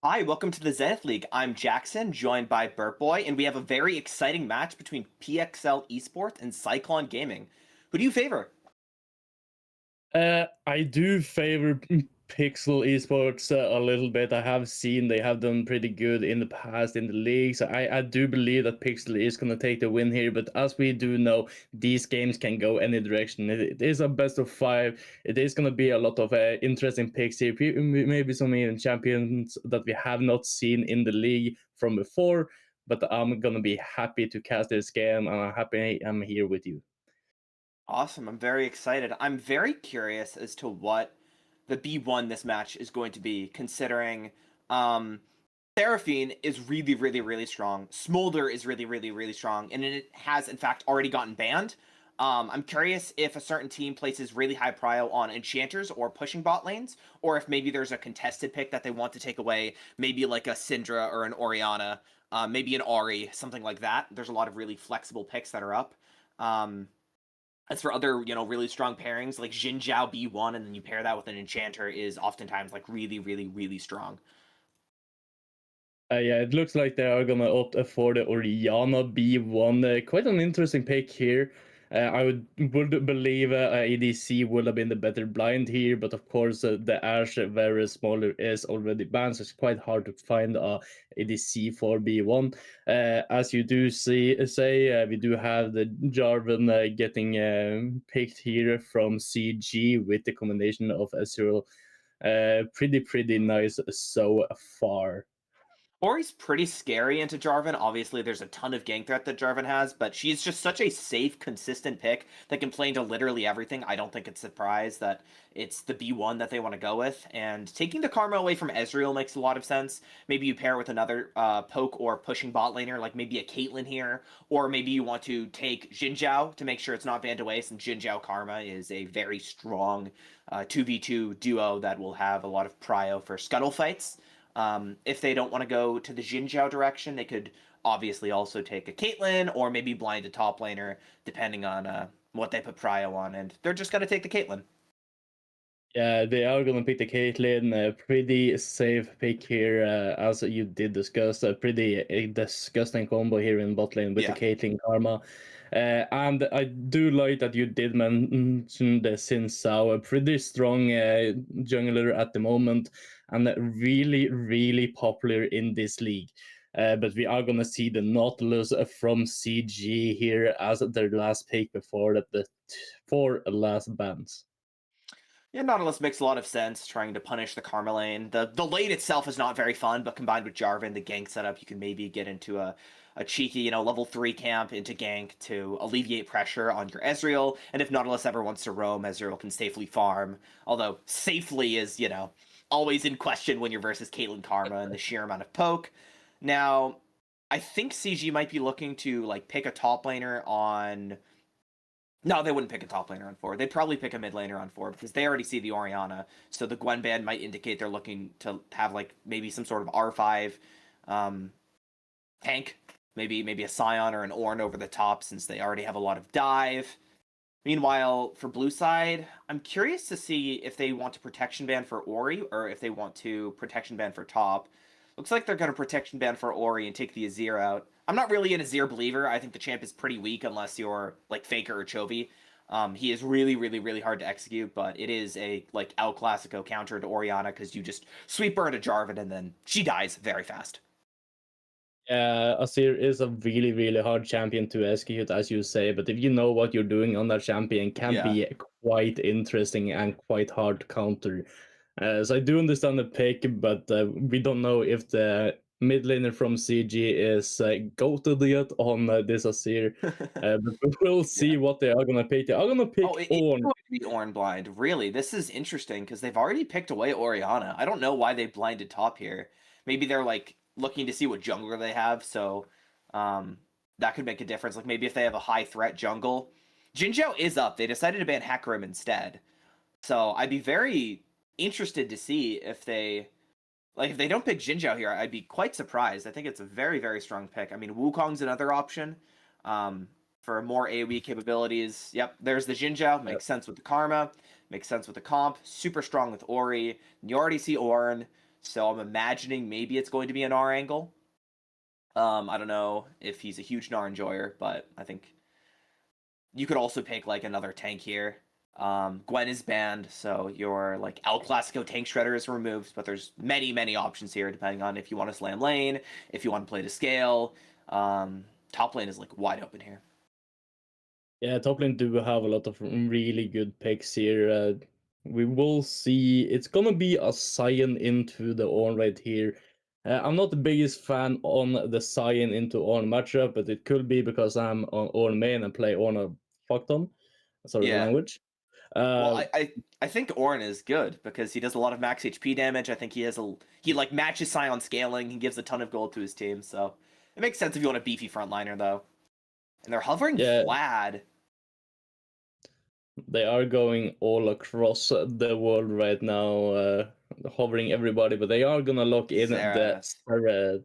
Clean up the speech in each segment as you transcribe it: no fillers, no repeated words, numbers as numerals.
Hi, welcome to the Zenith League. I'm Jackson, joined by Burt Boy, and we have a very exciting match between PXL Esports and Cyclone Gaming. Who do you favor? I do favor Pixel Esports a little bit. I have seen they have done pretty good in the past in the leagues. I do believe that Pixel is going to take the win here, but as we do know, these games can go any direction. It is a best of five. It is going to be a lot of interesting picks here. Maybe some even champions that we have not seen in the league from before, but I'm going to be happy to cast this game, and I'm happy I'm here with you. Awesome, I'm very excited. I'm very curious as to what the B1 this match is going to be, considering um, Seraphine is really, really, really strong. Smolder is really, really, really strong, and it has, in fact, already gotten banned. I'm curious if a certain team places really high prio on enchanters or pushing bot lanes, or if maybe there's a contested pick that they want to take away, maybe like a Syndra or an Orianna, maybe an Ahri, something like that. There's a lot of really flexible picks that are up. Um, as for other, really strong pairings, like Jin Zhao B1, and then you pair that with an enchanter is oftentimes like really, really, really strong. Yeah, it looks like they are gonna opt for the Oriana B1. Quite an interesting pick here. I would believe ADC would have been the better blind here, but of course the Ash very smaller is already banned, so it's quite hard to find a ADC for B1. As you do say, we do have the Jarvan getting picked here from CG with the combination of Ezreal. Pretty nice so far. Ori's pretty scary into Jarvan. Obviously, there's a ton of gank threat that Jarvan has, but she's just such a safe, consistent pick that can play into literally everything. I don't think it's a surprise that it's the B1 that they want to go with. And taking the Karma away from Ezreal makes a lot of sense. Maybe you pair it with another poke or pushing bot laner, like maybe a Caitlyn here, or maybe you want to take Jin Zhao to make sure it's not banned away, since Jin Zhao Karma is a very strong 2v2 duo that will have a lot of prio for scuttle fights. If they don't want to go to the Jinzhou direction, they could obviously also take a Caitlyn or maybe blind a top laner, depending on what they put prio on, and they're just going to take the Caitlyn. Yeah, they are gonna pick the Caitlyn. A pretty safe pick here, as you did discuss. A pretty disgusting combo here in bot lane with the Yeah. Caitlyn Karma. And I do like that you did mention the Sin Sao, a pretty strong jungler at the moment, and really popular in this league. But we are gonna see the Nautilus from CG here as their last pick before the four last bans. Yeah, Nautilus makes a lot of sense, trying to punish the Karma lane. The lane itself is not very fun, but combined with Jarvan, the gank setup, you can maybe get into a cheeky, level 3 camp into gank to alleviate pressure on your Ezreal. And if Nautilus ever wants to roam, Ezreal can safely farm. Although safely is, always in question when you're versus Caitlyn Karma and the sheer amount of poke. Now, I think CG might be looking to like pick a top laner on. No, they wouldn't pick a top laner on 4. They'd probably pick a mid laner on 4 because they already see the Orianna. So the Gwen ban might indicate they're looking to have like maybe some sort of R5 um, tank, maybe a Scion or an Ornn over the top, since they already have a lot of dive. Meanwhile, for blue side, I'm curious to see if they want to protection ban for Ori or if they want to protection ban for top. Looks like they're going to protection ban for Ori and take the Azir out. I'm not really an Azir believer. I think the champ is pretty weak unless you're like Faker or Chovy. He is really, really, really hard to execute, but it is a like El Clasico counter to Orianna because you just sweep her into Jarvan and then she dies very fast. Yeah, Asir is a really hard champion to execute, as you say. But if you know what you're doing on that champion, can Yeah. be quite interesting and quite hard to counter. So I do understand the pick, but we don't know if the mid laner from CG is goated yet on this Asir. But we'll see Yeah. what they are gonna pick. They are gonna Oh, pick it's Ornn. going to be Ornn blind. Really, this is interesting because they've already picked away Orianna. I don't know why they blinded top here. Maybe they're like looking to see what jungler they have, so um, that could make a difference. Like maybe if they have a high threat jungle, Jinzhou is up. They decided to ban Hecarim instead, so I'd be very interested to see if they if they don't pick Jinzhou here. I'd be quite surprised. I think it's a very strong pick. I mean, Wukong's another option. Um, for more AoE capabilities. Yep, there's the Jinzhou. Makes sense with the Karma. Makes sense with the comp. Super strong with Ori. You already see Ornn. So I'm imagining maybe it's going to be an R angle. I don't know if he's a huge Gnar enjoyer, but I think you could also pick like another tank here. Gwen is banned, so your like El Clasico tank shredder is removed, but there's many options here depending on if you want to slam lane, if you want to play to scale. Top lane is like wide open here. Yeah, top lane do have a lot of really good picks here. We will see. It's gonna be a Sion into the Ornn right here. I'm not the biggest fan on the Sion into Ornn matchup, but it could be because I'm on Ornn main and play Ornn a fuck ton. Sorry the Yeah. language. Well, Uh, I think Ornn is good because he does a lot of max HP damage. I think he like matches Scion scaling. He gives a ton of gold to his team, so it makes sense if you want a beefy frontliner though. And they're hovering yeah, Vlad. they are going all across the world right now, hovering everybody, but they are gonna lock in the Xerath. Sarah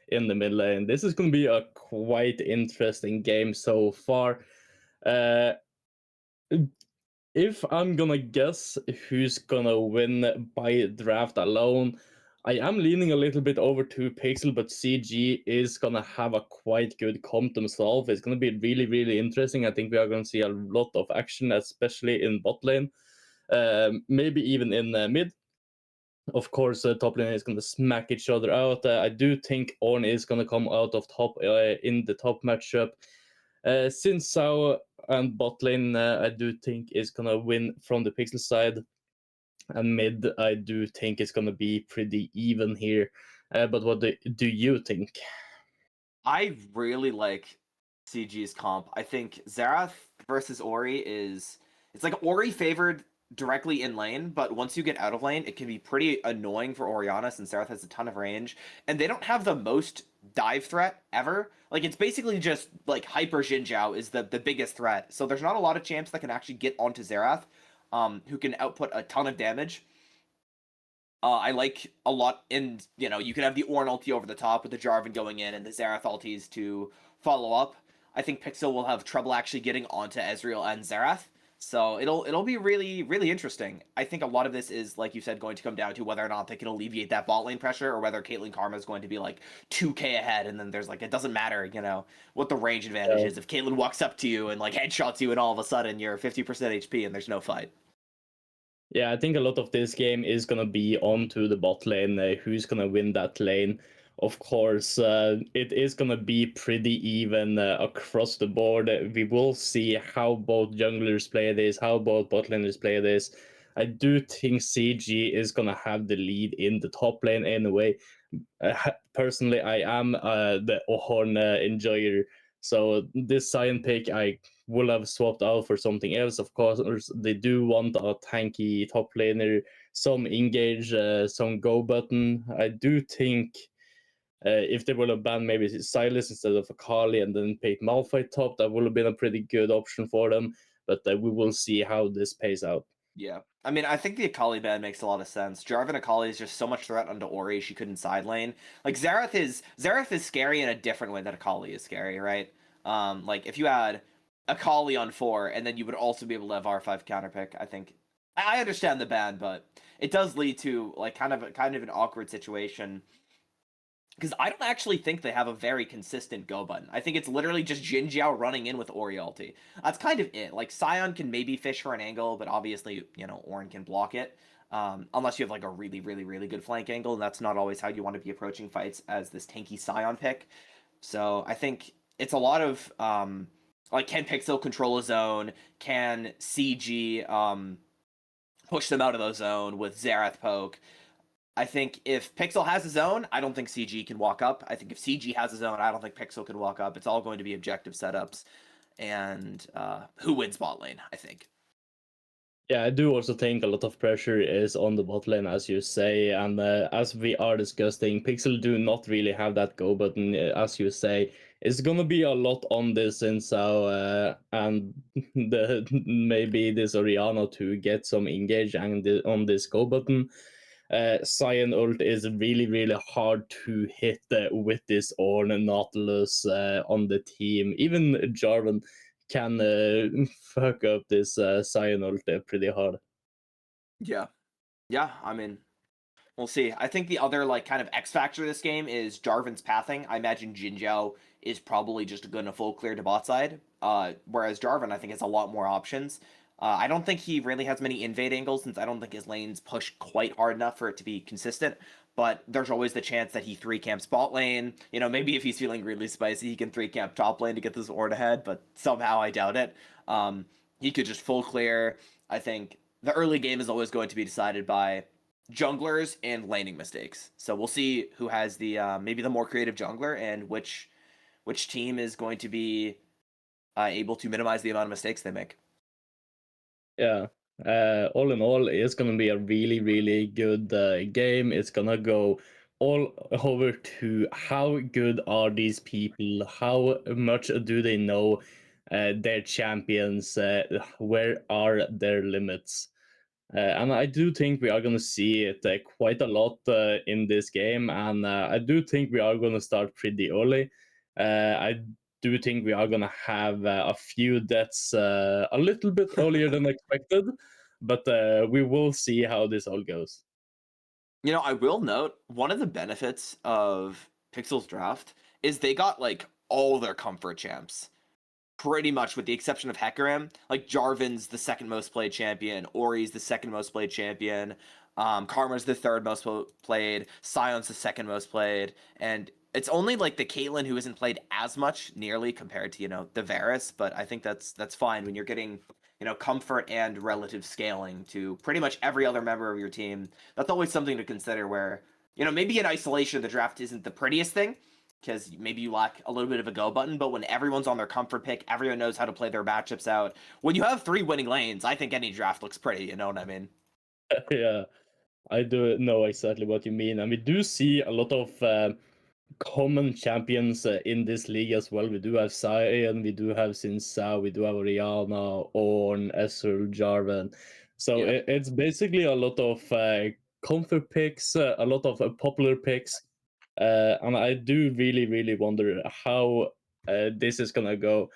in the mid lane. This is gonna be a quite interesting game so far. Uh, if I'm gonna guess who's gonna win by draft alone, I am leaning a little bit over to Pixel, but CG is gonna have a quite good comp themselves. It's gonna be really interesting. I think we are gonna see a lot of action, especially in bot lane, maybe even in mid. Of course, top lane is gonna smack each other out. I do think Ornn is gonna come out of top in the top matchup. Since Sao and bot lane, I do think is gonna win from the Pixel side, and mid, I do think it's gonna be pretty even here. But what do you think? I really like CG's comp. I think Xerath versus Ori is it's like Ori favored directly in lane, but once you get out of lane, it can be pretty annoying for Orianna since Xerath has a ton of range, and they don't have the most dive threat ever. Like it's basically just like Hyper Jinjiao is the biggest threat. So there's not a lot of champs that can actually get onto Xerath, who can output a ton of damage. I like a lot in, you could have the Ornn ulti over the top with the Jarvan going in and the Xerath ultis to follow up. I think Pixel will have trouble actually getting onto Ezreal and Xerath. So it'll be really interesting. I think a lot of this is, like you said, going to come down to whether or not they can alleviate that bot lane pressure or whether Caitlyn Karma is going to be like 2k ahead and then there's like it doesn't matter, what the range advantage is. If Caitlyn walks up to you and like headshots you and all of a sudden you're 50% HP and there's no fight. Yeah, I think a lot of this game is gonna be onto the bot lane. Who's gonna win that lane? Of course, it is gonna be pretty even across the board. We will see how both junglers play this, how both bot laners play this. I do think CG is gonna have the lead in the top lane anyway. Personally, I am the Ohorn enjoyer, so this Sion pick I will have swapped out for something else. Of course, they do want a tanky top laner, some engage, some go button. I do think if they would have banned maybe Silas instead of Akali and then picked Malphite top, that would have been a pretty good option for them. But we will see how this pays out. Yeah. I mean, I think the Akali ban makes a lot of sense. Jarvan Akali is just so much threat onto Ori she couldn't side lane. Like Xerath is scary in a different way that Akali is scary, right? Like if you had Akali on 4 and then you would also be able to have R5 counterpick, I think I understand the ban, but it does lead to like kind of an awkward situation because I don't actually think they have a very consistent go button. I think it's literally just Jin Jiao running in with Ori ulti. That's kind of it. Like Sion can maybe fish for an angle, but obviously, Ornn can block it. Unless you have like a really good flank angle, and that's not always how you want to be approaching fights as this tanky Sion pick. So I think it's a lot of like can Pixel control a zone? Can CG push them out of the zone with Xerath poke? I think if Pixel has a zone, I don't think CG can walk up. I think if CG has a zone, I don't think Pixel can walk up. It's all going to be objective setups and who wins bot lane, I think. Yeah, I do also think a lot of pressure is on the bot lane, as you say, and as we are discussing, Pixel do not really have that go button, as you say. It's gonna be a lot on this Insao, and maybe this Oriana to get some engage on this go button. Cyan ult is really hard to hit with this Ornn Nautilus on the team. Even Jarvan can fuck up this Cyan ult pretty hard. Yeah. Yeah, I mean, We'll see. I think the other like kind of X factor of this game is Jarvan's pathing. I imagine Jinzhou is probably just going to full clear to bot side, whereas Jarvan I think has a lot more options. I don't think he really has many invade angles since I don't think his lanes push quite hard enough for it to be consistent. But there's always the chance that he 3-camps bot lane. You know, maybe if he's feeling really spicy, he can 3-camp top lane to get this Ord ahead, but somehow I doubt it. He could just full clear. I think the early game is always going to be decided by junglers and laning mistakes. So we'll see who has the maybe the more creative jungler and which team is going to be able to minimize the amount of mistakes they make. Yeah. All in all, it's gonna be a really, really good game. It's gonna go all over to how good are these people, how much do they know their champions, where are their limits. And I do think we are going to see it quite a lot in this game, and I do think we are going to start pretty early. I do think we are going to have a few deaths a little bit earlier than expected, but we will see how this all goes. You know, I will note one of the benefits of Pixel's draft is they got like all their comfort champs. Pretty much with the exception of Hecarim. Like Jarvan's the second most played champion, Ori's the second most played champion, Karma's the third most played, Sion's the second most played, and it's only like the Caitlyn who isn't played as much nearly compared to, you know, the Varus, but I think that's fine when you're getting, you know, comfort and relative scaling to pretty much every other member of your team. That's always something to consider where, you know, maybe in isolation the draft isn't the prettiest thing, because maybe you lack a little bit of a go button, but when everyone's on their comfort pick, everyone knows how to play their matchups out. When you have 3 winning lanes, I think any draft looks pretty, you know what I mean? Yeah, I do know exactly what you mean, and we do see a lot of common champions in this league as well. We do have Sion, we do have Sinsa, we do have Orianna, Ornn, Ezreal, Jarvan. So Yeah. it's basically a lot of comfort picks, a lot of popular picks. And I do really, really wonder how this is gonna go.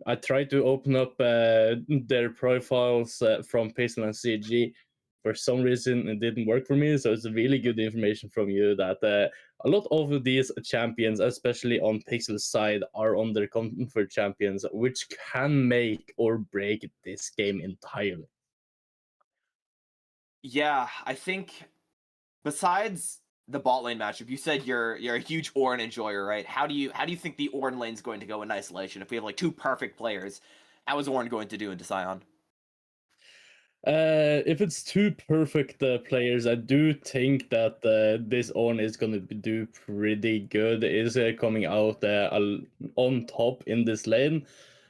I tried to open up their profiles from Pixel and CG. For some reason, it didn't work for me. So it's really good information from you that a lot of these champions, especially on Pixel's side, are on their comfort champions, which can make or break this game entirely. Yeah, I think besides the bot lane matchup, you said you're a huge Ornn enjoyer, right? How do you think the Ornn lane's going to go in isolation? If we have like 2 perfect players, how is Ornn going to do into Sion? If it's two perfect players, I do think that this Ornn is going to do pretty good. Is coming out on top in this lane.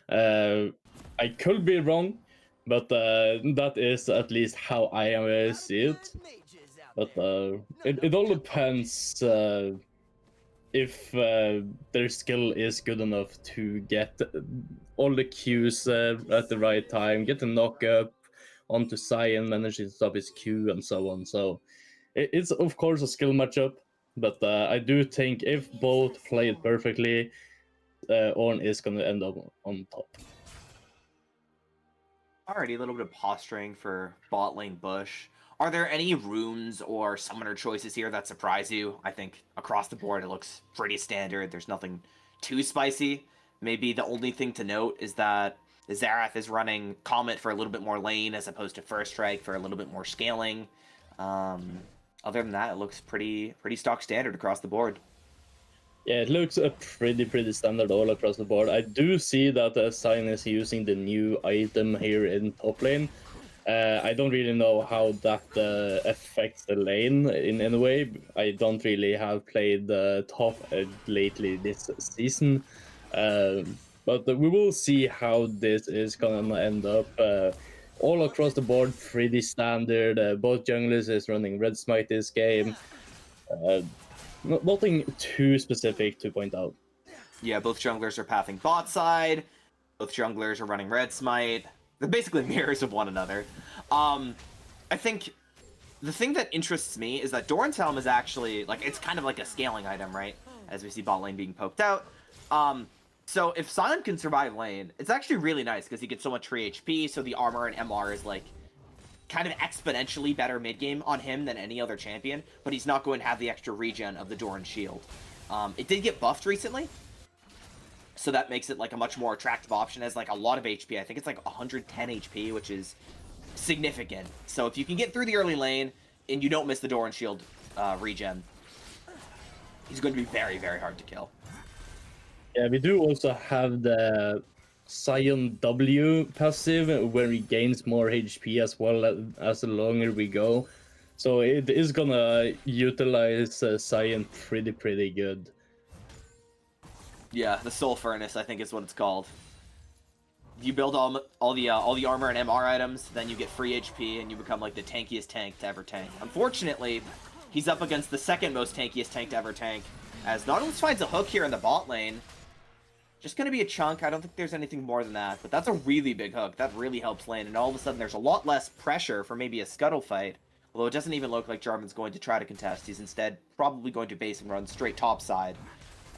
I could be wrong, but that is at least how I see it. But it all depends if their skill is good enough to get all the cues at the right time, get the knock up onto Sion, manage to stop his Q, and so on. So it's of course a skill matchup, but I do think if both play it perfectly, Ornn is going to end up on top. Alrighty, a little bit of posturing for bot lane Bush. Are there any runes or summoner choices here that surprise you? I think across the board it looks pretty standard. There's nothing too spicy. Maybe the only thing to note is that Xerath is running Comet for a little bit more lane as opposed to First Strike for a little bit more scaling. Other than that, it looks pretty stock standard across the board. Yeah, it looks pretty standard all across the board. I do see that Sion is using the new item here in top lane. I don't really know how that affects the lane in any way. I don't really have played top lately this season. But we will see how this is gonna end up. All across the board, pretty standard. Both junglers is running Red Smite this game. Nothing too specific to point out. Yeah, both junglers are pathing bot side. Both junglers are running Red Smite. They're basically mirrors of one another. I think the thing that interests me is that Doran's Helm is actually, like, it's kind of like a scaling item, right? As we see bot lane being poked out. So if Sion can survive lane, it's actually really nice because he gets so much free HP, so the armor and MR is, like, kind of exponentially better mid game on him than any other champion, but he's not going to have the extra regen of the Doran shield. It did get buffed recently, so that makes it like a much more attractive option as like a lot of HP. I think it's like 110 HP, which is significant. So if you can get through the early lane and you don't miss the Doran shield regen, he's going to be very, very hard to kill. Yeah, we do also have the Sion W passive where he gains more HP as well as the longer we go. So it is gonna utilize Sion pretty good. Yeah, the Soul Furnace, I think is what it's called. You build all the armor and MR items, then you get free HP, and you become like the tankiest tank to ever tank. Unfortunately, he's up against the second most tankiest tank to ever tank, as Nautilus finds a hook here in the bot lane. Just gonna be a chunk. I don't think there's anything more than that, but that's a really big hook. That really helps lane, and all of a sudden there's a lot less pressure for maybe a scuttle fight. Although it doesn't even look like Jarvan's going to try to contest. He's instead probably going to base and run straight top side,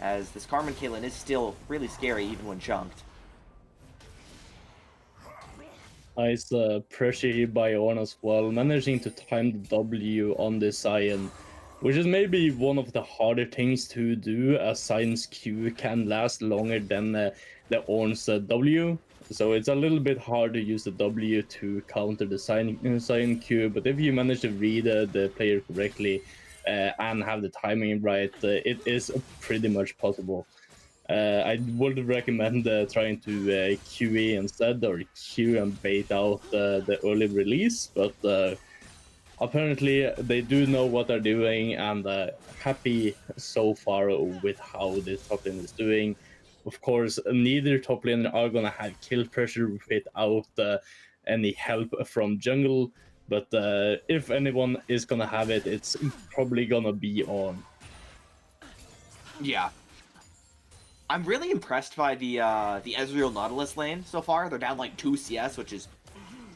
as this Carmen Caitlyn is still really scary even when chunked. Nice pressure here by Ornn as well, managing to time the W on the Sion, which is maybe one of the harder things to do, as Sion's Q can last longer than the Ornn's W. So it's a little bit hard to use the W to counter the Sion Q, but if you manage to read the player correctly and have the timing right, it is pretty much possible. I would recommend trying to QE instead, or Q and bait out the early release, but apparently they do know what they're doing, and happy so far with how this top lane is doing. Of course, neither top laner are gonna have kill pressure without any help from jungle, but if anyone is gonna have it, it's probably gonna be Ornn. Yeah. I'm really impressed by the Ezreal Nautilus lane so far. They're down like 2 CS, which is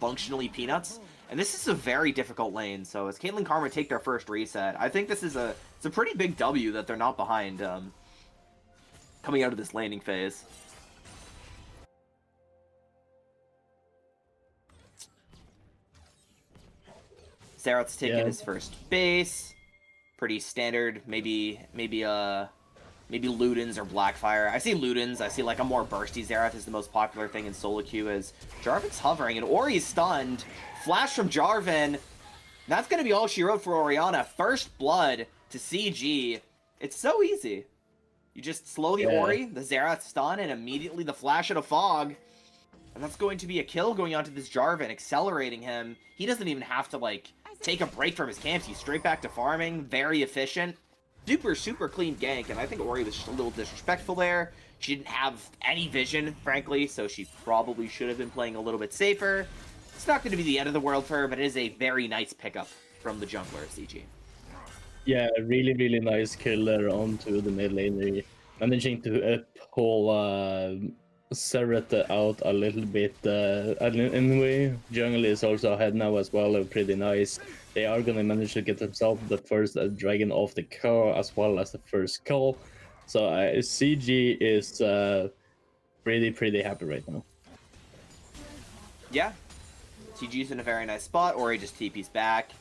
functionally peanuts. And this is a very difficult lane, so as Caitlyn Karma take their first reset, I think this is it's a pretty big W that they're not behind coming out of this laning phase. Xerath's taking his first base. Pretty standard, maybe Ludens or Blackfire. I see Ludens. I see like a more bursty Zenith is the most popular thing in solo queue, as Jarvan's hovering and Ori's stunned. Flash from Jarvan. That's going to be all she wrote for Orianna. First blood to CG. It's so easy. You just slow the Ori, the Zenith stun, and immediately the flash at a fog. And that's going to be a kill going onto this Jarvan, accelerating him. He doesn't even have to like take a break from his camps. He's straight back to farming. Very efficient. Super clean gank, and I think Ori was just a little disrespectful there. She didn't have any vision, frankly, so she probably should have been playing a little bit safer. It's not going to be the end of the world for her, but it is a very nice pickup from the jungler, CG. Yeah, really nice killer onto the mid laner, managing to pull Xerath out a little bit. Anyway, jungle is also ahead now as well, pretty nice. They are gonna manage to get themselves the first dragon off the car as well as the first call. So CG is pretty happy right now. Yeah, CG's in a very nice spot. Ori just TP's back.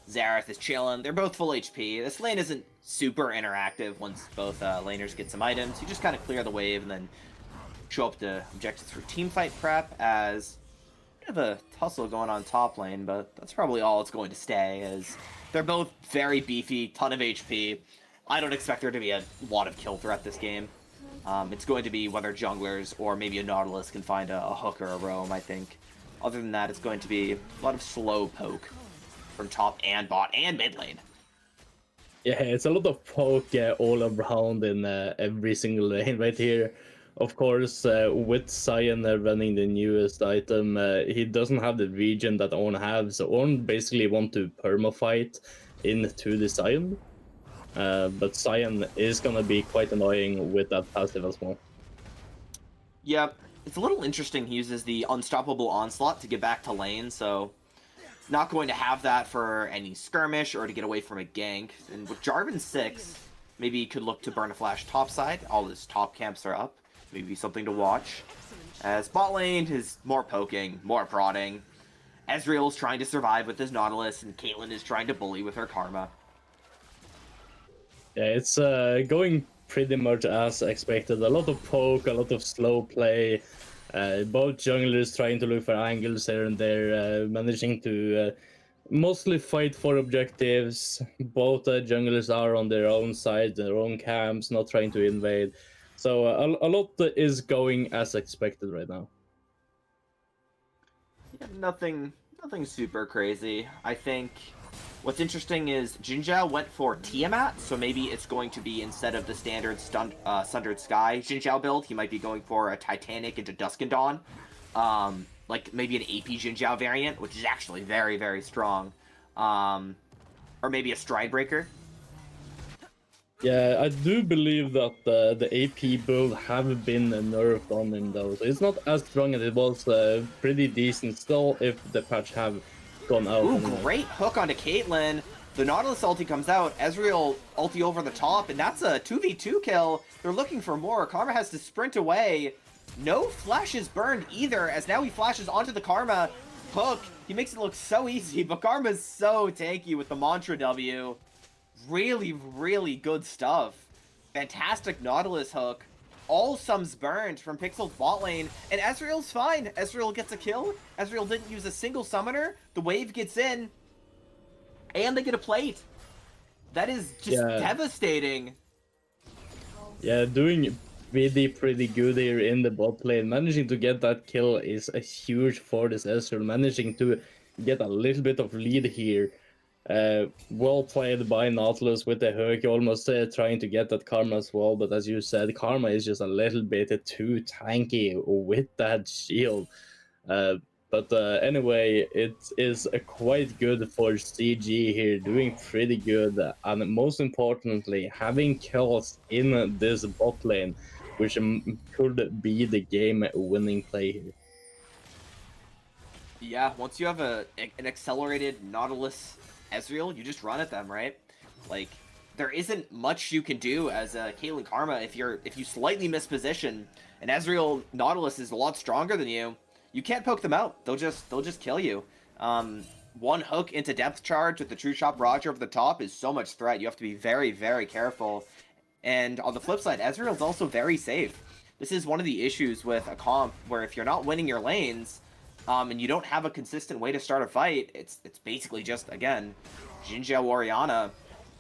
Xerath is chilling. They're both full HP. This lane isn't super interactive once both laners get some items. You just kind of clear the wave and then show up to objectives for teamfight prep, as a bit of a tussle going on top lane, but that's probably all it's going to stay, as they're both very beefy, ton of HP. I don't expect there to be a lot of kill threat this game. It's going to be whether junglers or maybe a Nautilus can find a hook or a roam, I think. Other than that, it's going to be a lot of slow poke from top and bot and mid lane. Yeah, it's a lot of poke all around in every single lane right here. Of course, with Sion running the newest item, he doesn't have the regen that Ornn has, so Ornn basically want to perma-fight into the Sion. But Sion is gonna be quite annoying with that passive as well. Yeah, it's a little interesting. He uses the Unstoppable Onslaught to get back to lane, so not going to have that for any skirmish or to get away from a gank. And with Jarvan 6, maybe he could look to burn a flash topside. All his top camps are up. Maybe something to watch. As bot lane is more poking, more prodding. Ezreal's trying to survive with his Nautilus, and Caitlyn is trying to bully with her Karma. Yeah, it's going pretty much as expected. A lot of poke, a lot of slow play. Both junglers trying to look for angles here and there, managing to mostly fight for objectives. Both junglers are on their own side, their own camps, not trying to invade. So a lot is going as expected right now. Yeah, nothing super crazy. I think what's interesting is Jin Zhao went for Tiamat, so maybe it's going to be, instead of the standard Sundered Sky Jin Zhao build, he might be going for a Titanic into Dusk and Dawn. Like maybe an AP Jin Zhao variant, which is actually very, very strong. Or maybe a Stridebreaker. Yeah, I do believe that the AP build have been nerfed on him though, so it's not as strong as it was. Pretty decent still if the patch have gone out. Ooh, anyway. great hook onto Caitlyn. The Nautilus ulti comes out, Ezreal ulti over the top, and that's a 2v2 kill. They're looking for more. Karma has to sprint away. No flash is burned either, as now he flashes onto the Karma hook. He makes it look so easy, but Karma's so tanky with the Mantra W. Really, really good stuff. Fantastic Nautilus hook. All sums burned from Pixel's bot lane, and Ezreal's fine. Ezreal gets a kill. Ezreal didn't use a single summoner. The wave gets in, and they get a plate. That is just devastating. Yeah, doing pretty good here in the bot lane. Managing to get that kill is a huge for this Ezreal. Managing to get a little bit of lead here. Well played by Nautilus with the hook, almost trying to get that Karma as well, but as you said, Karma is just a little bit too tanky with that shield. But anyway, it is quite good for CG here, doing pretty good, and most importantly, having kills in this bot lane, which could be the game-winning play here. Yeah, once you have an accelerated Nautilus Ezreal, you just run at them, right? Like, there isn't much you can do as a Caitlyn Karma if you slightly miss position, and Ezreal Nautilus is a lot stronger than you. You can't poke them out. They'll just kill you. One hook into depth charge with the True Shot Barrage over the top is so much threat. You have to be very, very careful. And on the flip side, Ezreal's also very safe. This is one of the issues with a comp where if you're not winning your lanes, and you don't have a consistent way to start a fight, it's basically just, again, Jin Zhao Orianna.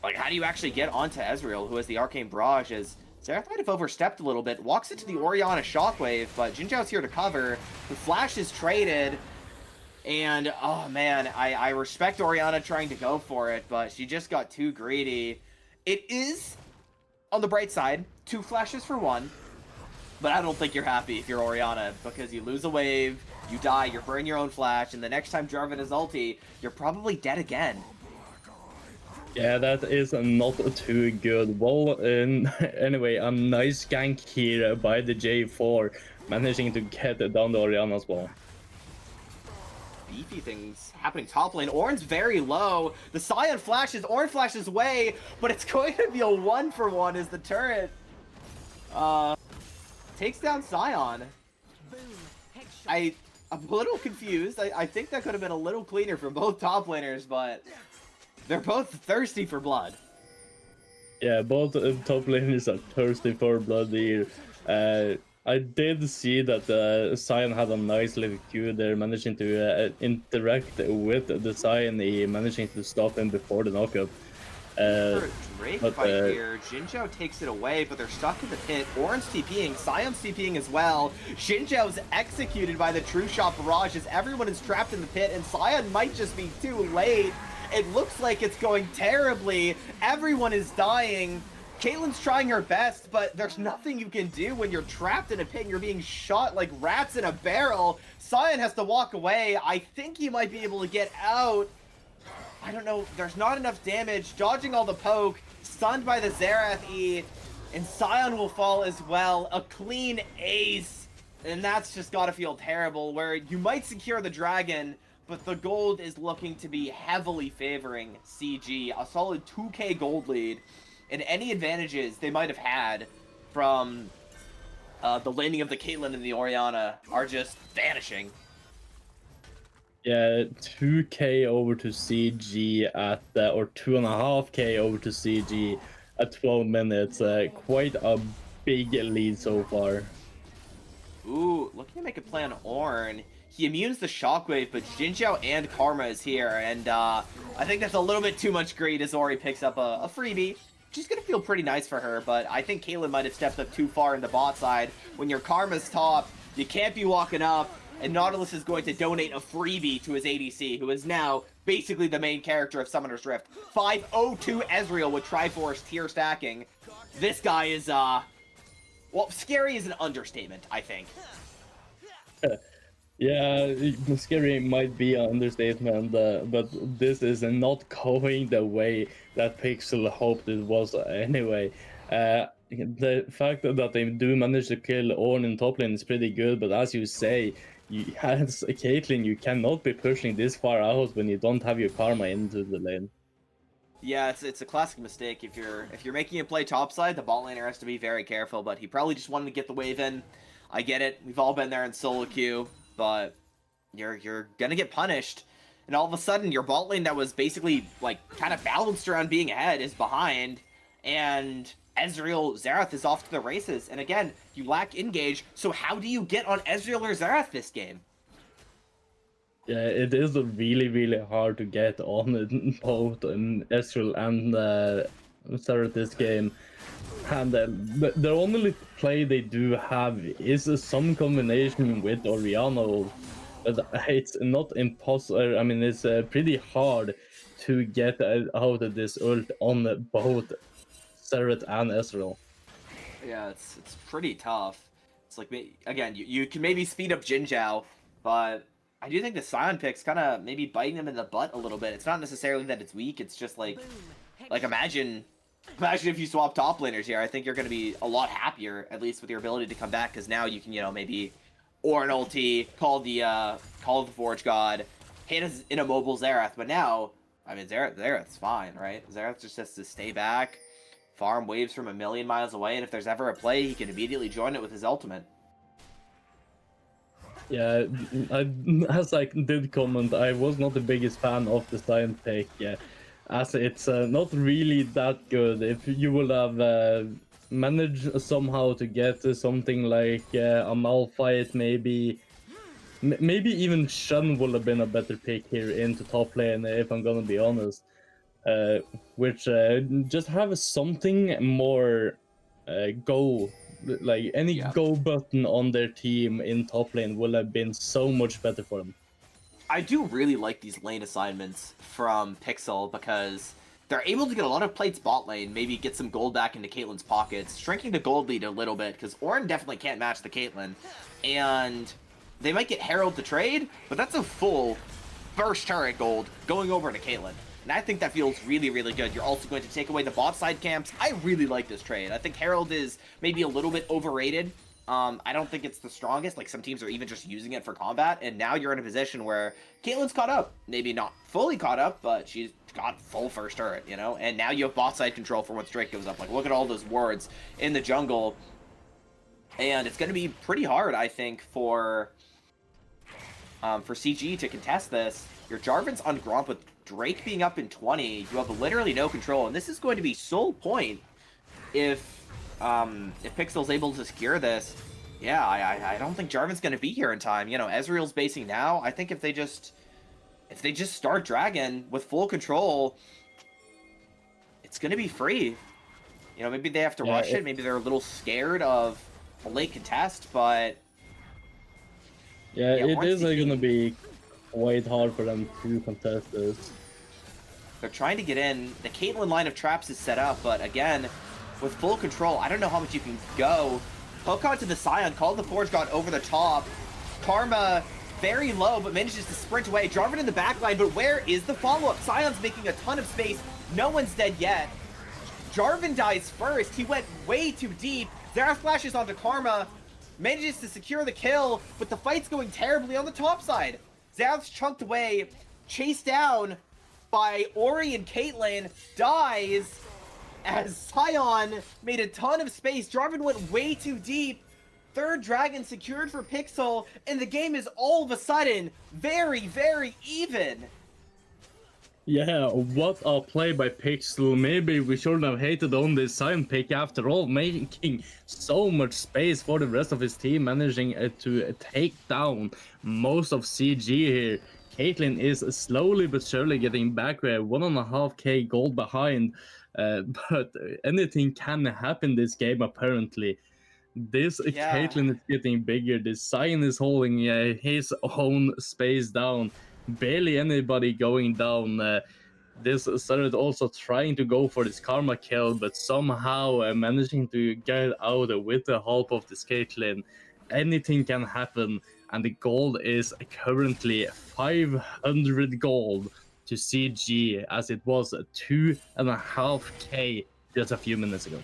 Like, how do you actually get onto Ezreal, who has the Arcane Barrage? As Zenith might have overstepped a little bit, walks into the Orianna Shockwave, but Jin Zhao's here to cover. The flash is traded, and, oh man, I respect Orianna trying to go for it, but she just got too greedy. It is, on the bright side, 2 flashes for 1, but I don't think you're happy if you're Orianna, because you lose a wave, you die, you burn your own flash, and the next time Jarvan is ulti, you're probably dead again. Yeah, that is not too good. Well, anyway, a nice gank here by the J4, managing to get down the Orianna as well. Beefy things happening top lane. Ornn's very low. The Sion flashes, Ornn flashes away, but it's going to be a 1-for-1 as the turret takes down Sion. I'm a little confused. I think that could have been a little cleaner for both top laners, but they're both thirsty for blood. Yeah, both top laners are thirsty for blood here. I did see that Sion had a nice little Q there, managing to interact with the Sion, managing to stop him before the knockup. Drake fight here. Jin Zhao takes it away, but they're stuck in the pit. Ornn's TPing, Sion's TPing as well. Jin Zhao's executed by the True Shot Barrage as everyone is trapped in the pit, and Sion might just be too late. It looks like it's going terribly. Everyone is dying. Caitlyn's trying her best, but there's nothing you can do when you're trapped in a pit and you're being shot like rats in a barrel. Sion has to walk away. I think he might be able to get out. I don't know, there's not enough damage. Dodging all the poke, stunned by the Xerath E, and Sion will fall as well. A clean ace, and that's just gotta feel terrible, where you might secure the dragon, but the gold is looking to be heavily favoring CG. A solid 2k gold lead, and any advantages they might have had from the laning of the Caitlyn and the Orianna are just vanishing. Yeah, 2k over to CG at or 2.5k over to CG at 12 minutes. Quite a big lead so far. Ooh, looking to make a play on Ornn. He immunes the Shockwave, but Jinzhou and Karma is here, and I think that's a little bit too much greed as Ori picks up a freebie. She's gonna feel pretty nice for her, but I think Caitlyn might have stepped up too far in the bot side. When your Karma's top, you can't be walking up, and Nautilus is going to donate a freebie to his ADC, who is now basically the main character of Summoner's Rift. 502 Ezreal with Triforce tier stacking. This guy is, well, scary is an understatement, I think. Yeah, scary might be an understatement, but this is not going the way that Pixel hoped it was anyway. The fact that they do manage to kill Ornn in top lane is pretty good, but as you say, as Caitlyn, you cannot be pushing this far out when you don't have your Karma into the lane. Yeah, it's a classic mistake. If you're making a play topside, the bot laner has to be very careful, but he probably just wanted to get the wave in. I get it. We've all been there in solo queue, but you're gonna get punished. And all of a sudden your bot lane that was basically like kind of balanced around being ahead is behind, and Ezreal Zenith is off to the races. And again, you lack engage, so how do you get on Ezreal or Zenith this game? Yeah, it is really, really hard to get on both Ezreal and Sarah this game. And the only play they do have is some combination with Oriana. But it's not impossible. I mean, it's pretty hard to get out of this ult on both Sarah and Ezreal. Yeah, it's pretty tough. It's like, again, you can maybe speed up Jinzhou, but I do think the Sion pick's kind of maybe biting them in the butt a little bit. It's not necessarily that it's weak. It's just like imagine if you swap top laners here. I think you're going to be a lot happier, at least with your ability to come back, because now you can, maybe Ornn ulti, call the Forge God, hit an immobile Xerath. But now, I mean, Xerath's fine, right? Xerath just has to stay back, farm waves from a million miles away, and if there's ever a play, he can immediately join it with his ultimate. Yeah, as I did comment, I was not the biggest fan of the Sion pick, as it's not really that good. If you would have managed somehow to get something like a Malphite, maybe even Shen would have been a better pick here into top lane, if I'm gonna be honest. Which just have something more go. Like any go button on their team in top lane will have been so much better for them. I do really like these lane assignments from Pixel because they're able to get a lot of plates bot lane, maybe get some gold back into Caitlyn's pockets, shrinking the gold lead a little bit because Ornn definitely can't match the Caitlyn, and they might get Herald to trade, but that's a full first turret gold going over to Caitlyn. And I think that feels really, really good. You're also going to take away the bot side camps. I really like this trade. I think Herald is maybe a little bit overrated. I don't think it's the strongest. Like, some teams are even just using it for combat. And now you're in a position where Caitlyn's caught up. Maybe not fully caught up, but she's got full first turret, And now you have bot side control for once Drake goes up. Like, look at all those wards in the jungle. And it's going to be pretty hard, I think, for CG to contest this. Your Jarvan's on Gromp with Drake being up in 20. You have literally no control, and this is going to be sole point if Pixel's able to secure this. Yeah, I don't think Jarvan's going to be here in time. Ezreal's basing now. I think if they just start Dragon with full control, it's going to be free. Maybe they have to rush it. Maybe they're a little scared of a late contest, but yeah, it is going to be quite hard for them to contest this. They're trying to get in. The Caitlyn line of traps is set up, but again, with full control, I don't know how much you can go. Poke on to the Sion, call the Forge God over the top. Karma very low, but manages to sprint away. Jarvan in the backline, but where is the follow-up? Sion's making a ton of space. No one's dead yet. Jarvan dies first. He went way too deep. Xerath flashes onto Karma, manages to secure the kill, but the fight's going terribly on the top side. Xerath's chunked away, chased down by Ori and Caitlyn, dies as Sion made a ton of space. Jarvan went way too deep. third dragon secured for Pixel, and the game is all of a sudden very, very even. Yeah, what a play by Pixel. Maybe we shouldn't have hated on this sign pick after all, making so much space for the rest of his team, managing to take down most of CG here. Caitlyn is slowly but surely getting back 1.5k gold behind, but anything can happen this game apparently. This Yeah. Caitlyn is getting bigger. The Sion is holding his own space down. Barely anybody going down. This started also trying to go for this karma kill, but somehow managing to get out with the help of this Caitlyn. Anything can happen, and the gold is currently 500 gold to CG, as it was 2.5k just a few minutes ago.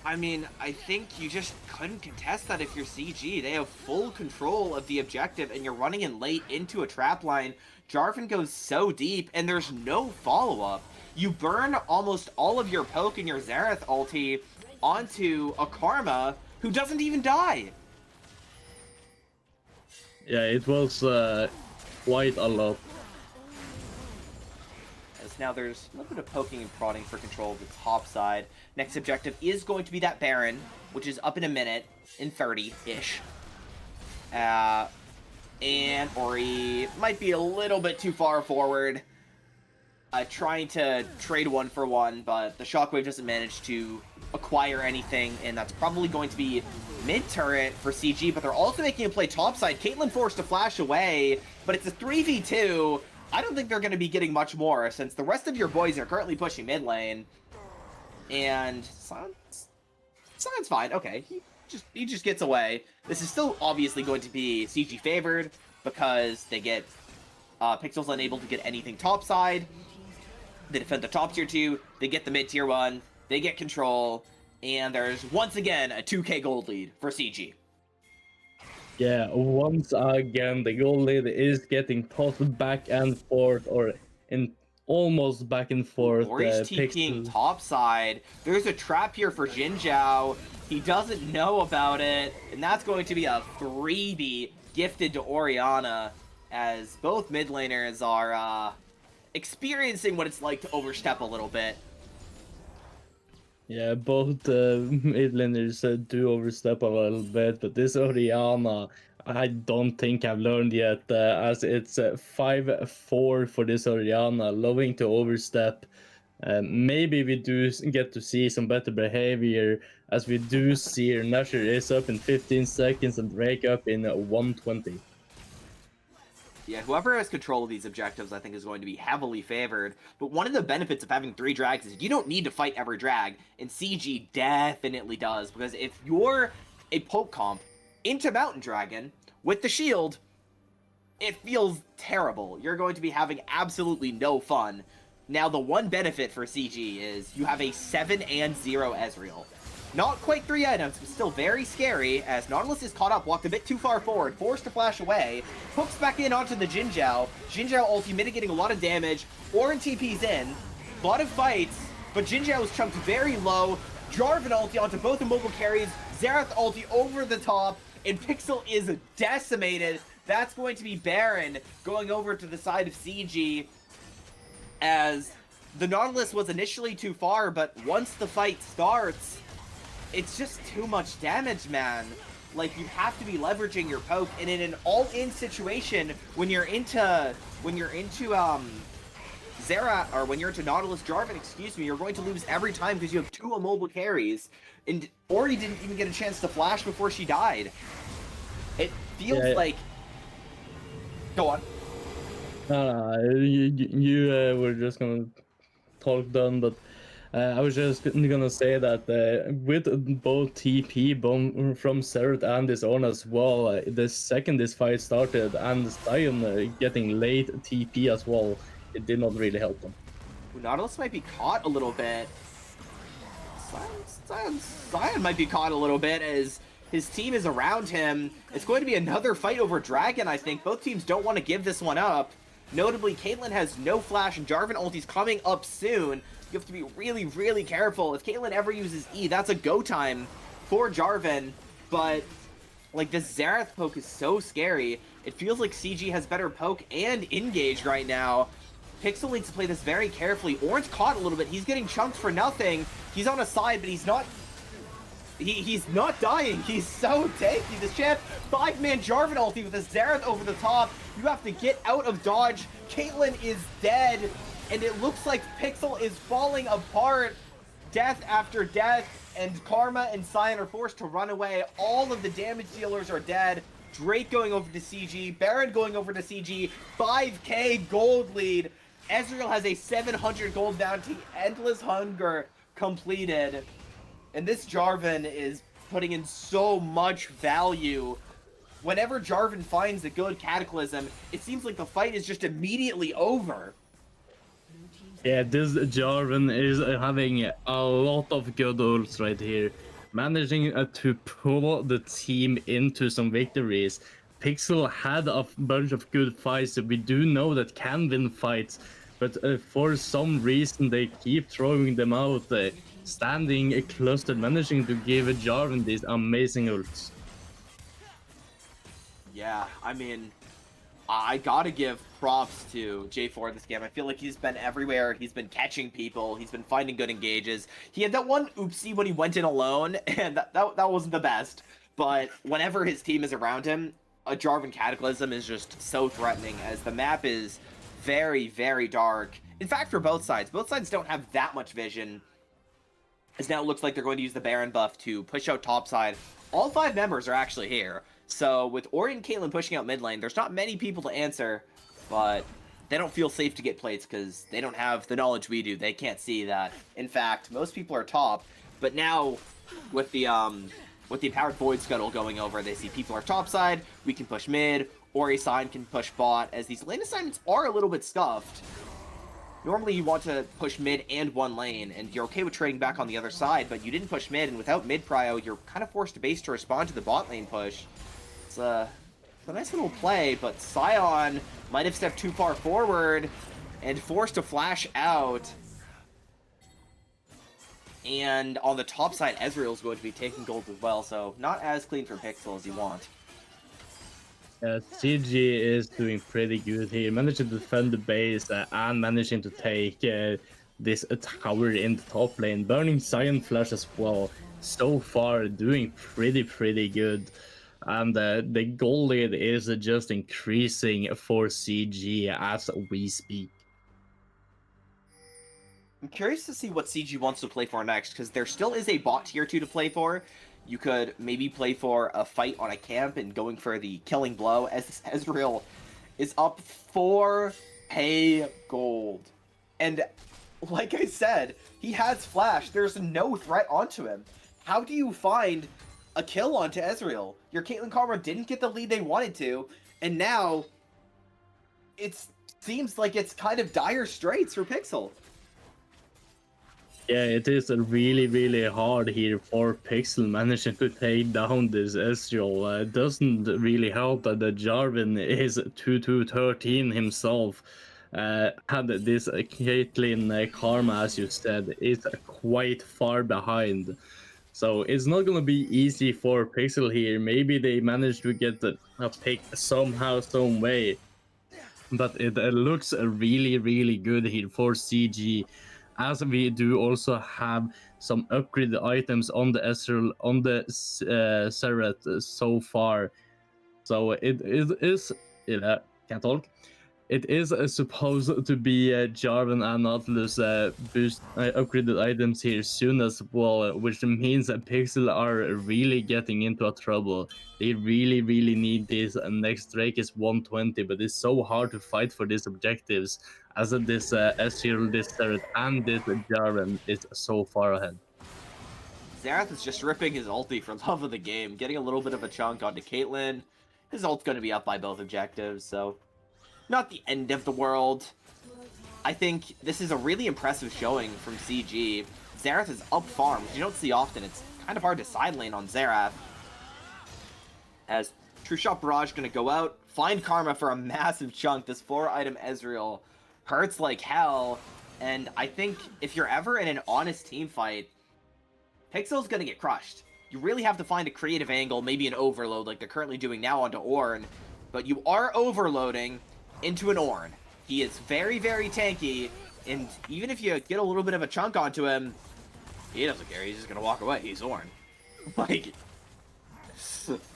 I mean, I think you just couldn't contest that if you're CG. They have full control of the objective, and you're running in late into a trap line. Jarvan goes so deep, and there's no follow-up. You burn almost all of your poke and your Zenith ulti onto a Karma who doesn't even die. Yeah, it was quite a lot. As now there's a little bit of poking and prodding for control of the top side. Next objective is going to be that Baron, which is up in a minute, in 30-ish. And Ori might be a little bit too far forward. Trying to trade 1-for-1, but the Shockwave doesn't manage to acquire anything, and that's probably going to be mid-turret for CG, but they're also making a play topside. Caitlyn forced to flash away, but it's a 3v2. I don't think they're going to be getting much more, since the rest of your boys are currently pushing mid lane. And Sion's fine. Okay, he just gets away. This is still obviously going to be CG favored, because they get Pixel's unable to get anything topside. They defend the top tier 2, they get the mid tier 1, they get control, and there's once again a 2k gold lead for CG. Yeah, once again the gold lead is getting tossed back and forth, or in almost back and forth. Ori's TPing topside. There's a trap here for Jin Zhao. He doesn't know about it, and that's going to be a freebie gifted to Orianna, as both mid laners are experiencing what it's like to overstep a little bit. Yeah, both mid laners do overstep a little bit, but this Orianna, I don't think I've learned yet, as it's 5-4 for this Orianna, loving to overstep. Maybe we do get to see some better behavior, as we do see her Nashor is up in 15 seconds and Drake up in 120. Yeah, whoever has control of these objectives, I think, is going to be heavily favored. But one of the benefits of having 3 drags is you don't need to fight every drag, and CG definitely does, because if you're a poke comp into Mountain Dragon with the shield, it feels terrible. You're going to be having absolutely no fun. Now, the one benefit for CG is you have a 7 and 0 Ezreal. Not quite 3 items, but still very scary, as Nautilus is caught up, walked a bit too far forward, forced to flash away, hooks back in onto the Jin Zhao. Jin Zhao ulti mitigating a lot of damage, Orin TP's in, a lot of fights, but Jin Zhao is chunked very low, Jarvan ulti onto both immobile carries, Xerath ulti over the top, and Pixel is decimated. That's going to be Baron going over to the side of CG, as the Nautilus was initially too far, but once the fight starts, it's just too much damage, man. Like, you have to be leveraging your poke, and in an all-in situation, when you're into Xerath, or when you're into Nautilus Jarvan, excuse me, you're going to lose every time because you have 2 immobile carries, and Ori didn't even get a chance to flash before she died. It feels like... Go on. You were just gonna talk done, but I was just gonna say that with both TP from Xerath and this Ornn as well, the second this fight started, and Sion getting late TP as well, it did not really help them. Nautilus might be caught a little bit. Sion might be caught a little bit as his team is around him. It's going to be another fight over Dragon, I think. Both teams don't want to give this one up. Notably, Caitlyn has no flash, and Jarvan ulti's coming up soon. You have to be really, really careful. If Caitlyn ever uses E, that's a go time for Jarvan. but like this Zenith poke is so scary. It feels like CG has better poke and engage right now. Pixel needs to play this very carefully. Orange caught a little bit. He's getting chunked for nothing. He's on a side, but he's not... He's not dying. He's so tanky. This champ, 5-man Jarvan ulti with a Zenith over the top. You have to get out of dodge. Caitlyn is dead, and it looks like Pixel is falling apart. Death after death, and Karma and Sion are forced to run away. All of the damage dealers are dead. Drake going over to CG. Baron going over to CG. 5k gold lead. Ezreal has a 700 gold bounty. Endless Hunger completed. And this Jarvan is putting in so much value. Whenever Jarvan finds a good Cataclysm, it seems like the fight is just immediately over. Yeah, this Jarvan is having a lot of good ults right here. Managing to pull the team into some victories. Pixel had a bunch of good fights that we do know that can win fights, but for some reason they keep throwing them out. Standing clustered, managing to give Jarvan these amazing ults. Yeah, I mean, I gotta give props to J4 this game. I feel like he's been everywhere. He's been catching people. He's been finding good engages. He had that one oopsie when he went in alone, and that wasn't the best. But whenever his team is around him, a Jarvan Cataclysm is just so threatening, as the map is very, very dark. In fact, for both sides don't have that much vision. As now it looks like they're going to use the Baron buff to push out topside. All 5 members are actually here. So with Ori and Caitlyn pushing out mid lane, there's not many people to answer, but they don't feel safe to get plates because they don't have the knowledge we do. They can't see that. In fact, most people are top, but now with the Empowered Void Scuttle going over, they see people are topside, we can push mid, Ori Sign can push bot, as these lane assignments are a little bit scuffed. Normally you want to push mid and one lane, and you're okay with trading back on the other side, but you didn't push mid, and without mid prio, you're kind of forced to base to respond to the bot lane push. It's a nice little play, but Sion might have stepped too far forward and forced to flash out. And on the top side, Ezreal's going to be taking gold as well, so not as clean for Pixel as you want. CG is doing pretty good here, managing to defend the base and managing to take this tower in the top lane, burning Sion Flash as well. So far, doing pretty good. And the goal lead is just increasing for CG as we speak. I'm curious to see what CG wants to play for next, because there still is a bot tier 2 to play for. You could maybe play for a fight on a camp and going for the killing blow, as Ezreal is up 4k gold. And like I said, he has flash. There's no threat onto him. How do you find a kill onto Ezreal? Your Caitlyn Karma didn't get the lead they wanted to, and now it seems like it's kind of dire straits for Pixel. Yeah, it is really hard here for Pixel managing to take down this Ezreal. It doesn't really help that the Jarvan is 2-2-13 himself. And this Caitlyn Karma, as you said, is quite far behind. So it's not gonna be easy for Pixel here. Maybe they managed to get a pick somehow, some way. But it looks really good here for CG. As we do also have some upgraded items on the Ezreal, on the Seret so far. So it is, can't talk. It is supposed to be Jarvan and Nautilus boost upgraded items here soon as well, which means that Pixel are really getting into a trouble. They really need this. Next Drake is 120, but it's so hard to fight for these objectives as this Ezreal, this Seret, and this Jarvan is so far ahead. Zenith is just ripping his ulti for love of the game, getting a little bit of a chunk onto Caitlyn. His ult's going to be up by both objectives, so not the end of the world. I think this is a really impressive showing from CG. Zenith is up farm, which you don't see often. It's kind of hard to side lane on Zenith. As True Shot Barrage going to go out, find Karma for a massive chunk. This 4-item Ezreal hurts like hell, and I think if you're ever in an honest team fight, Pixel's going to get crushed. you really have to find a creative angle, maybe an overload like they're currently doing now onto Ornn, but you are overloading into an Ornn. He is very, very tanky, and even if you get a little bit of a chunk onto him, he doesn't care. He's just gonna walk away. He's Ornn. Like,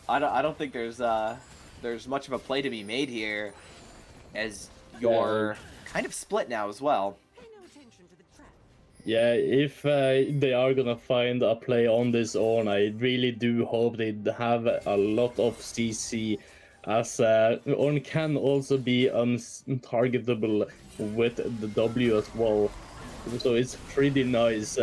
I don't think there's much of a play to be made here, as you're kind of split now as well. Yeah, if they are gonna find a play on this on, I really do hope they have a lot of CC, as on can also be untargetable with the W as well. So it's pretty nice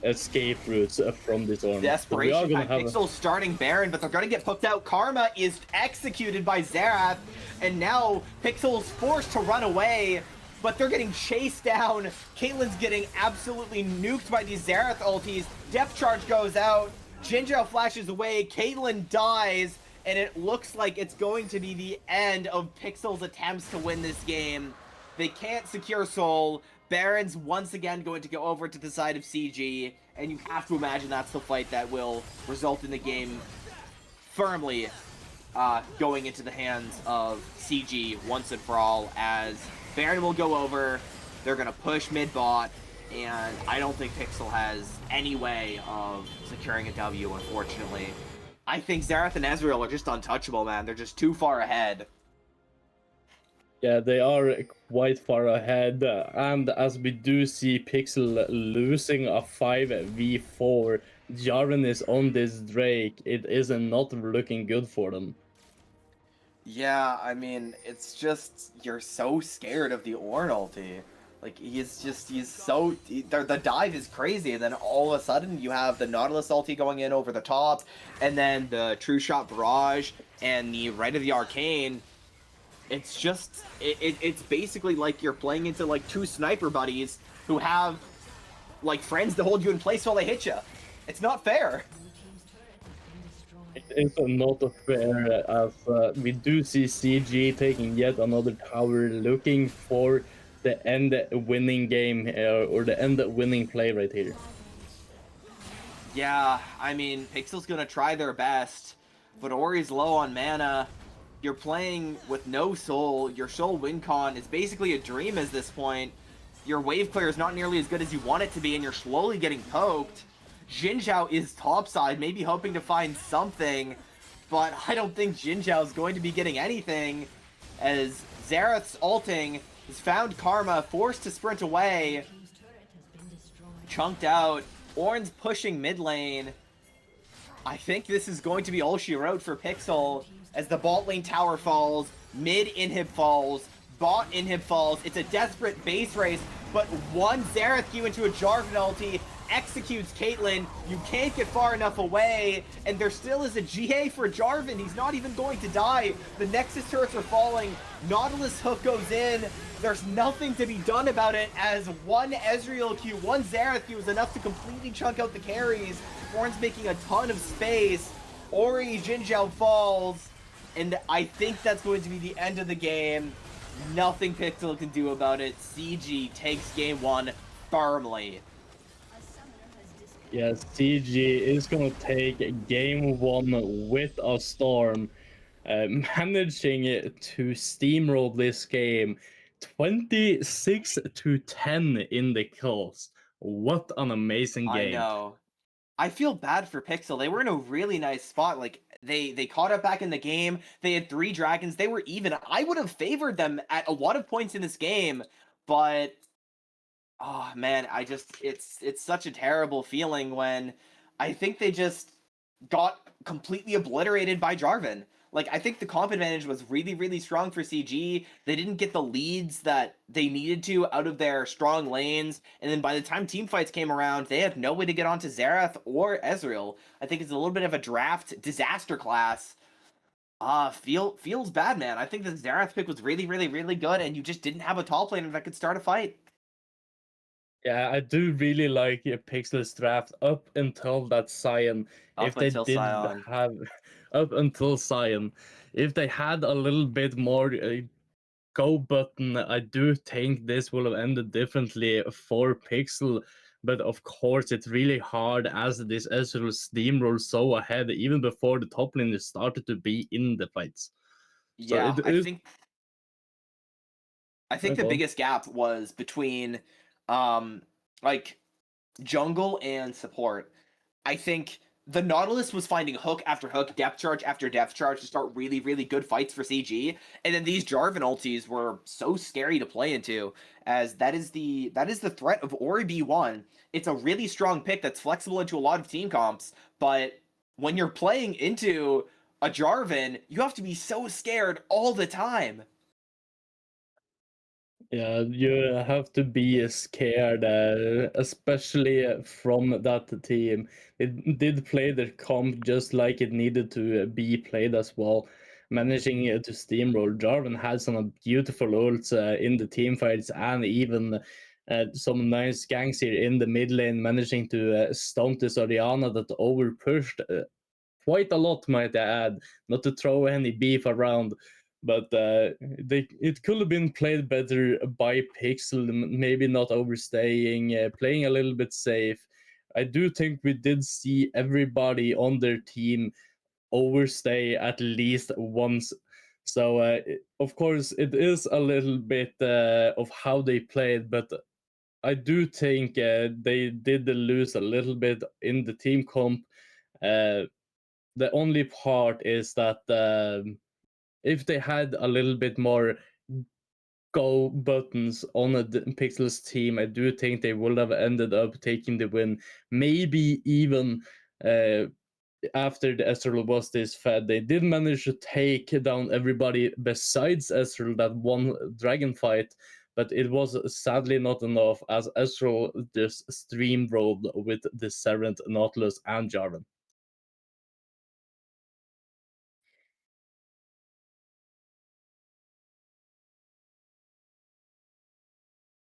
escape routes from this on. Desperation time. Pixel's starting Baron, but they're gonna get hooked out. Karma is executed by Xerath, and now Pixel's forced to run away, but they're getting chased down. Caitlyn's getting absolutely nuked by these Xerath ultis. Depth charge goes out. Jinzhou flashes away. Caitlyn dies, and it looks like it's going to be the end of Pixel's attempts to win this game. They can't secure Soul. Baron's once again going to go over to the side of CG, and you have to imagine that's the fight that will result in the game firmly going into the hands of CG once and for all, as Baron will go over, they're going to push mid-bot, and I don't think Pixel has any way of securing a W, unfortunately. I think Xerath and Ezreal are just untouchable, man. They're just too far ahead. Yeah, they are quite far ahead, and as we do see Pixel losing a 5v4, Jarvan is on this Drake, it is not looking good for them. Yeah, I mean, it's just, you're so scared of the Ornn ulti. Like, he's so, the dive is crazy, and then all of a sudden you have the Nautilus ulti going in over the top, and then the True Shot Barrage, and the Right of the Arcane. It's just, it's basically like you're playing into, like, two sniper buddies who have, like, friends to hold you in place while they hit you. It's not fair. It is not fair, as we do see CG taking yet another tower, looking for the end winning game, or the end winning play right here. Yeah, I mean, Pixel's gonna try their best, but Ori's low on mana. You're playing with no soul. Your soul win con is basically a dream at this point. Your wave clear is not nearly as good as you want it to be, and you're slowly getting poked. Jinzhou is topside, maybe hoping to find something, but I don't think Jinzhou is going to be getting anything, as Xerath's ulting has found Karma, forced to sprint away. Chunked out. Ornn's pushing mid lane. I think this is going to be all she wrote for Pixel, as the bot lane tower falls, mid inhib falls, bot inhib falls. It's a desperate base race, but one Xerath Q into a Jarvan ulti executes Caitlyn. You can't get far enough away, and there still is a GA for Jarvan. He's not even going to die. The Nexus turrets are falling. Nautilus hook goes in. There's nothing to be done about it, as one Ezreal Q, one Xerath Q is enough to completely chunk out the carries. Ornn's making a ton of space. Ori Jinzhou falls, and I think that's going to be the end of the game. Nothing Pixel can do about it. CG takes game one firmly. Yes, CG is gonna take game one with a storm, managing to steamroll this game 26-10 in the kills. What an amazing game. I know. I feel bad for Pixel. They were in a really nice spot. Like, they caught up back in the game. They had 3 dragons. They were even. I would have favored them at a lot of points in this game, but oh man, it's such a terrible feeling when I think they just got completely obliterated by Jarvan. Like, I think the comp advantage was really, really strong for CG. They didn't get the leads that they needed to out of their strong lanes, and then by the time team fights came around, they had no way to get onto Xerath or Ezreal. I think it's a little bit of a draft disaster class. Feels bad, man. I think the Xerath pick was really, really, really good, and you just didn't have a top laner that could start a fight. Yeah, I do really like Pixel's draft up until that Sion. If they did have up until Sion, if they had a little bit more go button, I do think this will have ended differently for Pixel. but of course it's really hard as this Ezreal steamrolls so ahead even before the top lane started to be in the fights. So Yeah, it is. I think the Go on. biggest gap was between um like jungle and support. I think the Nautilus was finding hook after hook, depth charge after depth charge to start really, really good fights for CG. And then these Jarvan ultis were so scary to play into, as that is the threat of Ori B1. It's a really strong pick that's flexible into a lot of team comps, but when you're playing into a Jarvan, you have to be so scared all the time. Yeah, you have to be scared, especially from that team. It did play their comp just like it needed to be played as well. Managing to steamroll. Jarvan had some beautiful ults in the team fights and even some nice ganks here in the mid lane, managing to stomp this Orianna that over pushed quite a lot, might I add, not to throw any beef around. But it could have been played better by PXL, maybe not overstaying, playing a little bit safe. I do think we did see everybody on their team overstay at least once. So, of course, it is a little bit of how they played, but I do think they did lose a little bit in the team comp. Uh, the only part is that if they had a little bit more go buttons on a Pixels team, I do think they would have ended up taking the win. Maybe even after the Ezreal was this fed, they did manage to take down everybody besides Ezreal that one dragon fight. But it was sadly not enough, as Ezreal just streamrolled with the Serent, Nautilus, and Jarvan.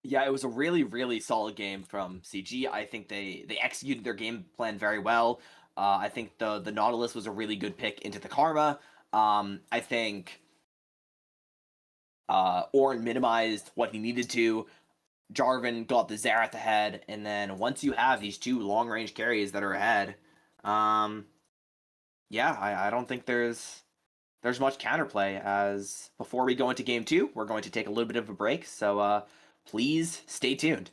Yeah, it was a really, really solid game from CG. I think they executed their game plan very well. I think the Nautilus was a really good pick into the Karma. I think Ornn minimized what he needed to. Jarvan got the Xerath ahead, and then once you have these two long range carries that are ahead, um, yeah, I don't think there's much counterplay. As before we go into game two, we're going to take a little bit of a break, so please stay tuned.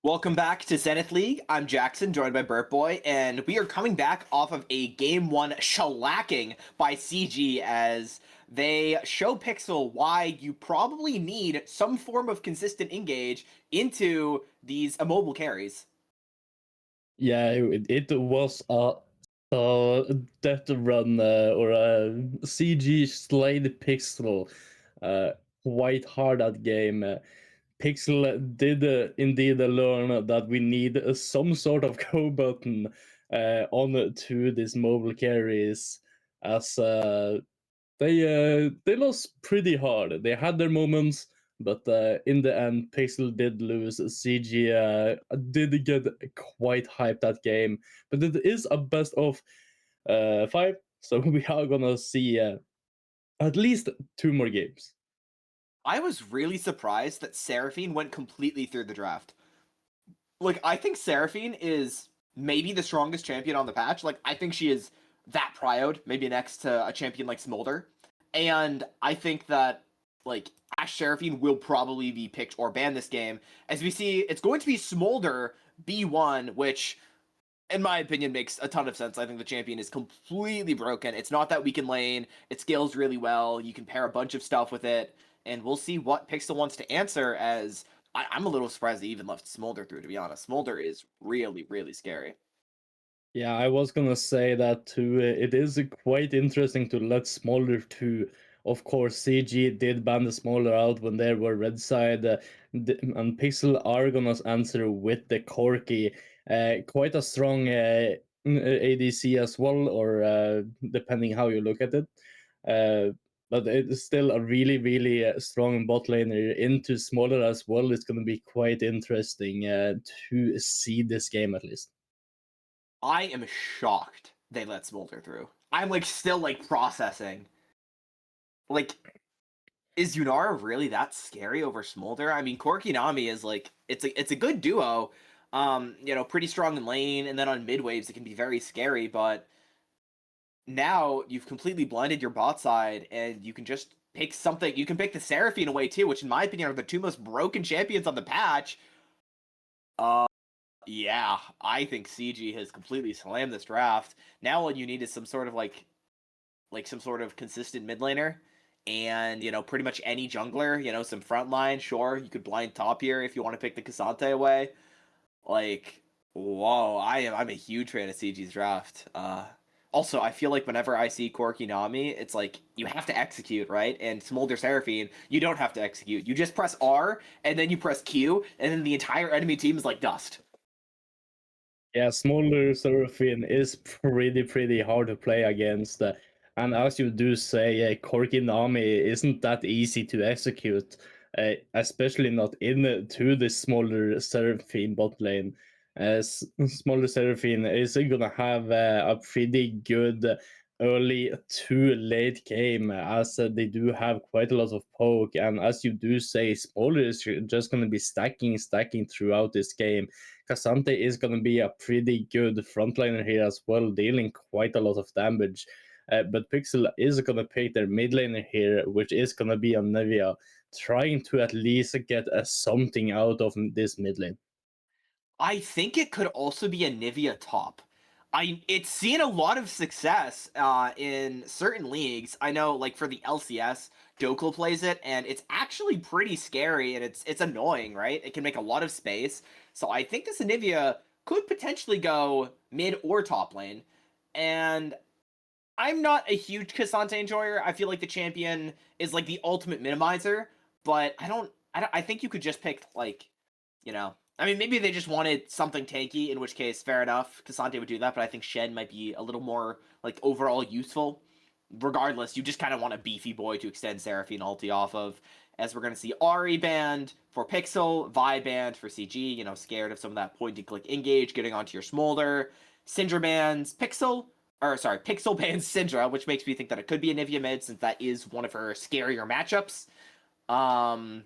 Welcome back to Zenith League. I'm Jackson, joined by Burt Boy, and we are coming back off of a Game 1 shellacking by CG as they show Pixel why you probably need some form of consistent engage into these immobile carries. Yeah, it was a death run or a CG Slade Pixel uh, quite hard at game. Pixel did indeed learn that we need some sort of go button on to these mobile carries as they lost pretty hard. They had their moments, but in the end, Pixel did lose. CG did get quite hyped that game, but it is a best of five, so we are gonna see at least two more games. I was really surprised that Seraphine went completely through the draft. Like, I think Seraphine is maybe the strongest champion on the patch. Like, I think she is that proud, maybe next to a champion like Smolder. And I think that, like, Ash Seraphine will probably be picked or banned this game. As we see, it's going to be Smolder B1, which, in my opinion, makes a ton of sense. I think the champion is completely broken. It's not that weak in lane. It scales really well. You can pair a bunch of stuff with it. And we'll see what Pixel wants to answer as I'm a little surprised they even left Smolder through, to be honest. Smolder is really, really scary. Yeah, I was gonna say that too. It is quite interesting to let Smolder too. Of course, CG did ban the Smolder out when they were red side, and Pixel are gonna answer with the Corki. Quite a strong ADC as well, or depending how you look at it. Uh, but it's still a really, really strong bot laner into Smolder as well. It's gonna be quite interesting to see this game at least. I am shocked they let Smolder through. I'm like still like processing. Like, is Yunara really that scary over Smolder? I mean, Corki Nami is like it's a good duo. Pretty strong in lane, and then on mid waves it can be very scary, but now you've completely blinded your bot side and you can just pick something. You can pick the Seraphine away too, which in my opinion are the two most broken champions on the patch. Uh yeah, I think CG has completely slammed this draft. Now all you need is some sort of like some sort of consistent mid laner and pretty much any jungler, some front line, sure, you could blind top here if you want to pick the Cassante away. Like, whoa, I'm a huge fan of CG's draft. Also, I feel like whenever I see Corki Nami, it's like you have to execute, right? And Smolder Seraphine, you don't have to execute. You just press R and then you press Q, and then the entire enemy team is like dust. Yeah, smaller Seraphine is pretty hard to play against. And as you do say, Corki Nami isn't that easy to execute, especially not into the smaller Seraphine bot lane. Smaller Seraphine is gonna have a pretty good early to late game, as they do have quite a lot of poke. And as you do say, smaller is just gonna be stacking throughout this game. Cassante is going to be a pretty good frontliner here as well, dealing quite a lot of damage. But Pixel is going to pick their mid laner here, which is going to be on Nevia, trying to at least get something out of this mid lane. I think it could also be a Nivea top. It's seen a lot of success in certain leagues. I know, like for the LCS, Dokal plays it, and it's actually pretty scary and it's annoying, right? It can make a lot of space. So I think this Nivea could potentially go mid or top lane. And I'm not a huge Cassante enjoyer. I feel like the champion is like the ultimate minimizer, but I think you could just pick like, I mean, maybe they just wanted something tanky, in which case, fair enough. Cassante would do that, but I think Shen might be a little more like overall useful. Regardless, you just kind of want a beefy boy to extend Seraphine ulti off of, as we're going to see Ari banned for Pixel, Vi banned for CG, scared of some of that point and click engage, getting onto your Smolder. Syndra bans Pixel, or sorry, Pixel bans Syndra, which makes me think that it could be a Nivea mid, since that is one of her scarier matchups. Um,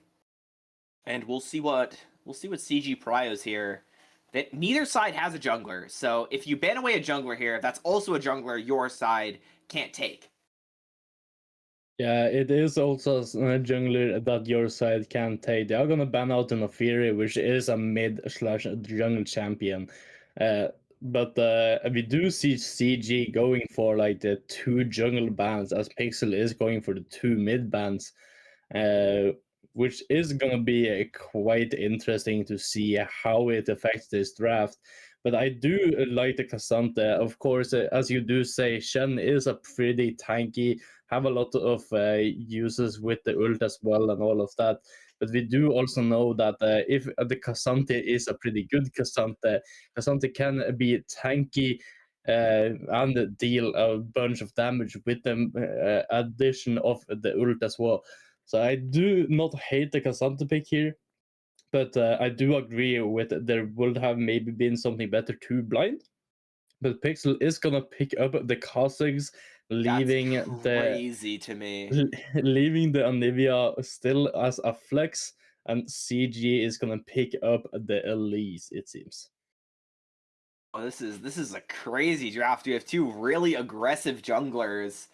and we'll see what CG Prios here. That neither side has a jungler, so if you ban away a jungler here, that's also a jungler your side can't take. Yeah, it is also a jungler that your side can take. They are gonna ban out the Nafiri, which is a mid slash jungle champion. Uh, but we do see CG going for like the two jungle bans, as Pixel is going for the two mid bans, uh, which is gonna be quite interesting to see how it affects this draft. But I do like the Cassandra. Of course, as you do say, Shen is a pretty tanky, have a lot of uses with the ult as well and all of that. But we do also know that if the Cassandra is a pretty good Cassandra, Cassandra can be tanky and deal a bunch of damage with the addition of the ult as well. So I do not hate the Cassandra pick here, but I do agree with there would have maybe been something better to blind. But Pixel is gonna pick up the Kha'Zix, That's leaving the crazy to me. leaving the Anivia still as a flex, and CG is gonna pick up the Elise. It seems. Oh, this is a crazy draft. You have two really aggressive junglers.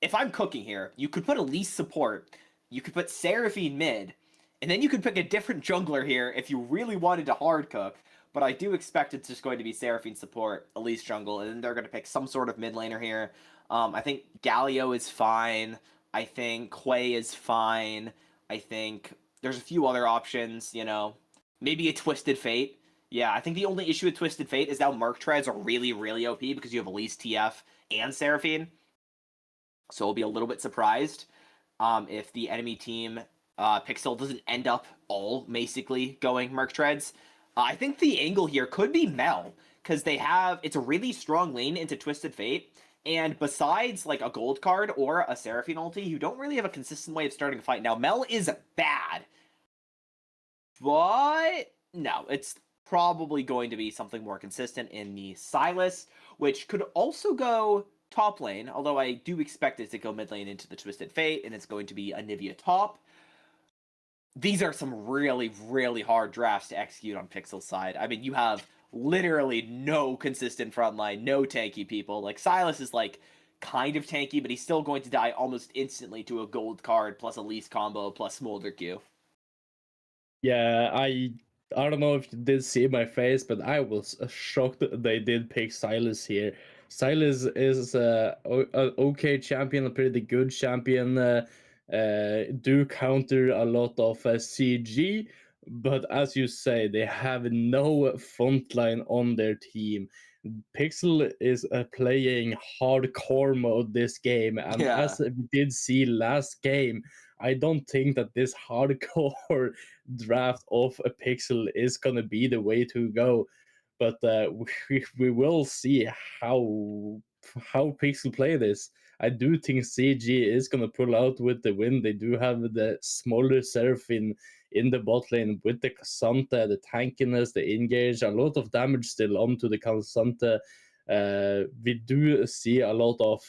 If I'm cooking here, you could put Elise support, you could put Seraphine mid, and then you could pick a different jungler here if you really wanted to hard cook. But I do expect it's just going to be Seraphine support, Elise jungle, and then they're going to pick some sort of mid laner here. I think Galio is fine. I think Quay is fine. I think there's a few other options, maybe a Twisted Fate. Yeah, I think the only issue with Twisted Fate is now Merc Treads are really, really OP because you have Elise TF and Seraphine. So I'll be a little bit surprised if the enemy team Pixel doesn't end up all basically going Merc Treads. I think the angle here could be Mel because it's a really strong lane into Twisted Fate. And besides like a gold card or a Seraphine ulti, you don't really have a consistent way of starting a fight. Now, Mel is bad, but no, it's probably going to be something more consistent in the Silas, which could also go top lane, although I do expect it to go mid lane into the Twisted Fate, and it's going to be Anivia top. These are some really, really hard drafts to execute on Pixel's side. I mean, you have literally no consistent front line, no tanky people. Like, Silas is like kind of tanky, but he's still going to die almost instantly to a gold card plus a Elise combo plus Smolder Q. Yeah, I don't know if you did see my face, but I was shocked that they did pick Silas here. Silas is an okay champion, a pretty good champion. Do counter a lot of CG, but as you say, they have no frontline on their team. Pixel is playing hardcore mode this game, and Yeah. as we did see last game, I don't think that this hardcore draft of a Pixel is gonna be the way to go. But we will see how Pixel play this. I do think CG is gonna pull out with the win. They do have the smaller Seraphine in the bot lane with the Cassandra, the tankiness, the engage, a lot of damage still onto the Cassandra. We do see a lot of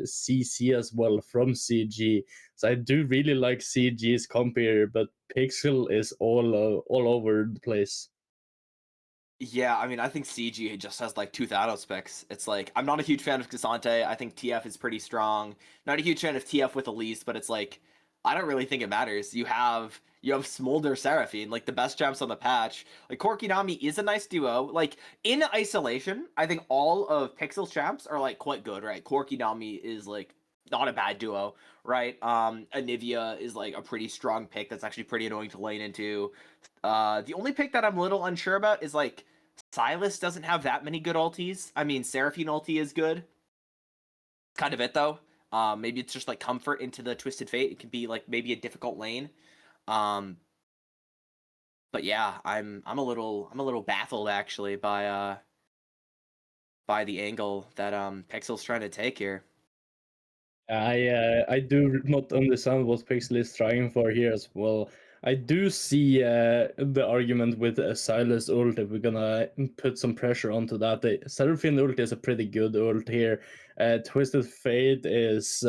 CC as well from CG. So I do really like CG's comp here, but Pixel is all over the place. Yeah, I mean, I think CG just has like two Thanos picks. It's like I'm not a huge fan of Cassante. I think TF is pretty strong. Not a huge fan of TF with Elise, but it's like I don't really think it matters. You have Smolder Seraphine, like the best champs on the patch. Like Corki Nami is a nice duo. Like in isolation, I think all of Pixel's champs are like quite good, right? Corki Nami is like not a bad duo, right? Anivia is like a pretty strong pick that's actually pretty annoying to lane into. The only pick that I'm a little unsure about is like Silas doesn't have that many good ultis. I mean, Seraphine ulti is good. Kind of it though. Maybe it's just like comfort into the Twisted Fate. It can be like maybe a difficult lane. Um, but yeah, I'm a little baffled actually by the angle that Pixel's trying to take here. I do not understand what Pixel is trying for here as well. I do see the argument with Silas ult if we're gonna put some pressure onto that. The Seraphine ult is a pretty good ult here. Twisted Fate is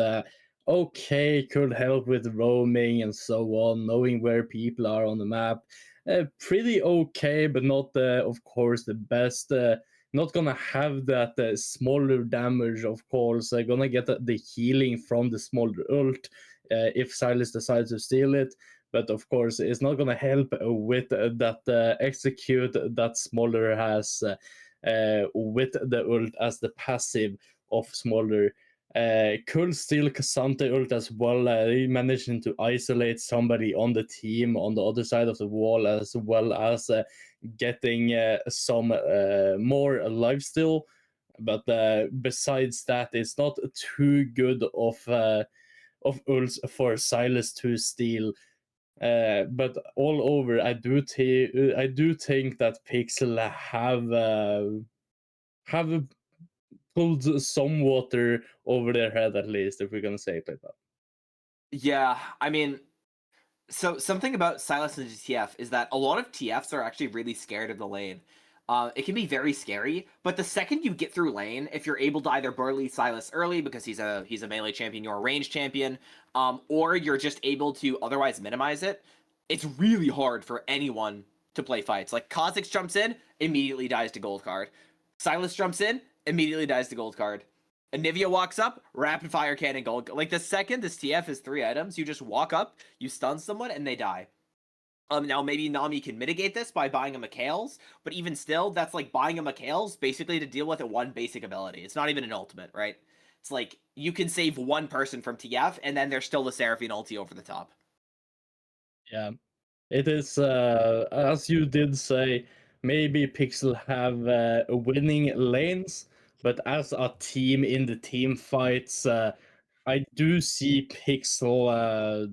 okay, could help with roaming and so on, knowing where people are on the map. Pretty okay, but not of course the best. not gonna have that smaller damage, of course. Gonna get the healing from the smaller ult if Silas decides to steal it. But of course, it's not gonna help with that execute that Smolder has with the ult as the passive of Smolder. Could steal Cassante ult as well, managing to isolate somebody on the team on the other side of the wall, as well as getting some more lifesteal. But besides that, it's not too good of ults for Silas to steal. But all over, I do think that PXL have pulled some water over their head, at least, if we're gonna say it like that. Yeah, I mean, so something about Silas and TF is that a lot of TFs are actually really scared of the lane. It can be very scary, but the second you get through lane, if you're able to either burly Silas early because he's a melee champion, you're a range champion, or you're just able to otherwise minimize it, it's really hard for anyone to play fights. Like Kha'Zix jumps in, immediately dies to gold card. Silas jumps in, immediately dies to gold card. Anivia walks up, rapid fire cannon gold. Like the second this TF is 3 items, you just walk up, you stun someone, and they die. Now maybe Nami can mitigate this by buying a Mikhail's, but even still, that's like buying a Mikhail's basically to deal with one basic ability. It's not even an ultimate, right? It's like you can save one person from TF, and then there's still the Seraphine ulti over the top. Yeah, it is, as you did say, maybe Pixel have winning lanes, but as a team in the team fights, I do see Pixel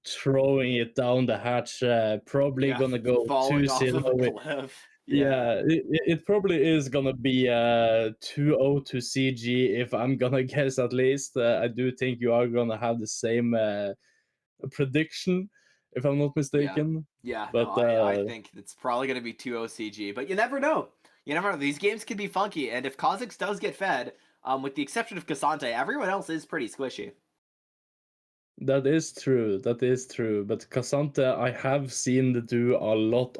throwing it down the hatch, probably Yeah, gonna go falling off 2-0. of a cliff. Yeah, it probably is gonna be 2-0 to CG, if I'm gonna guess, at least. I do think you are gonna have the same prediction, if I'm not Yeah. mistaken. Yeah, no, But I think it's probably going to be 2-0 CG, but you never know. You never know. These games can be funky, and if Kha'Zix does get fed, with the exception of Cassante, everyone else is pretty squishy. that is true. That is true. But Cassante, I have seen do a lot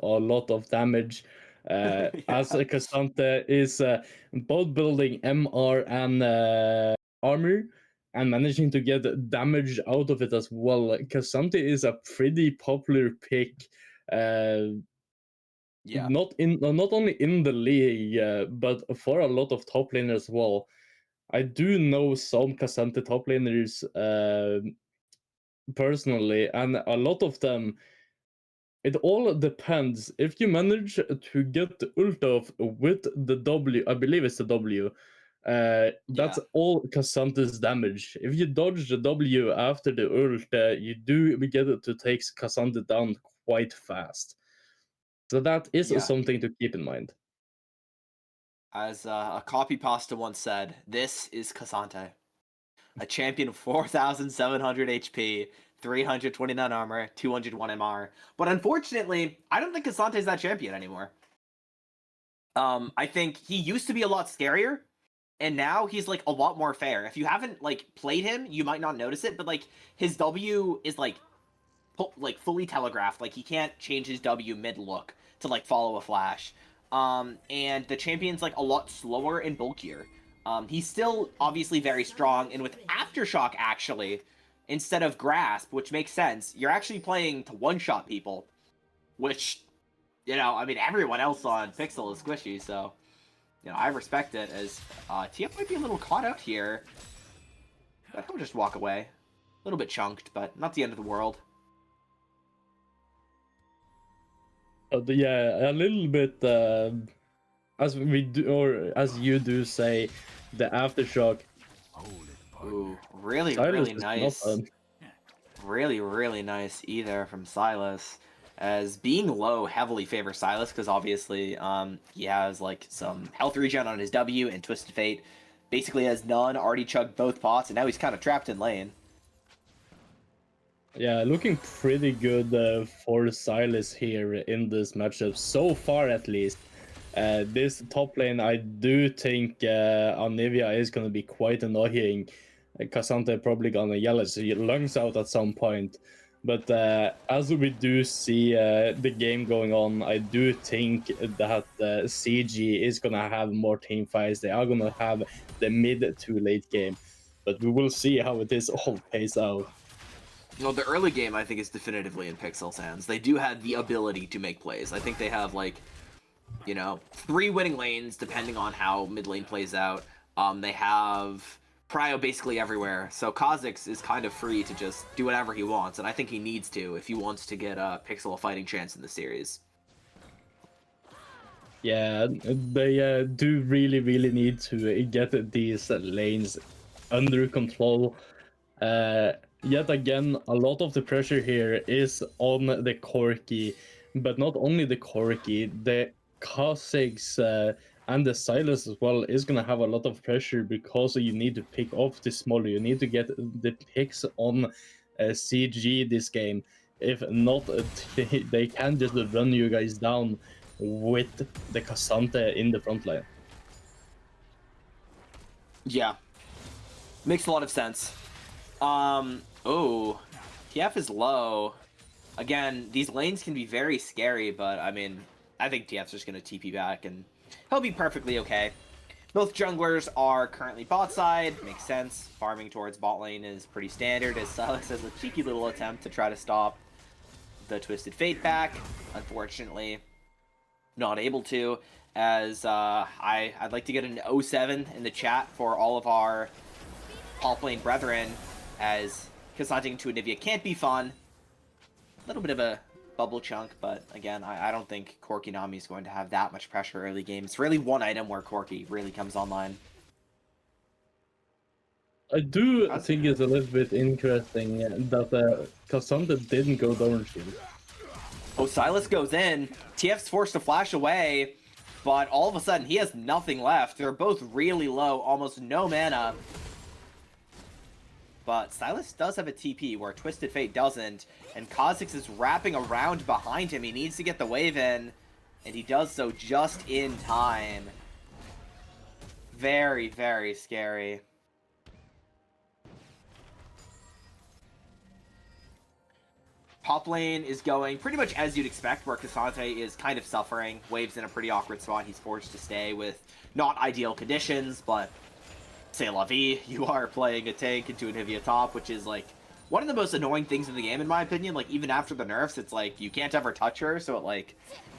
of damage. As Yeah. Cassante is both building MR and armor, and managing to get damage out of it as well. Cassante is a pretty popular pick. Yeah. Not only in the league, but for a lot of top laners as well. I do know some Cassante top laners personally, and a lot of them. It all depends. If you manage to get the ult off with the W, I believe it's the W. That's Yeah. all Cassante's damage. If you dodge the W after the ult, you do get it to take Cassante down quite fast. So that is Yeah. something to keep in mind. As a copy pasta once said, this is Cassante. A champion of 4,700 HP, 329 armor, 201 MR. But unfortunately, I don't think Cassante's that champion anymore. I think he used to be a lot scarier, and now he's like a lot more fair. If you haven't like played him, you might not notice it, but like his W is like fully telegraphed. Like he can't change his W mid look to like follow a flash. And the champion's like a lot slower and bulkier. He's still obviously very strong, and with Aftershock actually, instead of Grasp, which makes sense, you're actually playing to one-shot people, which, you know, I mean, everyone else on Pixel is squishy, so, you know, I respect it, as TF might be a little caught out here, but he'll just walk away. A little bit chunked, but not the end of the world. Yeah, a little bit. As we do, or as you do say, the aftershock. Ooh, really, Silas really is not nice. Really, really nice either from Silas. As being low heavily favors Silas, because obviously he has like some health regen on his W, and Twisted Fate basically has none, already chugged both pots, and now he's kind of trapped in lane. Yeah, looking pretty good for Silas here in this matchup, so far at least. This top lane, I do think Anivia is going to be quite annoying. Cassante probably going to yell his lungs out at some point. But as we do see the game going on, I do think that CG is gonna have more team fights. They are gonna have the mid to late game, but we will see how it is all plays out. Well, the early game, I think, is definitively in Pixel's hands. They do have the ability to make plays. I think they have, like, you know, 3 winning lanes, depending on how mid lane plays out. They have Prio basically everywhere, so Kha'Zix is kind of free to just do whatever he wants, and I think he needs to if he wants to get Pixel a fighting chance in the series. Yeah, they do really need to get these lanes under control. Yet again, a lot of the pressure here is on the Corki, but not only the Corki, the Kha'Zix and the Silas as well is gonna have a lot of pressure because you need to pick off the smaller. You need to get the picks on CG this game. If not, they can just run you guys down with the Cassante in the front line. Yeah. Makes a lot of sense. Oh, TF is low. Again, these lanes can be very scary, but I mean, I think TF's just going to TP back and he'll be perfectly okay. Both junglers are currently bot side, makes sense. Farming towards bot lane is pretty standard, as Silas has a cheeky little attempt to try to stop the Twisted Fate back. Unfortunately, not able to, as I'd like to get an 07 in the chat for all of our top lane brethren, as Cassanding to Anivia can't be fun. A little bit of a bubble chunk, but again, I don't think Corki Nami is going to have that much pressure early game. It's really one item where Corki really comes online. I do think it's a little bit interesting that Cassandra didn't go down shield. Oh, Silas goes in. TF's forced to flash away, but all of a sudden he has nothing left. They're both really low, almost no mana. But Silas does have a TP where Twisted Fate doesn't, and Kha'Zix is wrapping around behind him. He needs to get the wave in, and he does so just in time. Very, very scary. Top lane is going pretty much as you'd expect, where Cassante is kind of suffering. Wave's in a pretty awkward spot. He's forced to stay with not ideal conditions, but c'est la vie. You are playing a tank into Anivia top, which is like one of the most annoying things in the game, in my opinion. Like, even after the nerfs, it's like you can't ever touch her, so it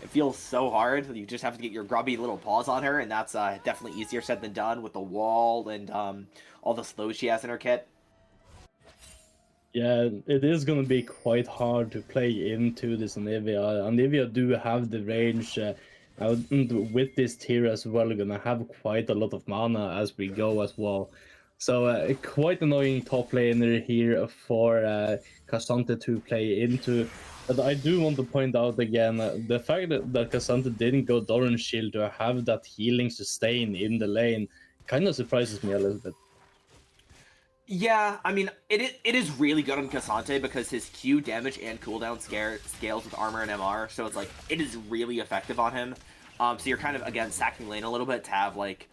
feels so hard. You just have to get your grubby little paws on her, and that's definitely easier said than done with the wall and all the slows she has in her kit. Yeah, it is going to be quite hard to play into this Anivia. Anivia do have the range with this tier as well. Going to have quite a lot of mana as we go as well. So quite annoying top laner here for Cassante to play into. But I do want to point out again, the fact that Cassante didn't go Doran Shield to have that healing sustain in the lane kind of surprises me a little bit. Yeah, I mean, it is really good on Cassante because his Q damage and cooldown scales with armor and MR, so it's like, it is really effective on him. So you're kind of, again, stacking lane a little bit to have, like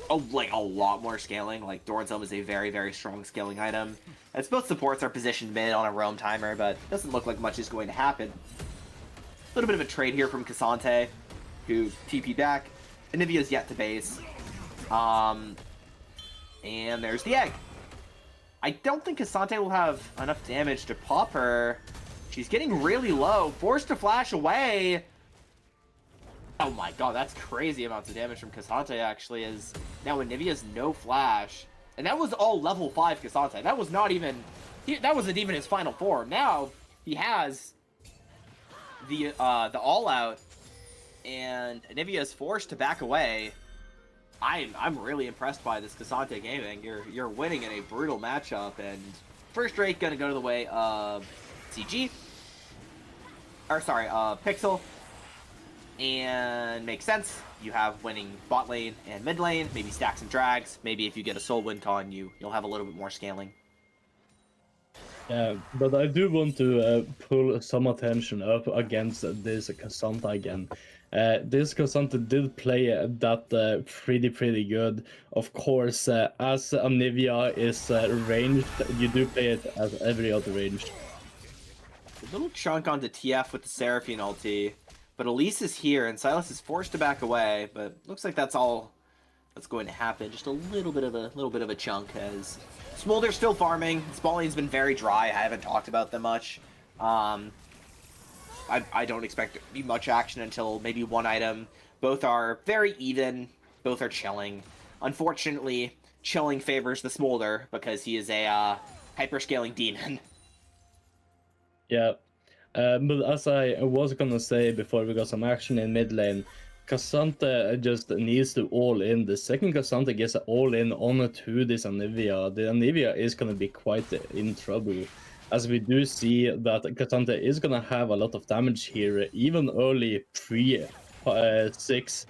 a lot more scaling. Like, Doran's Helm is a very, very strong scaling item. It's both supports are positioned mid on a roam timer, but doesn't look like much is going to happen. A little bit of a trade here from Cassante, who TP back. Anivia's yet to base. And there's the egg. I don't think Cassante will have enough damage to pop her. She's getting really low. Forced to flash away. Oh my god, that's crazy amounts of damage from Cassante, actually, as now Anivia's no flash. And that was all level 5 Cassante. That was not even... that wasn't even his final form. Now, he has the all-out, and Anivia's forced to back away. I'm really impressed by this Cassante gaming. You're winning in a brutal matchup, and first rate gonna go to the way of CG. Or sorry, Pixel. And makes sense. You have winning bot lane and mid lane, maybe stacks and drags. Maybe if you get a soul win con, you'll have a little bit more scaling. Yeah, but I do want to pull some attention up against this Cassandra again. This Cassandra did play that pretty good. Of course, as Anivia is ranged, you do play it as every other range. A little chunk onto TF with the Seraphine ulti. But Elise is here, and Silas is forced to back away. But looks like that's all that's going to happen. Just a little bit of a chunk, as Smolder's still farming. Spot lane's been very dry. I haven't talked about them much. I don't expect there to be much action until maybe one item. Both are very even. Both are chilling. Unfortunately, chilling favors the Smolder because he is a hyperscaling demon. Yeah, but as I was gonna say before we got some action in mid lane, Cassante just needs to all in. The second Cassante gets all in on to this Anivia, the Anivia is gonna be quite in trouble, as we do see that Cassante is gonna have a lot of damage here, even early pre-6.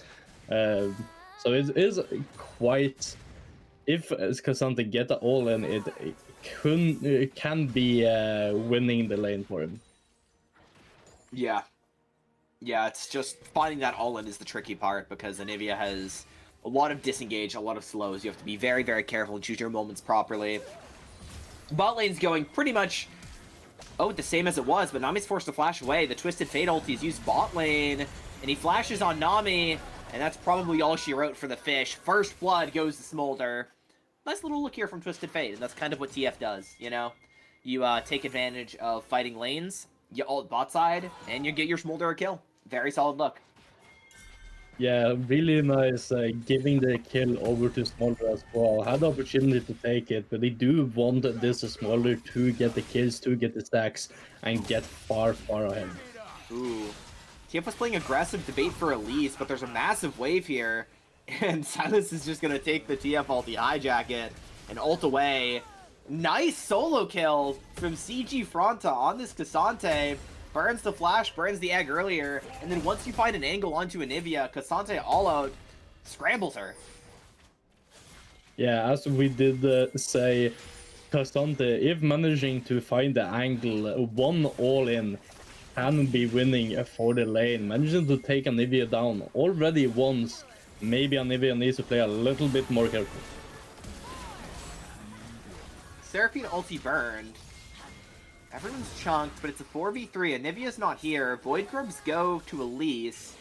So it is quite... If Cassante get the all in, it can be winning the lane for him. Yeah. Yeah, it's just finding that all-in is the tricky part, because Anivia has a lot of disengage, a lot of slows. You have to be very, very careful and choose your moments properly. Bot lane's going pretty much, the same as it was, but Nami's forced to flash away. The Twisted Fate ulti is used bot lane, and he flashes on Nami, and that's probably all she wrote for the fish. First blood goes to Smolder. Nice little look here from Twisted Fate, and that's kind of what TF does, you know? You take advantage of fighting lanes, you ult bot side, and you get your Smolder a kill. Very solid look. Yeah, really nice giving the kill over to Smolder as well. Had the opportunity to take it, but they do want this Smolder to get the kills, to get the stacks, and get far, far ahead. Ooh. TF was playing aggressive debate for Elise, but there's a massive wave here, and Silas is just going to take the TF ulti, hijack it, and ult away. Nice solo kill from CG Fronta on this Cassante. Burns the flash, burns the egg earlier, and then once you find an angle onto Anivia, Cassante all out scrambles her. Yeah, as we did say, Cassante, if managing to find the angle, one all-in can be winning for the lane. Managing to take Anivia down already once, maybe Anivia needs to play a little bit more careful. Seraphine ulti burned. Everyone's chunked, but it's a 4v3. Anivia's not here. Void Grubs go to Elise.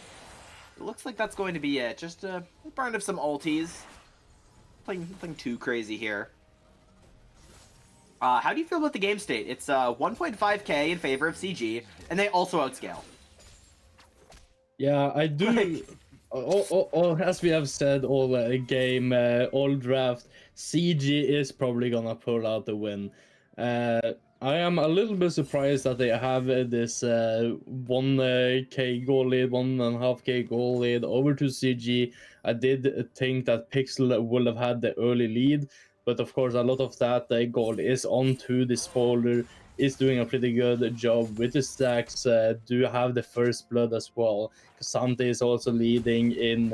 It looks like that's going to be it. Just a burn of some ultis. Nothing too crazy here. How do you feel about the game state? It's 1.5k in favor of CG, and they also outscale. Yeah, I do. As we have said all game, all draft, CG is probably gonna pull out the win. I am a little bit surprised that they have this 1k goal lead, 1.5k goal lead over to CG. I did think that PXL would have had the early lead, but of course a lot of that goal is onto the spoiler, is doing a pretty good job with the stacks, do have the first blood as well. Cassante is also leading in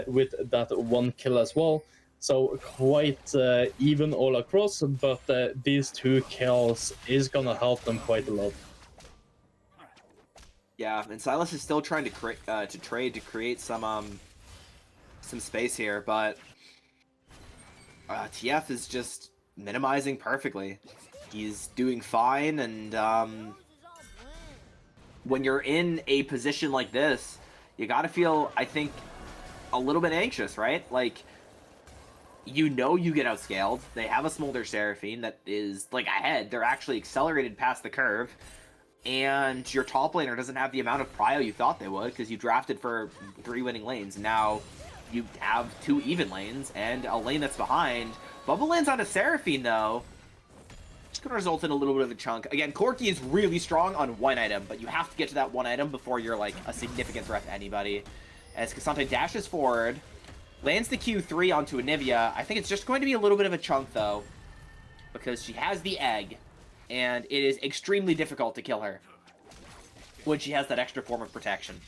with that one kill as well. So quite even all across, but these two kills is gonna help them quite a lot. Yeah, and Silas is still trying to trade to create some space here, but TF is just minimizing perfectly. He's doing fine, and when you're in a position like this, you gotta feel, I think, a little bit anxious, right? Like, you know you get outscaled. They have a Smolder Seraphine that is, like, ahead. They're actually accelerated past the curve. And your top laner doesn't have the amount of prio you thought they would, because you drafted for 3 winning lanes. Now you have 2 even lanes and a lane that's behind. Bubble lands on a Seraphine, though. It's going to result in a little bit of a chunk. Again, Corki is really strong on one item, but you have to get to that one item before you're, like, a significant threat to anybody. As Cassante dashes forward, lands the Q3 onto Anivia. I think it's just going to be a little bit of a chunk, though, because she has the egg, and it is extremely difficult to kill her when she has that extra form of protection.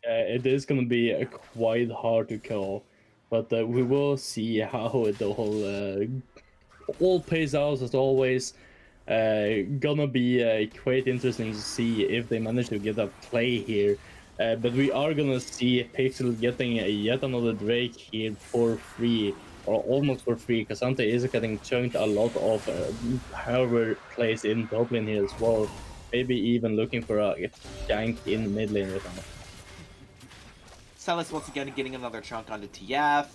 It is going to be quite hard to kill, but we will see how the all pays out as always. Gonna be quite interesting to see if they manage to get a play here. But we are gonna see PXL getting yet another Drake here for free. or almost for free. Cassante is getting chunked a lot of however plays in Dublin here as well. Maybe even looking for a gank in mid lane right now. Silas once again getting another chunk onto TF.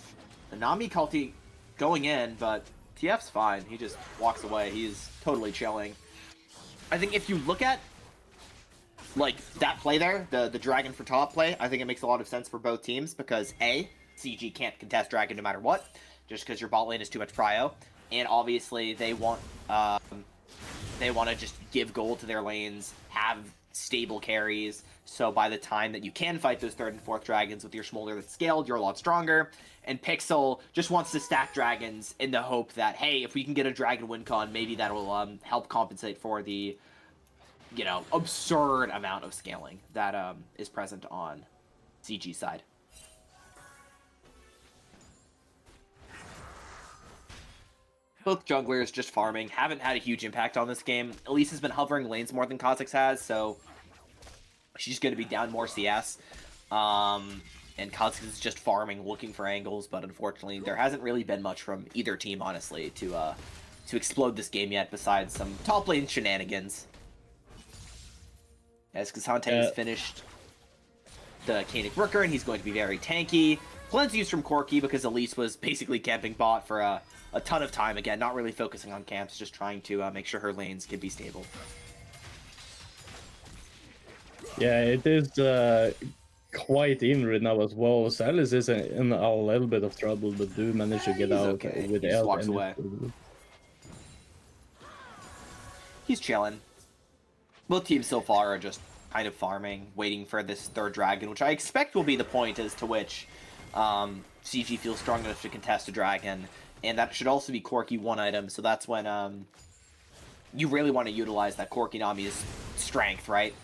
The Nami culti going in, but TF's fine. He just walks away. He's totally chilling. I think if you look at like that play there, the Dragon for top play, I think it makes a lot of sense for both teams because A, CG can't contest Dragon no matter what, just because your bot lane is too much prio, and obviously they want to just give gold to their lanes, have stable carries, so by the time that you can fight those 3rd and 4th dragons with your Smolder that's scaled, you're a lot stronger. And PXL just wants to stack dragons in the hope that, hey, if we can get a dragon win con, maybe that will help compensate for the, you know, absurd amount of scaling that is present on CG side. Both junglers just farming, haven't had a huge impact on this game. Elise has been hovering lanes more than Kha'Zix has, so she's going to be down more CS. And Kha'Zix is just farming, looking for angles, but unfortunately there hasn't really been much from either team, honestly, to explode this game yet, besides some top lane shenanigans. As Cassante has finished the Kaenic Rooker, and he's going to be very tanky. Cleanse used from Corki because Elise was basically camping bot for a ton of time. Again, not really focusing on camps, just trying to make sure her lanes can be stable. Yeah, it is quite in right now as well. Silas is in a little bit of trouble, but do manage to get out okay. with He just L. walks away. He's chilling. Both teams so far are just kind of farming, waiting for this 3rd dragon, which I expect will be the point as to which CG feels strong enough to contest a dragon. And that should also be Corki 1 item, so that's when you really want to utilize that Corki Nami's strength, right?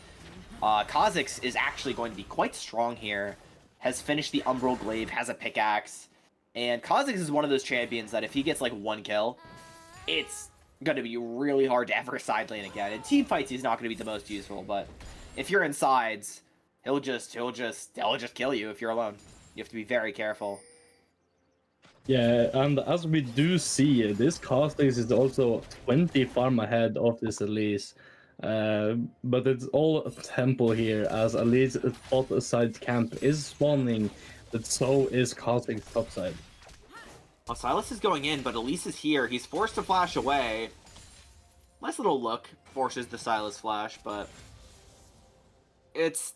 Kha'Zix is actually going to be quite strong here, has finished the Umbral Glaive, has a pickaxe, and Kha'Zix is one of those champions that if he gets like 1 kill, it's going to be really hard to ever side lane again. In team fights, he's not going to be the most useful, but if you're in sides, he'll just kill you if you're alone. You have to be very careful. Yeah, and as we do see, this Kha'Zix is also 20 farm ahead of this Elise. But it's all tempo here, as Elise bot side camp is spawning, but so is Kha'Zix top side. Well, Silas is going in, but Elise is here. He's forced to flash away. Nice little look. Forces the Silas flash, but it's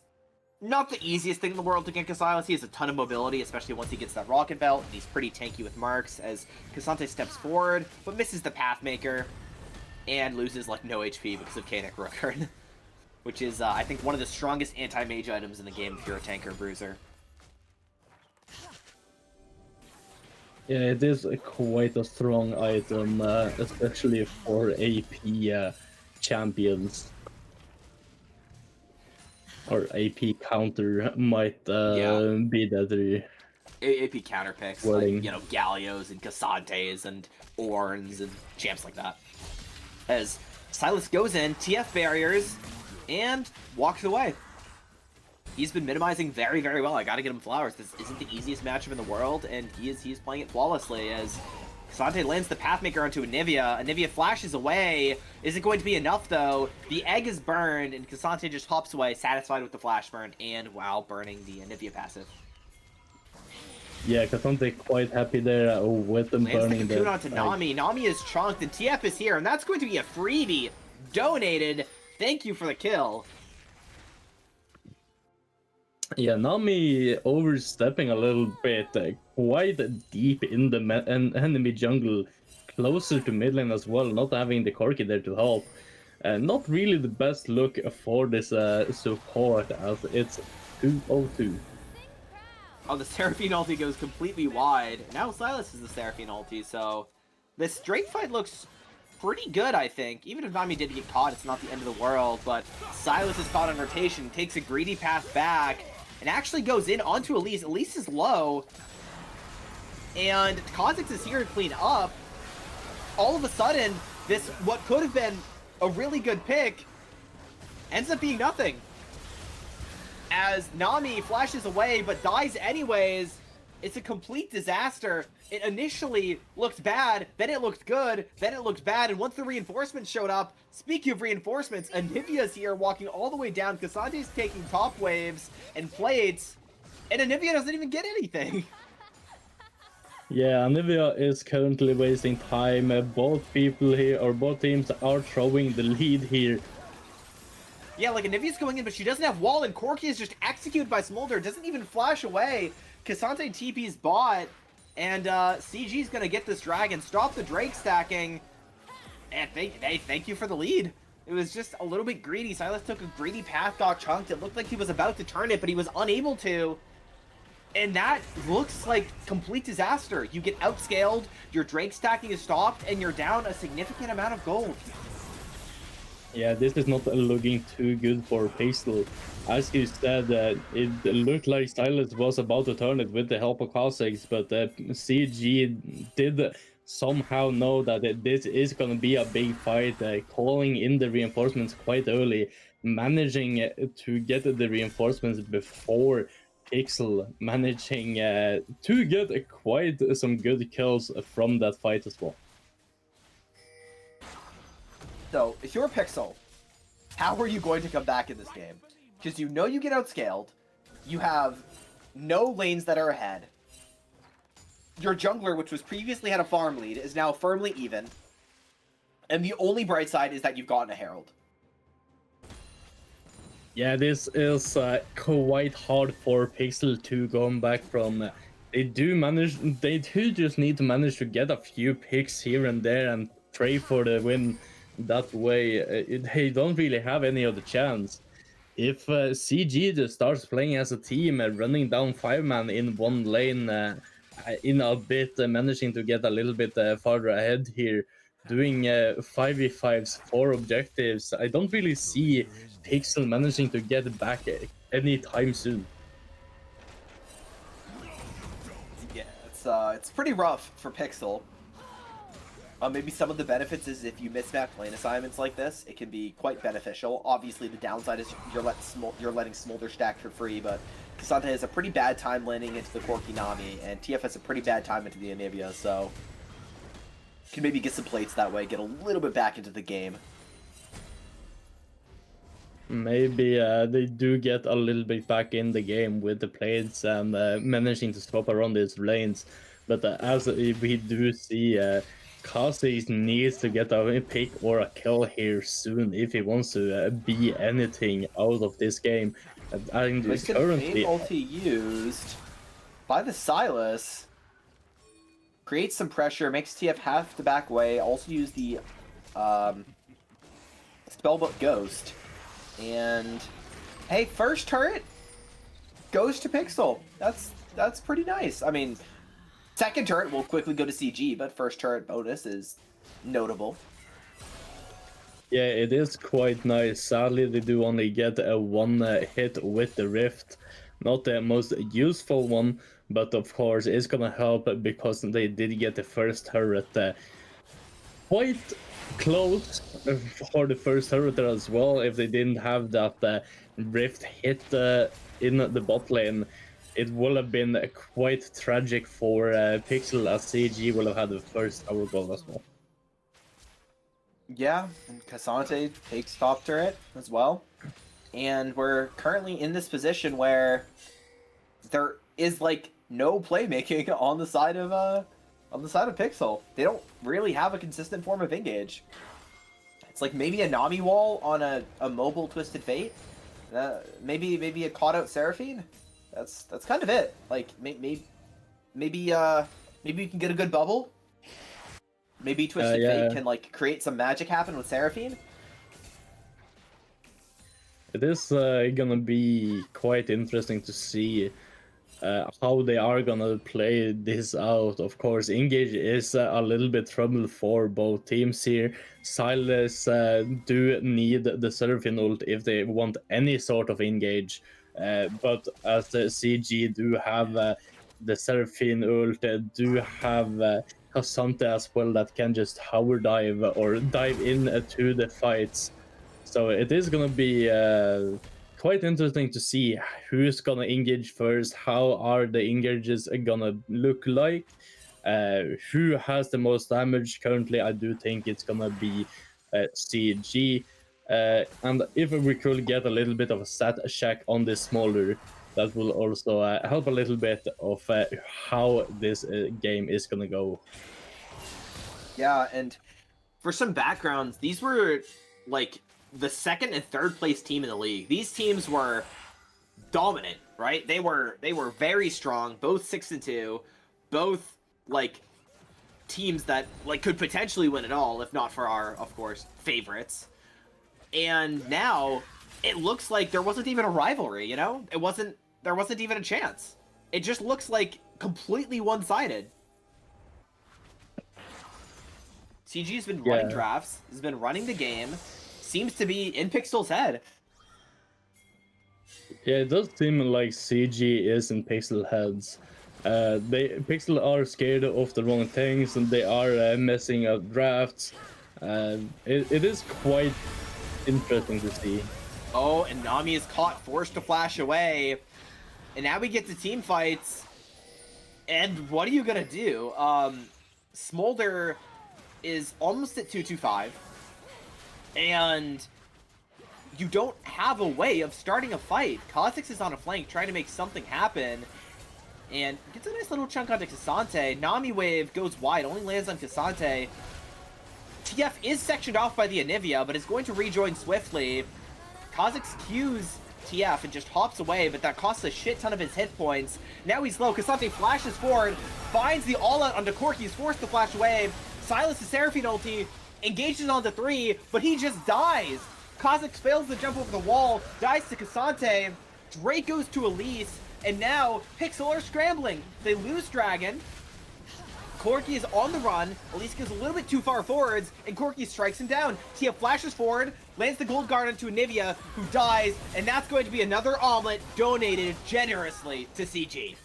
not the easiest thing in the world to gank a Silas. He has a ton of mobility, especially once he gets that rocket belt, and he's pretty tanky with marks as Cassante steps forward, but misses the Pathmaker, and loses like no HP because of Kaenic Rooker, which is, I think, one of the strongest anti-mage items in the game if you're a tanker bruiser. Yeah, it is quite a strong item, especially for AP champions. Or AP counter might be that AP counter picks, like, you know, Gallios and Cassantes and Orns and champs like that. As Silas goes in, TF barriers, and walks away. He's been minimizing very, very well. I gotta get him flowers. This isn't the easiest matchup in the world, and he's playing it flawlessly as Cassante lands the Pathmaker onto Anivia. Anivia flashes away. Isn't going to be enough, though. The egg is burned, and Cassante just hops away, satisfied with the flash burn, and wow, burning the Anivia passive. Yeah, Cassante quite happy there with them burning the onto Nami. Nami is chunked, and TF is here, and that's going to be a freebie donated. Thank you for the kill. Yeah, Nami overstepping a little bit, quite deep in the enemy jungle, closer to mid lane as well, not having the Corki there to help. Not really the best look for this support, as it's 2-0-2. Oh, the Seraphine ulti goes completely wide. Now Silas is the Seraphine ulti, so this Drake fight looks pretty good, I think. Even if Nami did get caught, it's not the end of the world, but Silas is caught on rotation, takes a greedy path back, and actually goes in onto Elise. Elise is low, and Kha'Zix is here to clean up. All of a sudden, this, what could have been a really good pick, ends up being nothing. As Nami flashes away, but dies anyways, It's a complete disaster. It initially looked bad, then it looked good, then it looked bad, and once the reinforcements showed up, speaking of reinforcements, Anivia's here walking all the way down. Casante's taking top waves and plates, and Anivia doesn't even get anything. Yeah, Anivia is currently wasting time. Both people here, or both teams, are throwing the lead here. Yeah, like Anivia's going in, but she doesn't have wall, and Corki is just executed by Smolder. Doesn't even flash away. Cassante TP's bot, and CG's gonna get this dragon, stop the Drake stacking, and thank you for the lead. It was just a little bit greedy. Silas took a greedy path, got chunked. It looked like he was about to turn it, but he was unable to. And that looks like complete disaster. You get outscaled, your Drake stacking is stopped, and you're down a significant amount of gold. Yeah, this is not looking too good for PXL. As you said, it looked like Silas was about to turn it with the help of Kha'Zix, but CG did somehow know that this is going to be a big fight, calling in the reinforcements quite early, managing to get the reinforcements before PXL, managing to get quite some good kills from that fight as well. So, if you're PXL, how are you going to come back in this game? Because you know you get outscaled, you have no lanes that are ahead, your jungler, which was previously had a farm lead, is now firmly even, and the only bright side is that you've gotten a Herald. Yeah, this is quite hard for PXL to go back from. They do just need to manage to get a few picks here and there and pray for the win. That way, they don't really have any other chance. If CG just starts playing as a team, running down 5-man in one lane, in a bit, managing to get a little bit farther ahead here, doing 5v5s for objectives, I don't really see PXL managing to get back anytime soon. Yeah, it's pretty rough for Pixel. Maybe some of the benefits is if you mismap lane assignments like this, it can be quite beneficial. Obviously, the downside is you're letting Smolder stack for free, but Cassante has a pretty bad time landing into the Corki Nami, and TF has a pretty bad time into the Anivia, so can maybe get some plates that way, get a little bit back into the game. Maybe they do get a little bit back in the game with the plates and managing to swap around these lanes, but as we do see, Kha'Zix needs to get a pick or a kill here soon if he wants to be anything out of this game. And currently, ulti used by the Silas creates some pressure, makes TF have to back away. Also use the Spellbook Ghost, and hey, first turret goes to Pixel. That's pretty nice. I mean, second turret will quickly go to CG, but first turret bonus is notable. Yeah, it is quite nice. Sadly, they do only get a one hit with the Rift. Not the most useful one, but of course it's gonna help because they did get the first turret quite close for the first turret as well. If they didn't have that Rift hit in the bot lane, it would have been quite tragic for Pixel, as CG will have had the first tower goal as well. Yeah, and Cassante takes top turret as well. And we're currently in this position where there is like no playmaking on the side of Pixel. They don't really have a consistent form of engage. It's like maybe a Nami wall on a mobile Twisted Fate. Maybe a caught out Seraphine. That's kind of it. Like maybe you can get a good bubble. Maybe Twisted Fate can like create some magic happen with Seraphine. It is gonna be quite interesting to see how they are gonna play this out. Of course, engage is a little bit trouble for both teams here. Silas do need the Seraphine ult if they want any sort of engage, but as the CG do have the Seraphine ult, do have Cassante as well that can just hover dive or dive in to the fights. So it is gonna be quite interesting to see who's gonna engage first, how are the engages gonna look like, who has the most damage. Currently, I do think it's gonna be CG. And if we could get a little bit of a stat check on this Smolder, that will also help a little bit of how this game is gonna go. Yeah, and for some backgrounds, these were like the second and third place team in the league. These teams were dominant, right? They were very strong, both 6-2, both like teams that like could potentially win it all, if not for our, of course, favorites. And now it looks like there wasn't even a rivalry, you know? There wasn't even a chance. It just looks like completely one-sided. CG's been running drafts, has been running the game, seems to be in Pixel's head. Yeah, it does seem like CG is in Pixel heads. Pixel are scared of the wrong things, and they are messing up drafts. It is quite interesting to see. Oh, and Nami is caught, forced to flash away. And now we get to team fights. And what are you gonna do? Smolder is almost at 225. And you don't have a way of starting a fight. Kha'Zix is on a flank trying to make something happen. And gets a nice little chunk onto Cassante. Nami wave goes wide, only lands on Cassante. TF is sectioned off by the Anivia, but is going to rejoin swiftly. Kha'Zix cues TF and just hops away, but that costs a shit ton of his hit points. Now he's low. Cassante flashes forward, finds the all-out onto Corki. He's forced to flash away. Silas' Seraphine ulti engages onto 3, but he just dies. Kha'Zix fails to jump over the wall, dies to Cassante. Drake goes to Elise, and now Pixel are scrambling. They lose Dragon. Corki is on the run. Elise goes a little bit too far forwards, and Corki strikes him down. Tia flashes forward, lands the gold guard onto Anivia, who dies, and that's going to be another omelet donated generously to CG.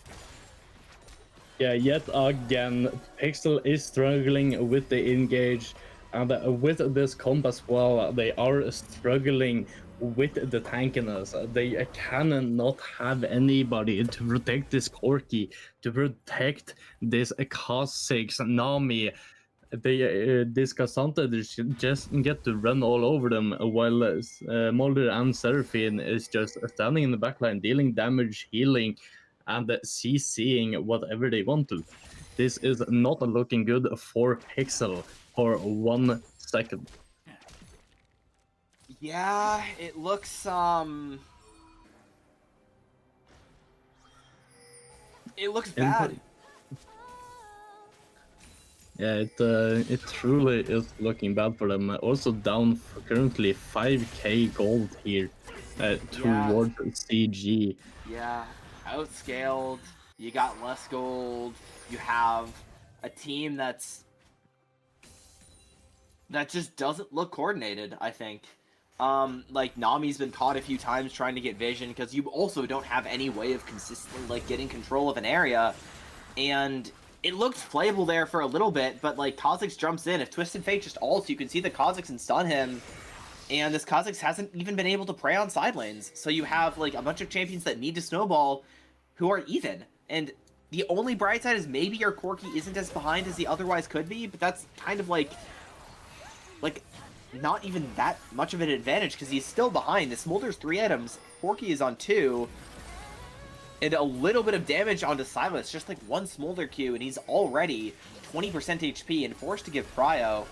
Yeah, yet again, Pixel is struggling with the engage, and with this comp as well, they are struggling with the tankiness. They cannot have anybody to protect this Corki, to protect this Kha'Zix, Nami. This Cassandra just get to run all over them, while Mulder and Seraphine is just standing in the backline, dealing damage, healing, and CCing whatever they want to. This is not looking good for Pixel for 1 second. Yeah, it looks bad. Yeah, it truly is looking bad for them. Also down for currently 5k gold here towards CG. Yeah, outscaled. You got less gold. You have a team that just doesn't look coordinated, I think. Like, Nami's been caught a few times trying to get vision, because you also don't have any way of consistently, like, getting control of an area. And it looked playable there for a little bit, but, like, Kha'Zix jumps in. If Twisted Fate just ults, you can see the Kha'Zix and stun him. And this Kha'Zix hasn't even been able to prey on side lanes. So you have, like, a bunch of champions that need to snowball who are even. And the only bright side is maybe your Corki isn't as behind as he otherwise could be, but that's kind of, like not even that much of an advantage, because he's still behind. The Smolder's 3 items, Corki is on 2, and a little bit of damage onto Silas, just like 1 Smolder Q, and he's already 20% HP and forced to give Prio.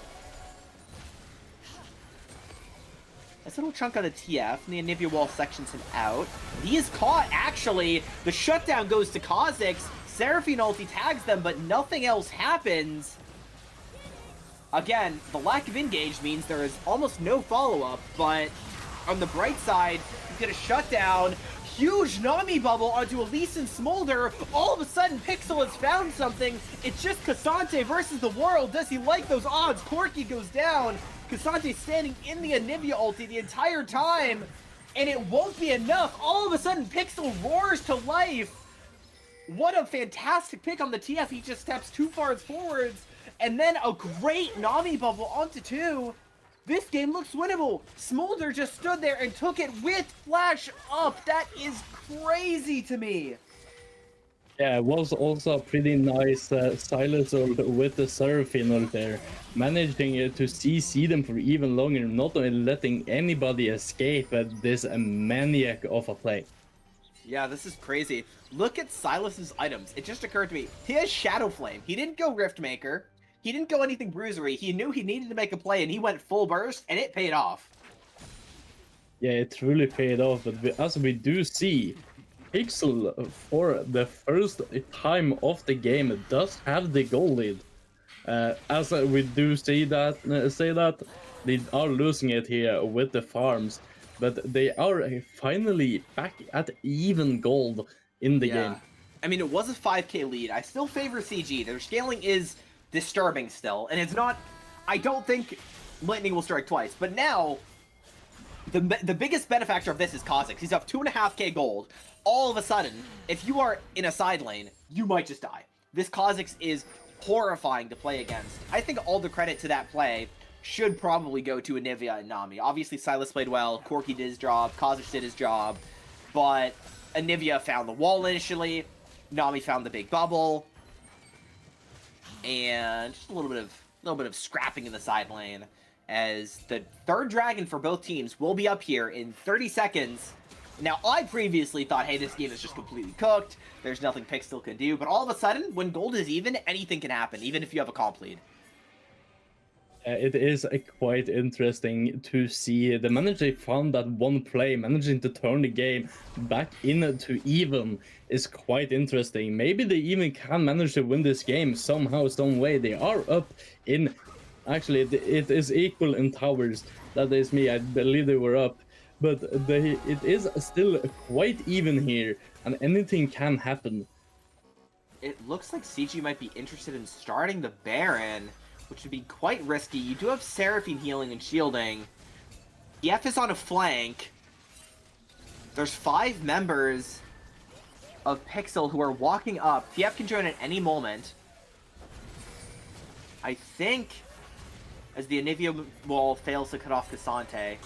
Nice little chunk on the TF, and the Anivia wall sections him out. He is caught, actually. The shutdown goes to Kha'Zix. Seraphine ulti tags them, but nothing else happens. Again, the lack of engage means there is almost no follow-up, but on the bright side, you get a shutdown. Huge Nami bubble onto Elise and Smolder. All of a sudden, Pixel has found something. It's just Cassante versus the world. Does he like those odds? Corki goes down. Cassante standing in the Anivia ulti the entire time, and it won't be enough. All of a sudden, Pixel roars to life. What a fantastic pick on the TF. He just steps too far forwards. And then a great Nami bubble onto 2. This game looks winnable. Smolder just stood there and took it with flash up. That is crazy to me. Yeah, it was also a pretty nice Silas ult with the Seraphine ult there, managing to CC them for even longer, not only letting anybody escape this maniac of a play. Yeah, this is crazy. Look at Silas's items. It just occurred to me. He has Shadow Flame. He didn't go Riftmaker. He didn't go anything bruisery. He knew he needed to make a play, and he went full burst, and it paid off. Yeah, it truly paid off, but as we do see, PXL for the first time of the game does have the goal lead. As we do say that they are losing it here with the farms, but they are finally back at even gold in the game. I mean, it was a 5k lead. I still favor CG. Their scaling is disturbing still, and it's not... I don't think Lightning will strike twice, but now... The biggest benefactor of this is Kha'Zix. He's up 2.5k gold. All of a sudden, if you are in a side lane, you might just die. This Kha'Zix is horrifying to play against. I think all the credit to that play should probably go to Anivia and Nami. Obviously, Silas played well, Corki did his job, Kha'Zix did his job, but Anivia found the wall initially, Nami found the big bubble, and just a little bit of scrapping in the side lane, as the third dragon for both teams will be up here in 30 seconds. Now, I previously thought, hey, this game is just completely cooked, there's nothing PXL can do, but all of a sudden, when gold is even, anything can happen, even if you have a comp lead. It is quite interesting to see the manager found that one play, managing to turn the game back into even is quite interesting. Maybe they even can manage to win this game somehow, some way. They are up in... Actually, it is equal in towers. That is me. I believe they were up. But it is still quite even here, and anything can happen. It looks like CG might be interested in starting the Baron, which would be quite risky. You do have Seraphine healing and shielding. EF is on a flank. There's 5 members of PXL who are walking up. TF can join at any moment. I think, as the Anivia wall fails to cut off Cassante,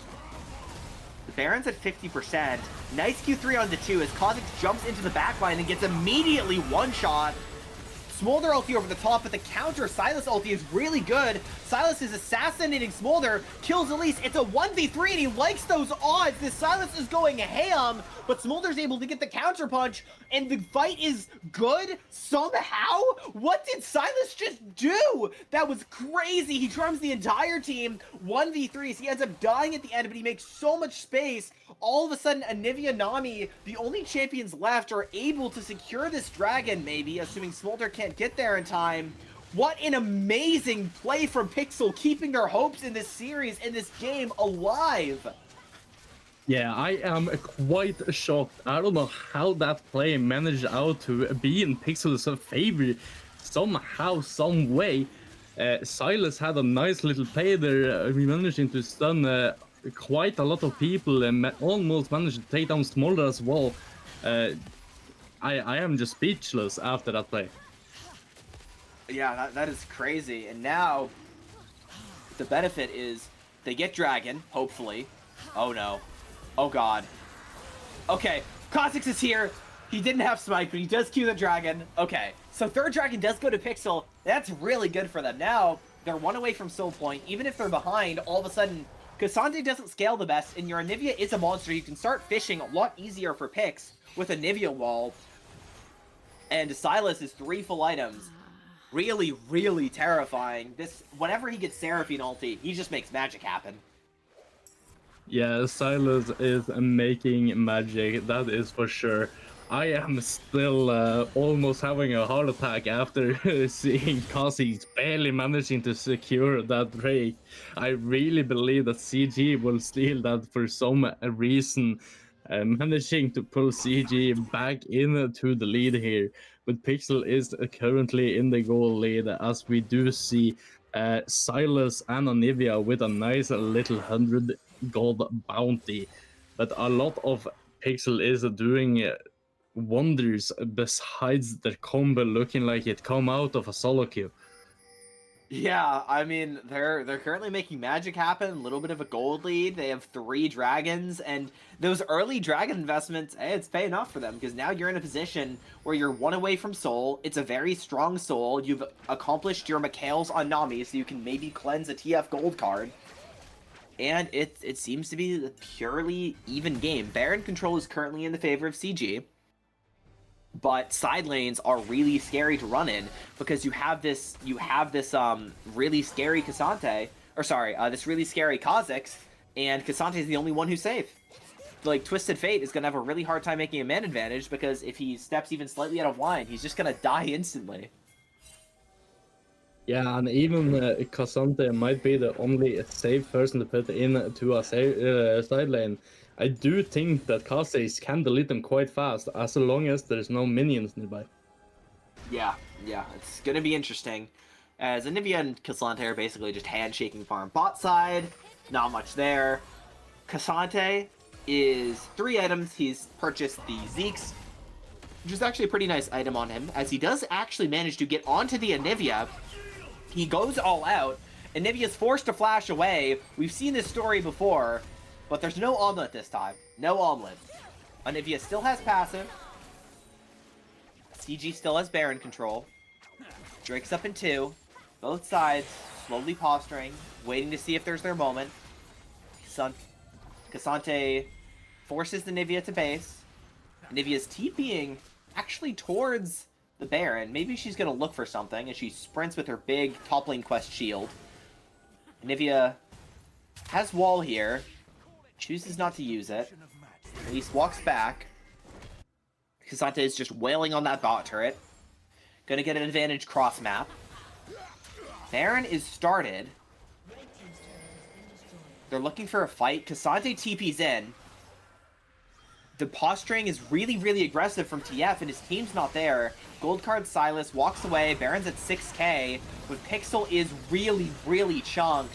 the Baron's at 50%. Nice Q3 on the 2 as Kha'Zix jumps into the backline and gets immediately one-shot. Smolder ulti over the top, but the counter Silas ulti is really good. Silas is assassinating Smolder, kills Elise. It's a 1v3 and he likes those odds. This Silas is going ham, but Smolder's able to get the counter punch and the fight is good somehow? What did Silas just do? That was crazy. He charms the entire team, 1v3s. He ends up dying at the end, but he makes so much space. All of a sudden, Anivia Nami, the only champions left, are able to secure this dragon, maybe, assuming Smolder can't get there in time. What an amazing play from PXL, keeping their hopes in this series, in this game, alive. Yeah, I am quite shocked. I don't know how that play managed out to be in PXL's favor somehow, some way. Silas had a nice little play there, managing to stun quite a lot of people and almost managed to take down Smolder as well. I am just speechless after that play. Yeah, that is crazy. And now, the benefit is they get Dragon, hopefully. Oh no. Oh god. Okay, Kha'Zix is here. He didn't have Smite, but he does Q the Dragon. Okay, so third Dragon does go to PXL. That's really good for them. Now, they're 1 away from Soul Point. Even if they're behind, all of a sudden, Cassante doesn't scale the best, and your Anivia is a monster. You can start fishing a lot easier for picks with Anivia wall. And Silas is 3 full items. Really, really terrifying. This, whenever he gets Seraphine ulti, he just makes magic happen. Yeah, Silas is making magic, that is for sure. I am still almost having a heart attack after seeing Kha'Zix barely managing to secure that Drake. I really believe that CG will steal that for some reason, managing to pull CG back into the lead here. But PXL is currently in the goal lead, as we do see Silas and Anivia with a nice little 100 gold bounty. But a lot of PXL is doing wonders besides their combo looking like it come out of a solo queue. Yeah, I mean they're currently making magic happen. A little bit of a gold lead. They have 3 dragons, and those early dragon investments, hey, it's paying off for them because now you're in a position where you're 1 away from soul. It's a very strong soul. You've accomplished your Mikhails on Nami, so you can maybe cleanse a TF gold card. And it seems to be a purely even game. Baron control is currently in the favor of CG, but side lanes are really scary to run in because you have this really scary Cassante, or sorry, this really scary Kha'Zix, and Cassante is the only one who's safe. Like Twisted Fate is gonna have a really hard time making a man advantage because if he steps even slightly out of line, he's just gonna die instantly. Yeah, and even Cassante might be the only safe person to put into a side lane. I do think that Kha'Zix can delete them quite fast as long as there's no minions nearby. Yeah, it's gonna be interesting. As Anivia and Cassante are basically just handshaking farm bot side, not much there. Cassante is 3 items. He's purchased the Zeeks, which is actually a pretty nice item on him, as he does actually manage to get onto the Anivia. He goes all out. Anivia's forced to flash away. We've seen this story before, but there's no omelet this time. No omelet. Anivia still has passive. CG still has Baron control. Drake's up in 2. Both sides slowly posturing, waiting to see if there's their moment. Cassante forces the Nivea to base. Nivea's TPing actually towards the Baron. Maybe she's going to look for something, and she sprints with her big top lane quest shield. Nivea has wall here, chooses not to use it. At least walks back. Cassante is just wailing on that bot turret. Gonna get an advantage cross map. Baron is started. They're looking for a fight. Cassante TP's in. The posturing is really, really aggressive from TF, and his team's not there. Gold card Silas walks away. Baron's at 6k, but Pixel is really, really chunked.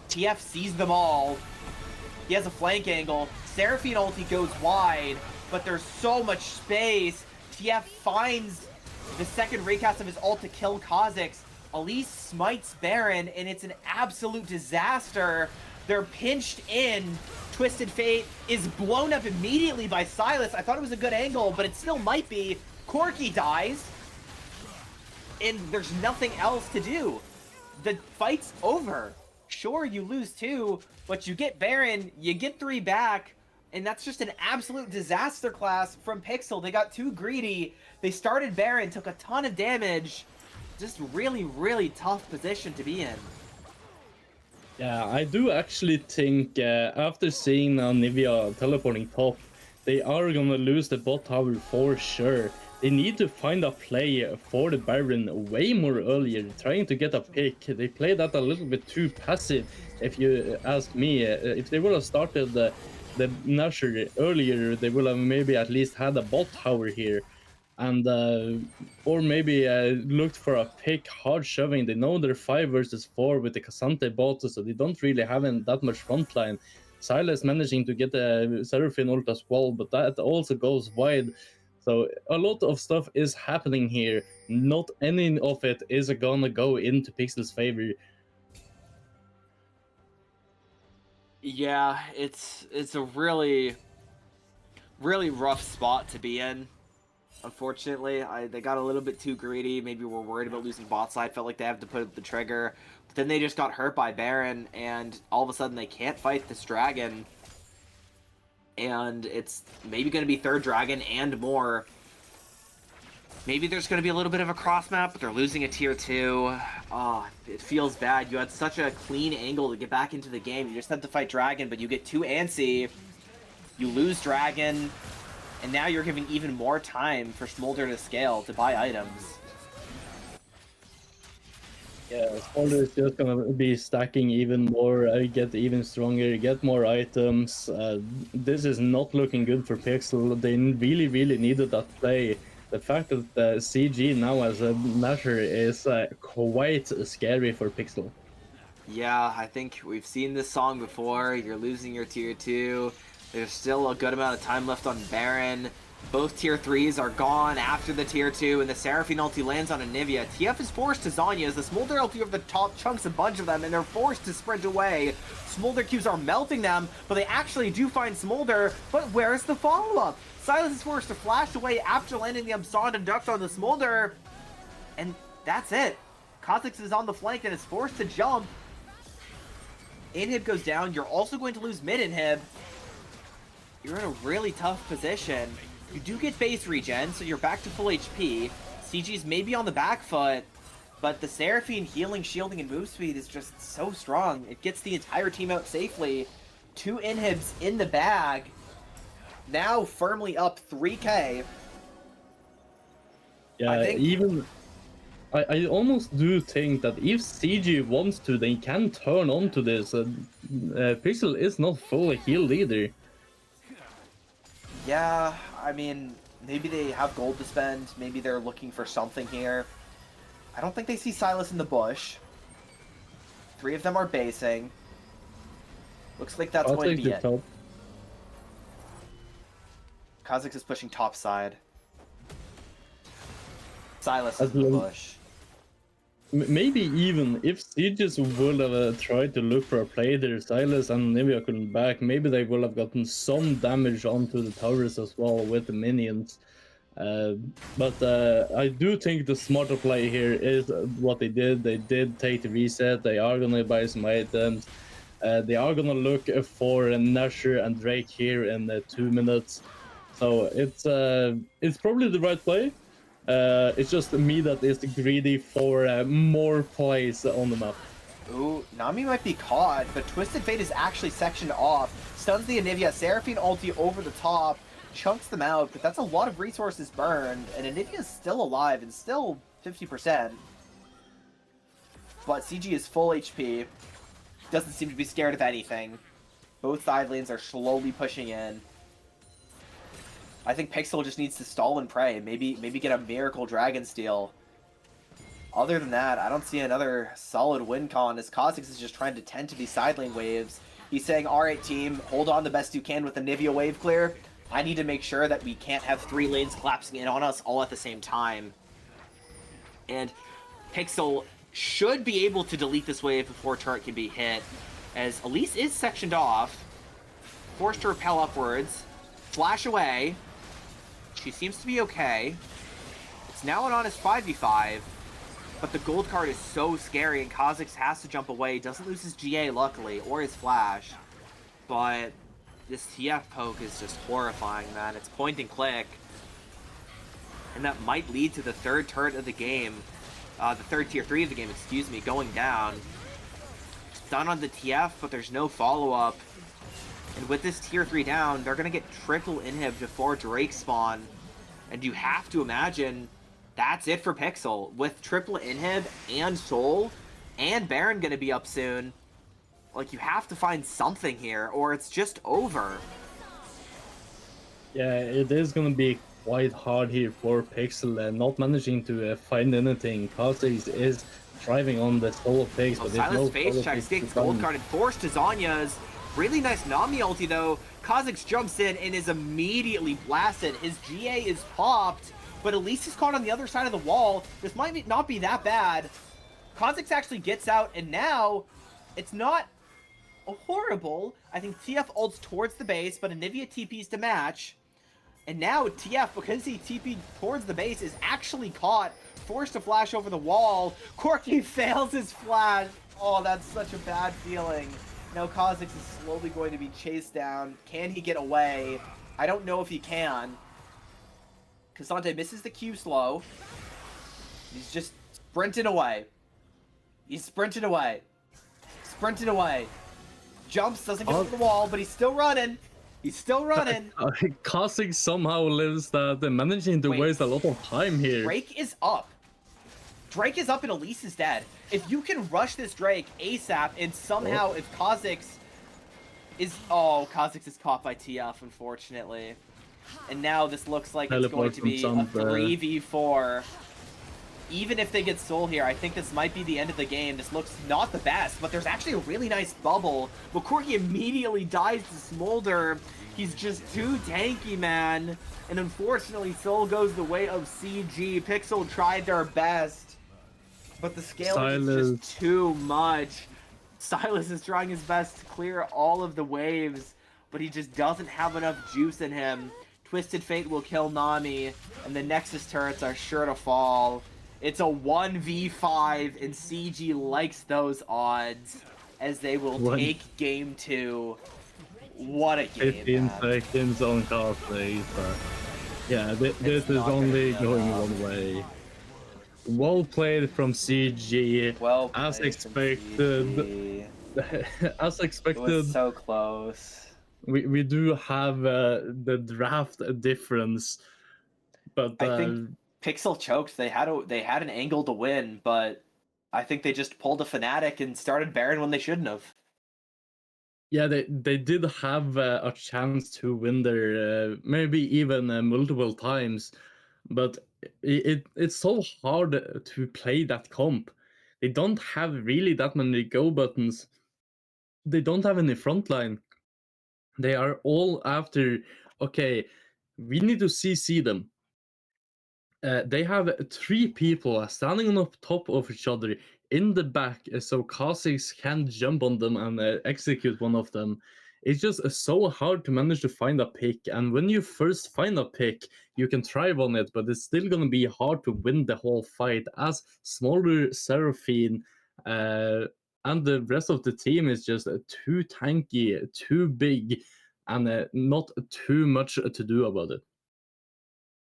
TF sees them all. He has a flank angle. Seraphine ulti goes wide, but there's so much space. TF finds the second recast of his ult to kill Kha'Zix. Elise smites Baron, and it's an absolute disaster. They're pinched in. Twisted Fate is blown up immediately by Silas. I thought it was a good angle, but it still might be. Corki dies, and there's nothing else to do. The fight's over. Sure, you lose 2, but you get Baron, you get 3 back, and that's just an absolute disaster class from Pixel. They got too greedy. They started Baron, took a ton of damage. Just really, really tough position to be in. Yeah, I do actually think after seeing now Nivea teleporting top, they are gonna lose the bot tower for sure. They need to find a play for the Baron way more earlier, trying to get a pick. They played that a little bit too passive, if you ask me. If they would have started the Nashor earlier, they would have maybe at least had a bot tower here. And or maybe looked for a pick, hard shoving. They know they're 5 versus 4 with the Cassante bot, so they don't really have that much frontline. Silas managing to get a Seraphine ult as well, but that also goes wide. So a lot of stuff is happening here. Not any of it is gonna go into Pixel's favor. Yeah, it's a really, really rough spot to be in. Unfortunately, they got a little bit too greedy. Maybe we're worried about losing bot side. Felt like they have to put the trigger. But then they just got hurt by Baron, and all of a sudden they can't fight this dragon. And it's maybe going to be 3rd dragon and more. Maybe there's going to be a little bit of a cross map, but they're losing a tier 2. Oh, it feels bad. You had such a clean angle to get back into the game. You just had to fight dragon, but you get 2 antsy. You lose dragon. And now you're giving even more time for Smolder to scale to buy items. Yeah, Smolder is just gonna be stacking even more, get even stronger, get more items. This is not looking good for Pixel. They really, really needed that play. The fact that CG now as a Nashor is quite scary for Pixel. Yeah, I think we've seen this song before. You're losing your tier 2. There's still a good amount of time left on Baron. Both tier 3s are gone after the tier 2, and the Seraphine ulti lands on Anivia. TF is forced to Zanya as the Smolder ulti over the top chunks a bunch of them, and they're forced to sprint away. Smolder Qs are melting them, but they actually do find Smolder, but where's the follow-up? Silas is forced to flash away after landing the Absond and Duct on the Smolder, and that's it. Kha'Zix is on the flank and is forced to jump. Inhib goes down. You're also going to lose mid Inhib. You're in a really tough position. You do get base regen, so you're back to full HP. CG's maybe on the back foot, but the Seraphine healing, shielding, and move speed is just so strong. It gets the entire team out safely. 2 inhibs in the bag. Now firmly up 3k. Yeah, I almost do think that if CG wants to, they can turn on to this. Pixel is not fully healed either. Yeah, I mean, maybe they have gold to spend. Maybe they're looking for something here. I don't think they see Silas in the bush. 3 of them are basing. Looks like that's going to be it. Top. Kha'Zix is pushing top side. Silas is in the bush. Maybe even if Sieges would have tried to look for a play there, Silas and Nivea couldn't back, maybe they would have gotten some damage onto the towers as well with the minions. But I do think the smarter play here is what they did. They did take the reset. They are going to buy some items. They are going to look for Nasher and Drake here in 2 minutes. So it's probably the right play. It's just me that is greedy for more plays on the map. Ooh, Nami might be caught, but Twisted Fate is actually sectioned off. Stuns the Anivia, Seraphine ulti over the top, chunks them out, but that's a lot of resources burned, and Anivia's still alive and still 50%. But CG is full HP, doesn't seem to be scared of anything. Both side lanes are slowly pushing in. I think Pixel just needs to stall and pray. Maybe get a miracle Dragon Steel. Other than that, I don't see another solid win con as Kha'Zix is just trying to tend to these side lane waves. He's saying, alright team, hold on the best you can with the Nivea wave clear. I need to make sure that we can't have 3 lanes collapsing in on us all at the same time. And Pixel should be able to delete this wave before turret can be hit, as Elise is sectioned off, forced to repel upwards, flash away. She seems to be okay. It's now an honest 5v5, but the gold card is so scary and Kha'Zix has to jump away. Doesn't lose his GA, luckily, or his flash. But this TF poke is just horrifying, man. It's point and click. And that might lead to the 3rd turret of the game. The 3rd tier 3 of the game, excuse me, going down. Stun on the TF, but there's no follow-up. And with this tier 3 down, they're going to get triple inhib before Drake spawn. And you have to imagine that's it for Pixel. With triple inhib and Soul and Baron going to be up soon, like, you have to find something here or it's just over. Yeah, it is going to be quite hard here for Pixel, not managing to find anything. Kha'Zix is driving on the solo picks, but Silas no face checks, takes gold card and forced to Zanya's. Really nice Nami ulti though. Kha'Zix jumps in and is immediately blasted. His GA is popped, but Elise is caught on the other side of the wall. This might not be that bad. Kha'Zix actually gets out, and now it's not horrible. I think TF ults towards the base, but Anivia TPs to match. And now TF, because he TP'd towards the base, is actually caught, forced to flash over the wall. Corki fails his flash. Oh, that's such a bad feeling. Now Kha'Zix is slowly going to be chased down. Can he get away? I don't know if he can. K'Sante misses the Q slow. He's just sprinting away. He's sprinting away. Sprinting away. Jumps, doesn't get to the wall, but he's still running. He's still running. Kha'Zix somehow lives that, managing to waste a lot of time here. Drake is up. Drake is up and Elise is dead. If you can rush this Drake ASAP and somehow if Kha'Zix is... Oh, Kha'Zix is caught by TF, unfortunately. And now this looks like it's going to be a 3v4. even if they get Soul here, I think this might be the end of the game. This looks not the best, but there's actually a really nice bubble. McCourty immediately dies to Smolder. He's just too tanky, man. And unfortunately, Soul goes the way of CG. Pixel tried their best, but the scaling is just too much. Silas is trying his best to clear all of the waves, but he just doesn't have enough juice in him. Twisted Fate will kill Nami, and the Nexus turrets are sure to fall. It's a 1v5, and CG likes those odds, as they will take game 2. What a game, 15 man. seconds on castles. Yeah, this is only going one way. Well played from CG. Well as played from expected. CG. As It expected, was so close. we do have the draft difference, but I think Pixel choked. They had an angle to win, but I think they just pulled a Fnatic and started Baron when they shouldn't have. yeah, they did have a chance to win there, maybe even multiple times, but it's so hard to play that comp. They don't have really that many go buttons. They don't have any frontline. They are all after, okay, we need to CC them. They have 3 people standing on top of each other in the back, so Kha'Zix can jump on them and execute one of them. It's just so hard to manage to find a pick, and when you first find a pick, you can thrive on it, but it's still gonna be hard to win the whole fight, as smaller Seraphine and the rest of the team is just too tanky, too big, and not too much to do about it.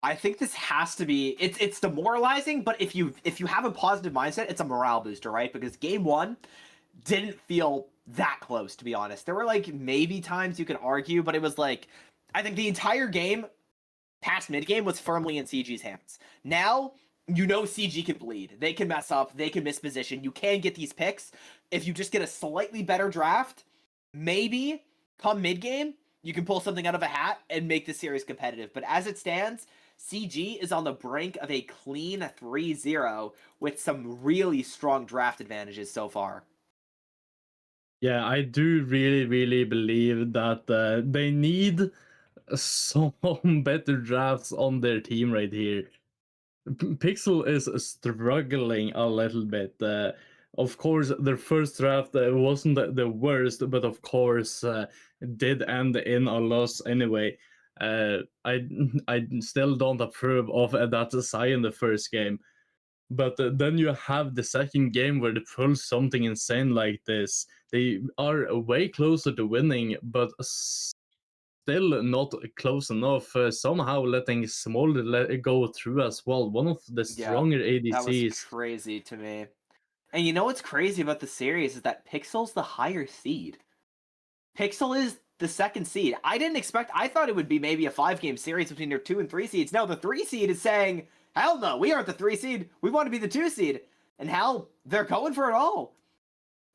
I think this has to be it's demoralizing, but if you have a positive mindset, it's a morale booster, right? Because game 1 didn't feel that close, to be honest. There were like maybe times you could argue, but it was like I think the entire game past mid game was firmly in CG's hands. Now you know CG can bleed. They can mess up. They can miss position. You can get these picks. If you just get a slightly better draft, maybe come mid game, you can pull something out of a hat and make the series competitive. But as it stands, CG is on the brink of a clean 3-0 with some really strong draft advantages so far. Yeah, I do really believe that they need some better drafts on their team right here. Pixel is struggling a little bit. Of course, their first draft wasn't the worst, but of course, did end in a loss anyway. I I still don't approve of that Psy in the first game. But then you have the second game where they pull something insane like this. They are way closer to winning, but still not close enough. Somehow letting Smolder let it go through as well. One of the Yeah, stronger that was ADCs. crazy to me. And you know what's crazy about the series is that Pixel's the higher seed. Pixel is the second seed. I thought it would be maybe a 5-game series between their 2 and 3 seeds. No, the 3 seed is saying, hell no, we aren't the 3 seed. We want to be the 2 seed. And hell, they're going for it all.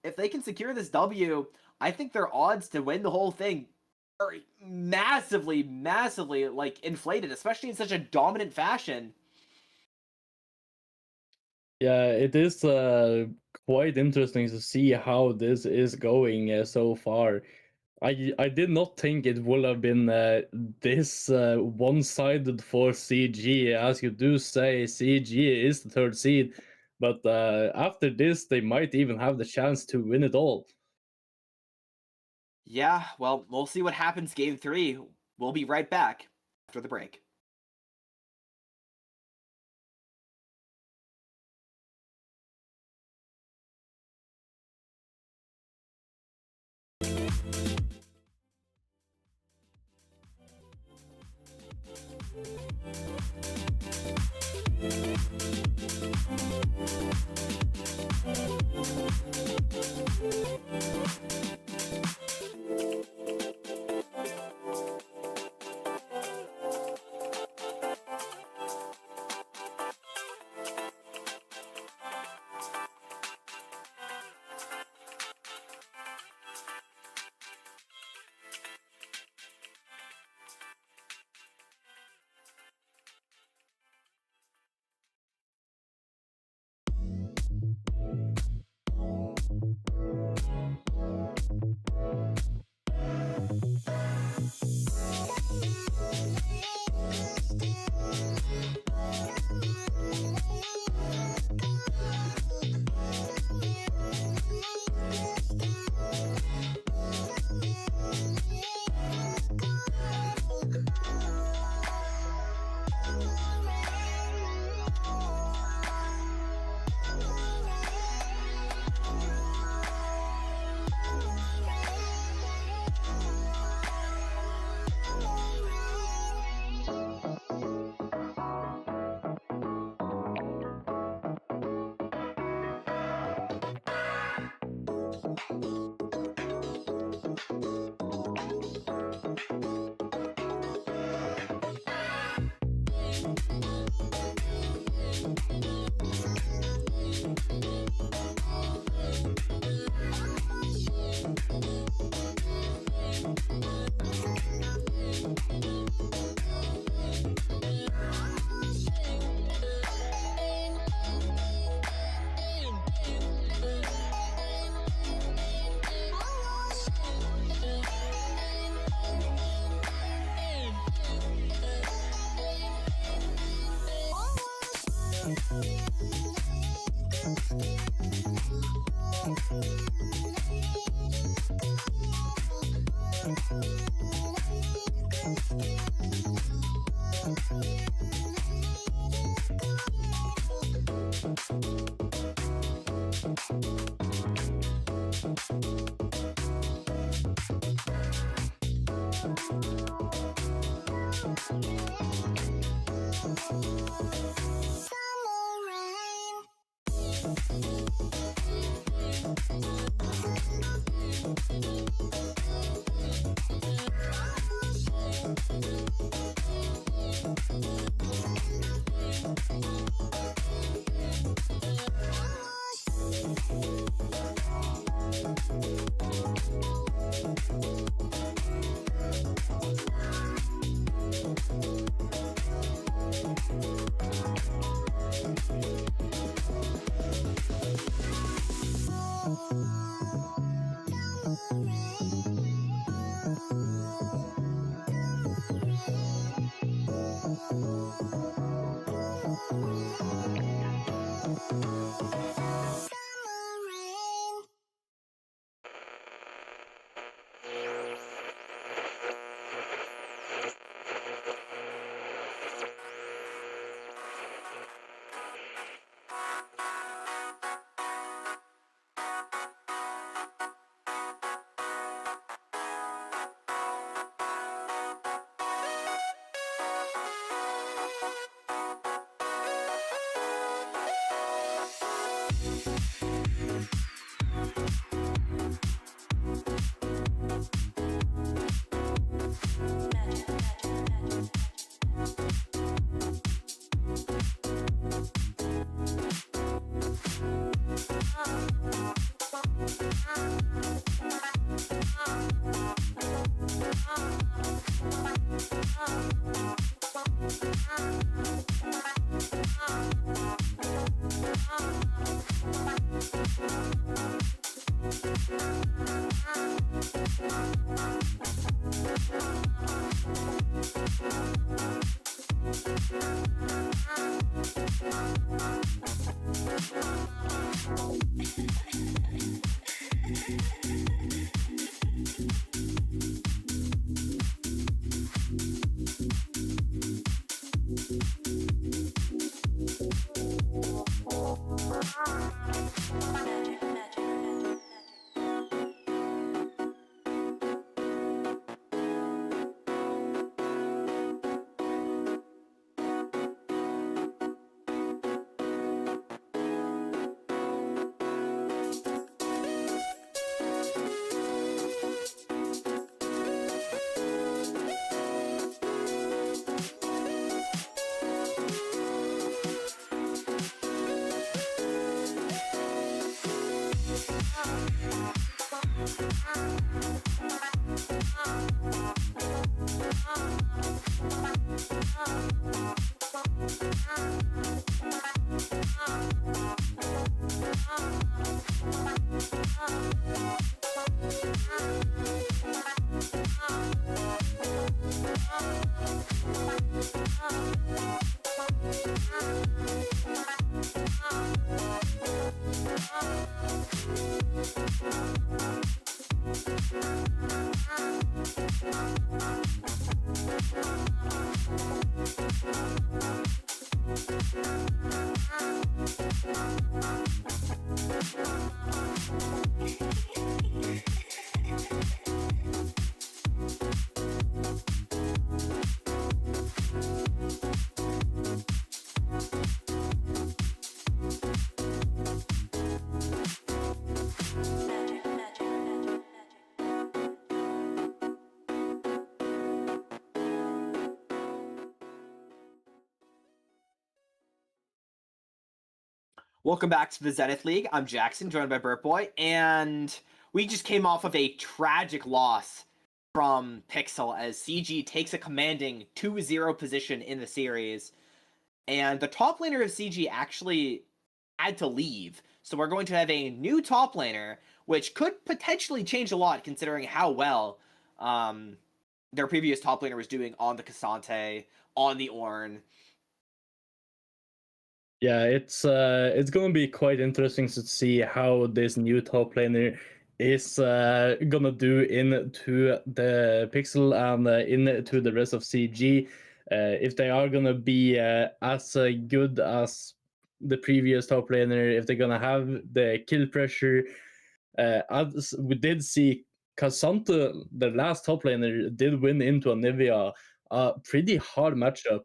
If they can secure this W, I think their odds to win the whole thing are massively like inflated, especially in such a dominant fashion. Yeah, it is quite interesting to see how this is going so far. I did not think it would have been this one-sided for CG. As you do say, CG is the third seed, but after this, they might even have the chance to win it all. Yeah, well, we'll see what happens game 3. We'll be right back after the break. Welcome back to the Zenith League. I'm Jackson, joined by Burt Boy, and we just came off of a tragic loss from PXL as CG takes a commanding 2-0 position in the series, and the top laner of CG actually had to leave. So we're going to have a new top laner, which could potentially change a lot considering how well their previous top laner was doing on the Cassante, on the Ornn. Yeah, it's gonna be quite interesting to see how this new top laner is gonna do into the Pixel and into the rest of CG. If they are gonna be as good as the previous top laner, if they're gonna have the kill pressure, as we did see, Cassandra, the last top laner, did win into Anivia. Pretty hard matchup.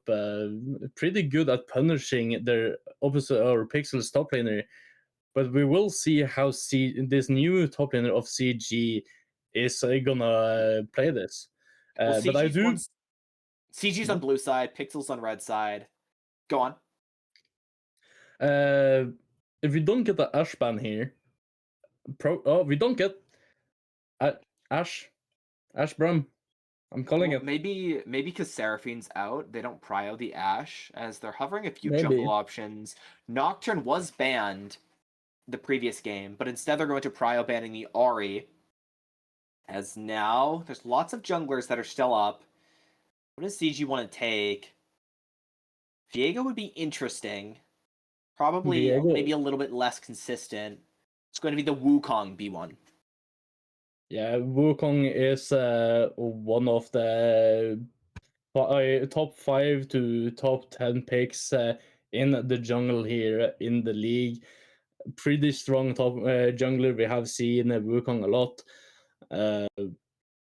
Pretty good at punishing their opposite or Pixel's top laner. But we will see how this new top laner of CG is gonna play this. Well, But I CG's do. once CG's Yeah. on blue side, Pixel's on red side. Go on. Uh, if we don't get the Ash ban here, we don't get Ash Brum. I'm calling Well, it. maybe because Seraphine's out, they don't prio the Ashe as they're hovering a few jungle Maybe. options. Nocturne was banned the previous game, but instead they're going to prio banning the Ahri. As now there's lots of junglers that are still up. What does CG want to take? Viego would be interesting. Probably maybe Viego. a little bit less consistent. It's going to be the Wukong B1. Yeah, Wukong is one of the top 5 to top 10 picks in the jungle here in the league. Pretty strong top jungler. We have seen Wukong a lot. I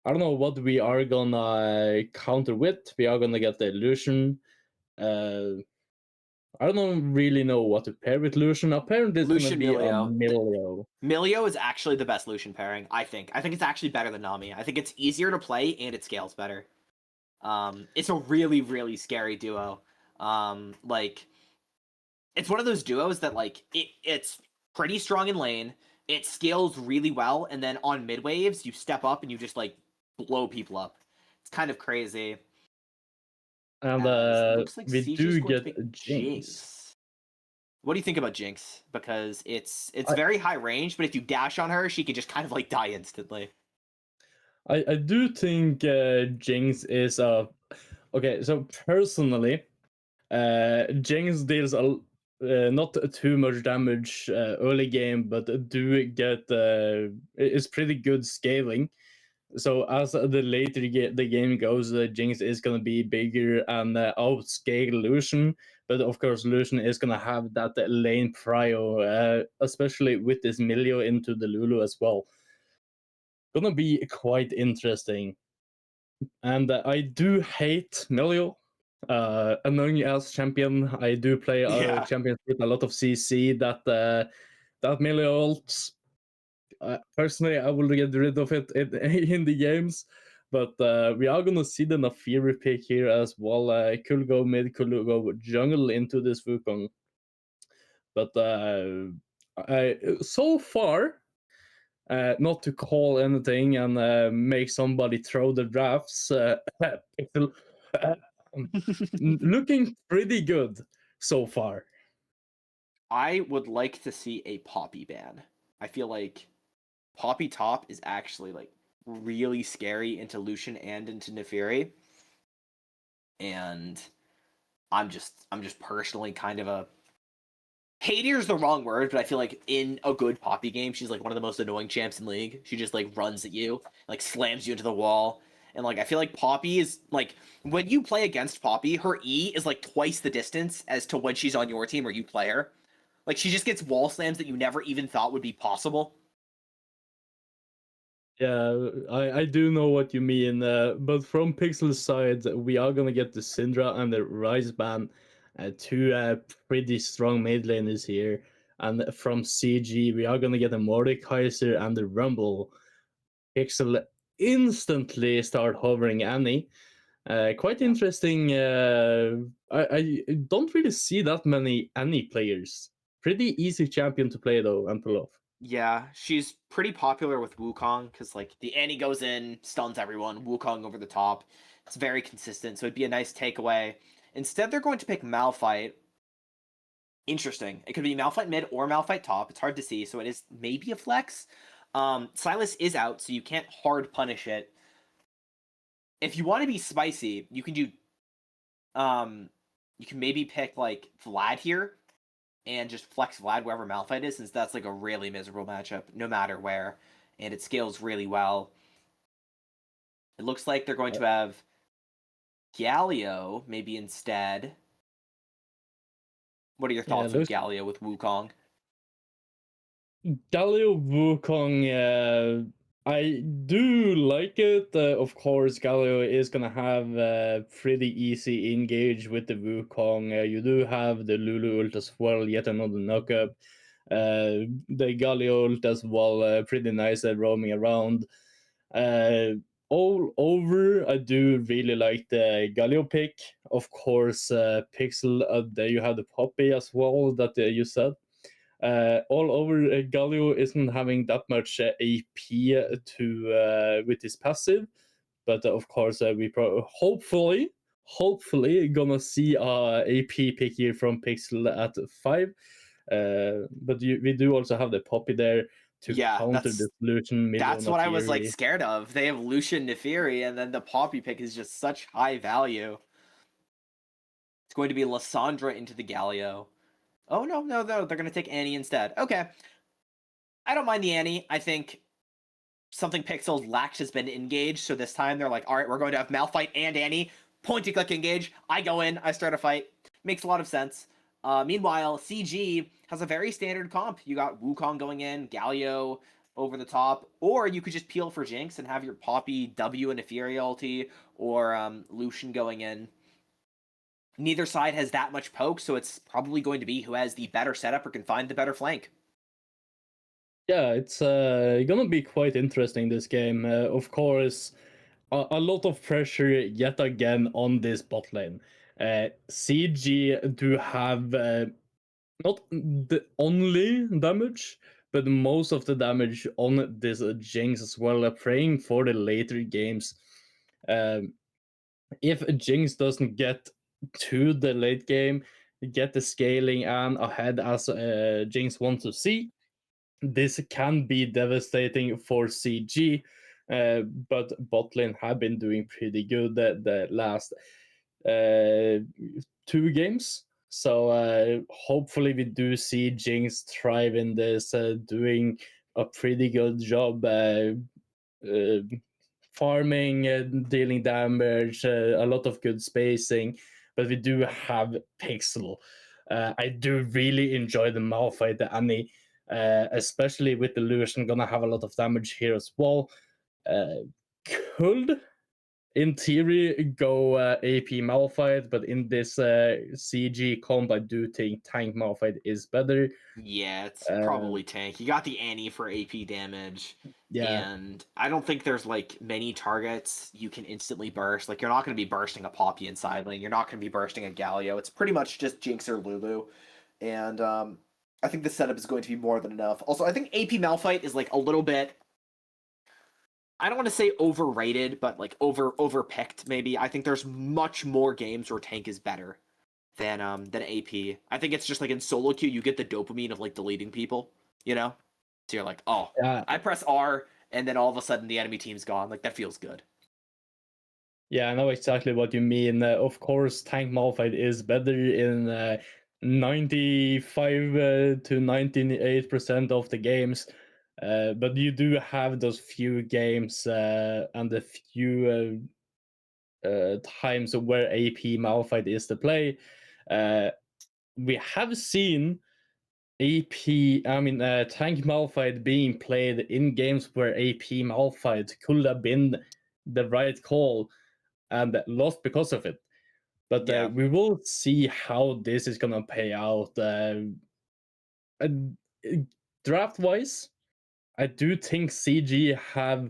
don't know what we are gonna counter with. We are gonna get the illusion. I don't really know what to pair with Lucian. Apparently, it's gonna Lucian be a Milio. Milio. Milio is actually the best Lucian pairing, I think. I think it's actually better than Nami. I think it's easier to play and it scales better. It's a really, really scary duo. Like it's one of those duos that like it's pretty strong in lane. It scales really well, and then on mid waves, you step up and you just like blow people up. It's kind of crazy. And As it looks like we CG's do going to get pick Jinx. Jinx. What do you think about Jinx? Because it's I, very high range, but if you dash on her, she can just kind of like die instantly. I do think Jinx is a okay. So personally, Jinx deals not too much damage early game, but do get is pretty good scaling. So as the later the game goes, Jinx is gonna be bigger and outscale Lucian. But of course, Lucian is gonna have that lane prio, especially with this Milio into the Lulu as well. Gonna be quite interesting. And I do hate Milio. Among us champion, I do play Yeah. champions with a lot of CC. That Milio ult, personally, I will get rid of it in the games. But we are gonna see the Nafiri pick here as well. Could go mid, could go jungle into this Wukong. But so far, not to call anything and make somebody throw the drafts, looking pretty good so far. I would like to see a Poppy ban. I feel like Poppy top is actually like really scary into Lucian and into Neferi. And I'm just personally kind of a hater is the wrong word, but I feel like in a good Poppy game, she's like one of the most annoying champs in league. She just like runs at you, like slams you into the wall. And like I feel like Poppy is like when you play against Poppy, her E is like twice the distance as to when she's on your team or you play her. Like she just gets wall slams that you never even thought would be possible. Yeah, I do know what you mean. But from Pixel's side, we are gonna get the Syndra and the Rise ban, two pretty strong mid laners here. And from CG, we are gonna get the Mordekaiser and the Rumble. Pixel instantly start hovering Annie. Quite Yeah. interesting. I don't really see that many Annie players. Pretty easy champion to play though and pull off. Yeah, she's pretty popular with Wukong because like the Annie goes in, stuns everyone, Wukong over the top. It's very consistent, so it'd be a nice takeaway. Instead, they're going to pick Malphite. Interesting. It could be Malphite mid or Malphite top. It's hard to see, so it is maybe a flex. Silas is out, so you can't hard punish it. If you want to be spicy, you can do you can maybe pick like Vlad here and just flex Vlad wherever Malphite is, since that's like a really miserable matchup, no matter where, and it scales really well. It looks like they're going to have Galio maybe instead. What are your thoughts with Galio with Wukong? Galio Wukong, I do like it. Of course, Galio is gonna have a pretty easy engage with the Wukong. You do have the Lulu ult as well, yet another knockup. The Galio ult as well, pretty nice at roaming around. All over, I do really like the Galio pick. Of course, Pixel, there you have the Poppy as well that you said. All over, Galio isn't having that much AP to with his passive, but of course we hopefully gonna see a AP pick here from Pixel at 5. But we do also have the Poppy there to counter the Lucian mid. That's what I was like scared of. They have Lucian Neferi, and then the Poppy pick is just such high value. It's going to be Lissandra into the Galio. Oh, no, they're going to take Annie instead. Okay. I don't mind the Annie. I think something Pixel lacked has been engaged, so this time they're like, all right, we're going to have Malphite and Annie. Point-and-click engage. I go in. I start a fight. Makes a lot of sense. Meanwhile, CG has a very standard comp. You got Wukong going in, Galio over the top, or you could just peel for Jinx and have your Poppy W and Neferi ulti, or Lucian going in. Neither side has that much poke, so it's probably going to be who has the better setup or can find the better flank. Yeah, it's gonna be quite interesting, this game. Of course, a lot of pressure yet again on this bot lane. CG do have not the only damage, but most of the damage on this Jinx as well, praying for the later games. If Jinx doesn't get to the late game, get the scaling and ahead as Jinx wants to see, this can be devastating for CG. But bot lane have been doing pretty good the last 2 games. So hopefully we do see Jinx thrive in this, doing a pretty good job farming, dealing damage, a lot of good spacing. But we do have Pixel. I do really enjoy the Malphite, the Annie, especially with the Lucian gonna have a lot of damage here as well. Could, in theory, go AP Malphite, but in this CG comp, I do think Tank Malphite is better. Yeah, it's probably Tank. You got the Annie for AP damage. Yeah. And I don't think there's like many targets you can instantly burst. Like you're not going to be bursting a Poppy inside lane. You're not going to be bursting a Galio. It's pretty much just Jinx or Lulu. And I think the setup is going to be more than enough. Also, I think AP Malphite is like a little bit, I don't want to say overrated, but like overpicked maybe. I think there's much more games where Tank is better than AP. I think it's just like in solo queue you get the dopamine of like deleting people, you know? So you're like, oh, Yeah. I press R and then all of a sudden the enemy team's gone. Like that feels good. Yeah, I know exactly what you mean. Of course, Tank Malphite is better in 95 to 98% of the games. But you do have those few games and the few times where AP Malphite is the play. We have seen Tank Malphite being played in games where AP Malphite could have been the right call and lost because of it. But we will see how this is gonna pay out. Draft wise, I do think CG have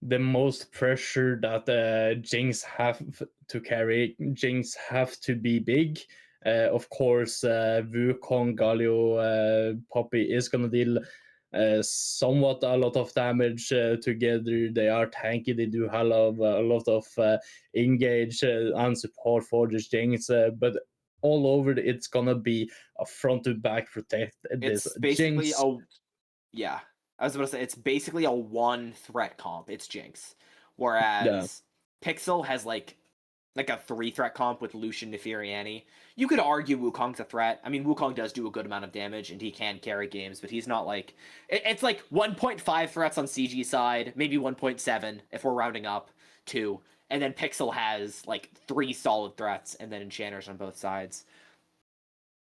the most pressure that Jinx have to carry. Jinx have to be big, Of course, Wukong, Galio, Poppy is gonna deal somewhat a lot of damage together. They are tanky. They do have a lot of engage and support for the Jinx, but all over it's gonna be a front to back protect this It's basically Jinx. yeah. I was about to say it's basically a one threat comp. It's Jinx, Yeah. whereas Pixel has like a 3-threat comp with Lucian, Nephiri, Annie. You could argue Wukong's a threat. I mean, Wukong does do a good amount of damage and he can carry games, but he's not like it's like 1.5 threats on CG side, maybe 1.7 if we're rounding up to, and then Pixel has like 3 solid threats and then enchanters on both sides.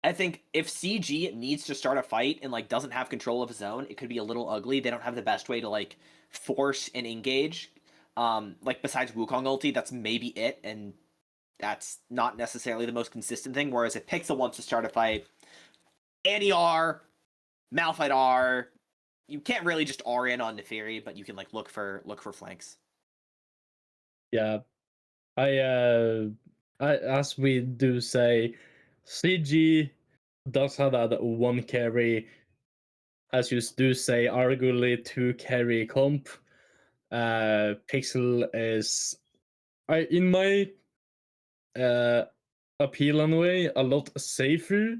I think if CG needs to start a fight and like doesn't have control of his own, it could be a little ugly. They don't have the best way to like force and engage. Like besides Wukong ulti, that's maybe it, and that's not necessarily the most consistent thing. Whereas if Pixel wants to start a fight, Annie R, Malphite R, you can't really just R in on Nephiri, but you can like look for flanks. Yeah, I as we do say, CG does have that one carry, as you do say, arguably 2 carry comp. Pixel is, in my appeal anyway, a lot safer.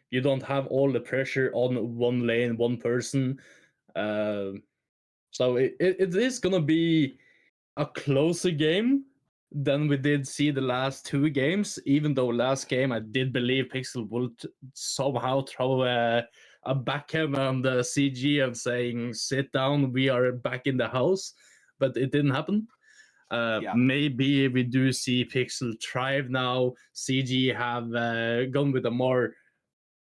You don't have all the pressure on one lane, one person. So it is gonna be a closer game than we did see the last 2 games. Even though last game I did believe Pixel would somehow throw a backhand on the CG and saying, "Sit down, we are back in the house," but it didn't happen. Yeah. Maybe we do see Pixel thrive now. CG have gone with a more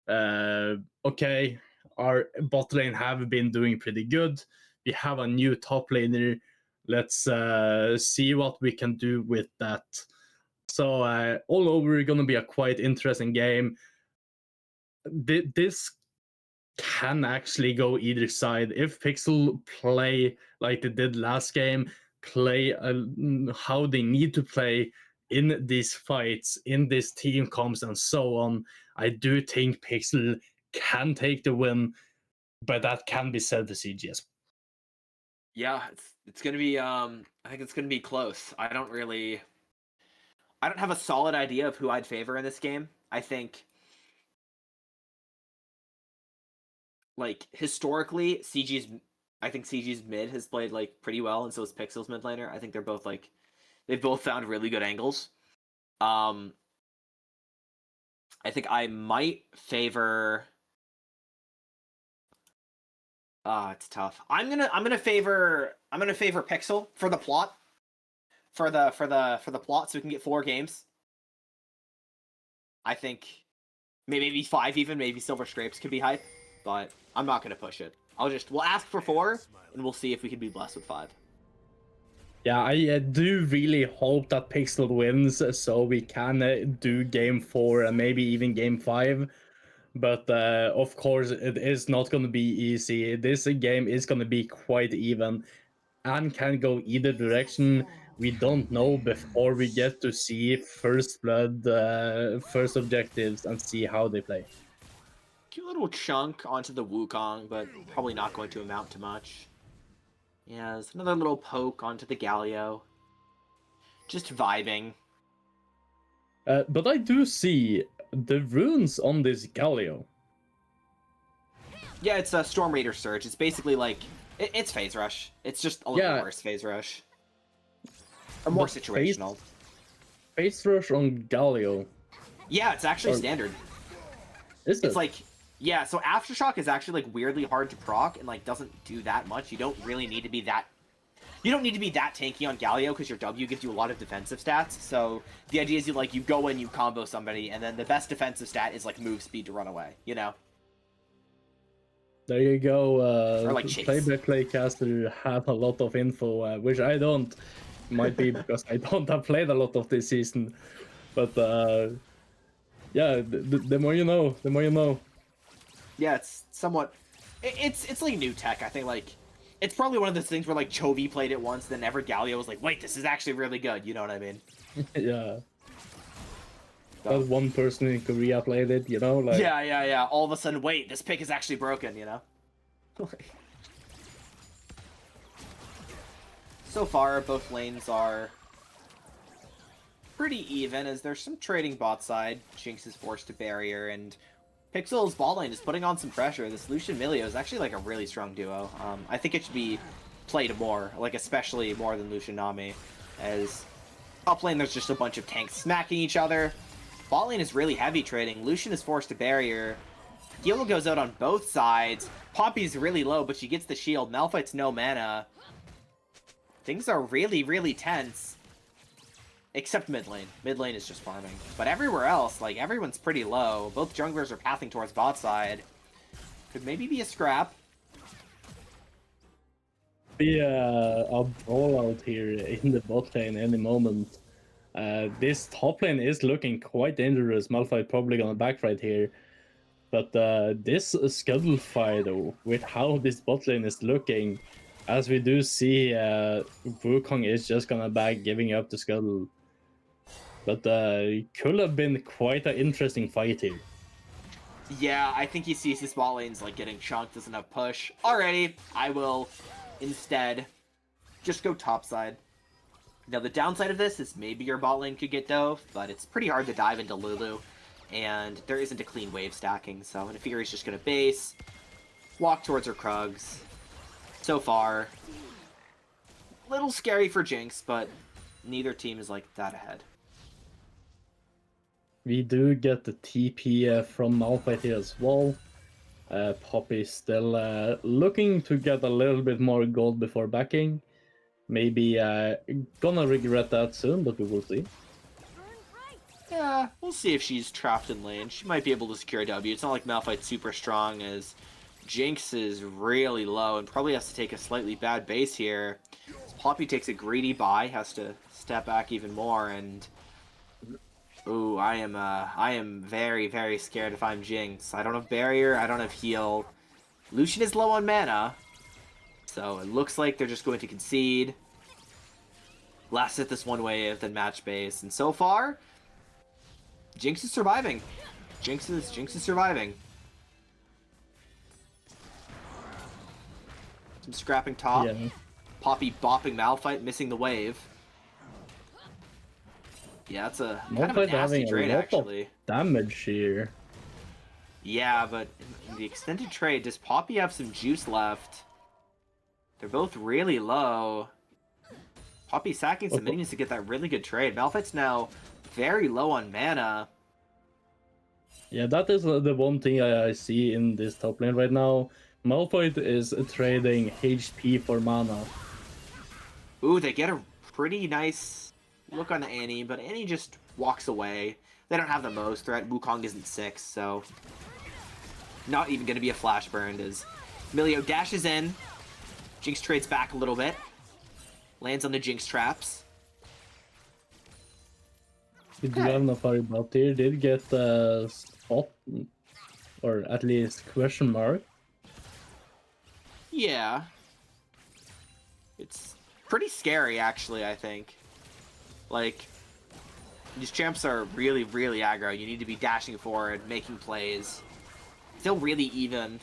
okay. Our bot lane have been doing pretty good. We have a new top laner. Let's see what we can do with that. So all over, gonna be a quite interesting game. This can actually go either side. If Pixel play like they did last game, play how they need to play in these fights, in these team comps and so on, I do think Pixel can take the win, but that can be said for CGS. Yeah, it's gonna be I think it's gonna be close. I don't have a solid idea of who I'd favor in this game. I think like historically CG's mid has played like pretty well, and so is Pixel's mid laner. I think they're both like they've both found really good angles. I think I might favor it's tough. I'm gonna favor Pixel for the plot. For the plot so we can get 4 games. I think maybe 5 even, maybe Silver Scrapes could be hype, but I'm not gonna push it. We'll ask for 4 and we'll see if we can be blessed with 5. Yeah, I do really hope that Pixel wins so we can do game 4 and maybe even game 5. But of course, it is not going to be easy. This game is going to be quite even and can go either direction. We don't know before we get to see first blood, first objectives, and see how they play. Cute little chunk onto the Wukong, but probably not going to amount to much. Yeah, there's another little poke onto the Galio. Just vibing. But I do see the runes on this Galio. Yeah, it's a Storm Raider Surge. It's basically like it's Phase Rush. It's just a little worse Phase Rush. Or more situational. Phase Rush on Galio. Yeah, it's actually standard. Is it? It's like, yeah, so Aftershock is actually like weirdly hard to proc and like doesn't do that much. You don't really need to be that tanky on Galio because your W gives you a lot of defensive stats. So the idea is you go in, you combo somebody, and then the best defensive stat is like move speed to run away, you know? There you go. Or like chase. Play-by-play caster have a lot of info, which I don't. Might be because I don't have played a lot of this season. But yeah, the more you know, the more you know. Yeah, it's somewhat. It's like new tech. I think like it's probably one of those things where like Chovy played it once, then Galio was like, wait, this is actually really good. You know what I mean? Yeah. that one person in Korea played it, you know? Like, yeah. All of a sudden, wait, this pick is actually broken, you know? So far, both lanes are pretty even, as there's some trading bot side. Jinx is forced to barrier, and Pixel's bot lane is putting on some pressure. This Lucian Milio is actually like a really strong duo. I think it should be played more, like especially more than Lucian Nami, as top lane there's just a bunch of tanks smacking each other. Bot lane is really heavy trading. Lucian is forced to barrier. Gil goes out on both sides. Poppy's really low, but she gets the shield. Malphite's no mana. Things are really, really tense. Except mid lane. Mid lane is just farming. But everywhere else, like, everyone's pretty low. Both junglers are pathing towards bot side. Could maybe be a scrap. be a brawl out here in the bot lane any moment. This top lane is looking quite dangerous. Malphite probably gonna back right here. But this Scuttle fight, though, with how this bot lane is looking, as we do see Wukong is just gonna back, giving up the Scuttle. But it could have been quite an interesting fight here. Yeah, I think he sees his bot lane's like getting chunked, doesn't have push. Alrighty, I will instead just go topside. Now the downside of this is maybe your bot lane could get dove, but it's pretty hard to dive into Lulu, and there isn't a clean wave stacking, so I figure he's just gonna base, walk towards her Krugs. So far, little scary for Jinx, but neither team is like that ahead. We do get the TP from Malphite here as well. Poppy still looking to get a little bit more gold before backing. Maybe gonna regret that soon, but we will see. Yeah, we'll see if she's trapped in lane. She might be able to secure a W. It's not like Malphite's super strong, as Jinx is really low and probably has to take a slightly bad base here. As Poppy takes a greedy buy, has to step back even more, and ooh, I am very, very scared if I'm Jinx. I don't have barrier, I don't have heal. Lucian is low on mana, so it looks like they're just going to concede. Last hit this one wave, then match base, and so far, Jinx is surviving. Jinx is surviving. Some scrapping top. Yeah. Poppy bopping Malphite, missing the wave. Yeah, it's a kind of a Malphite nasty having trade, a lot actually. of damage here. Yeah, but in the extended trade, does Poppy have some juice left? They're both really low. Poppy's sacking some minions to get that really good trade. Malphite's now very low on mana. Yeah, that is the one thing I see in this top lane right now. Malphite is trading HP for mana. Ooh, they get a pretty nice look on Annie, but Annie just walks away. They don't have the most threat. Wukong isn't 6, so not even going to be a flash burned as Milio dashes in. Jinx trades back a little bit. Lands on the Jinx traps. We do have no fire bot here. Did get spot, or at least question mark. Yeah. It's pretty scary, actually, I think. Like, these champs are really, really aggro. You need to be dashing forward, making plays. Still really even.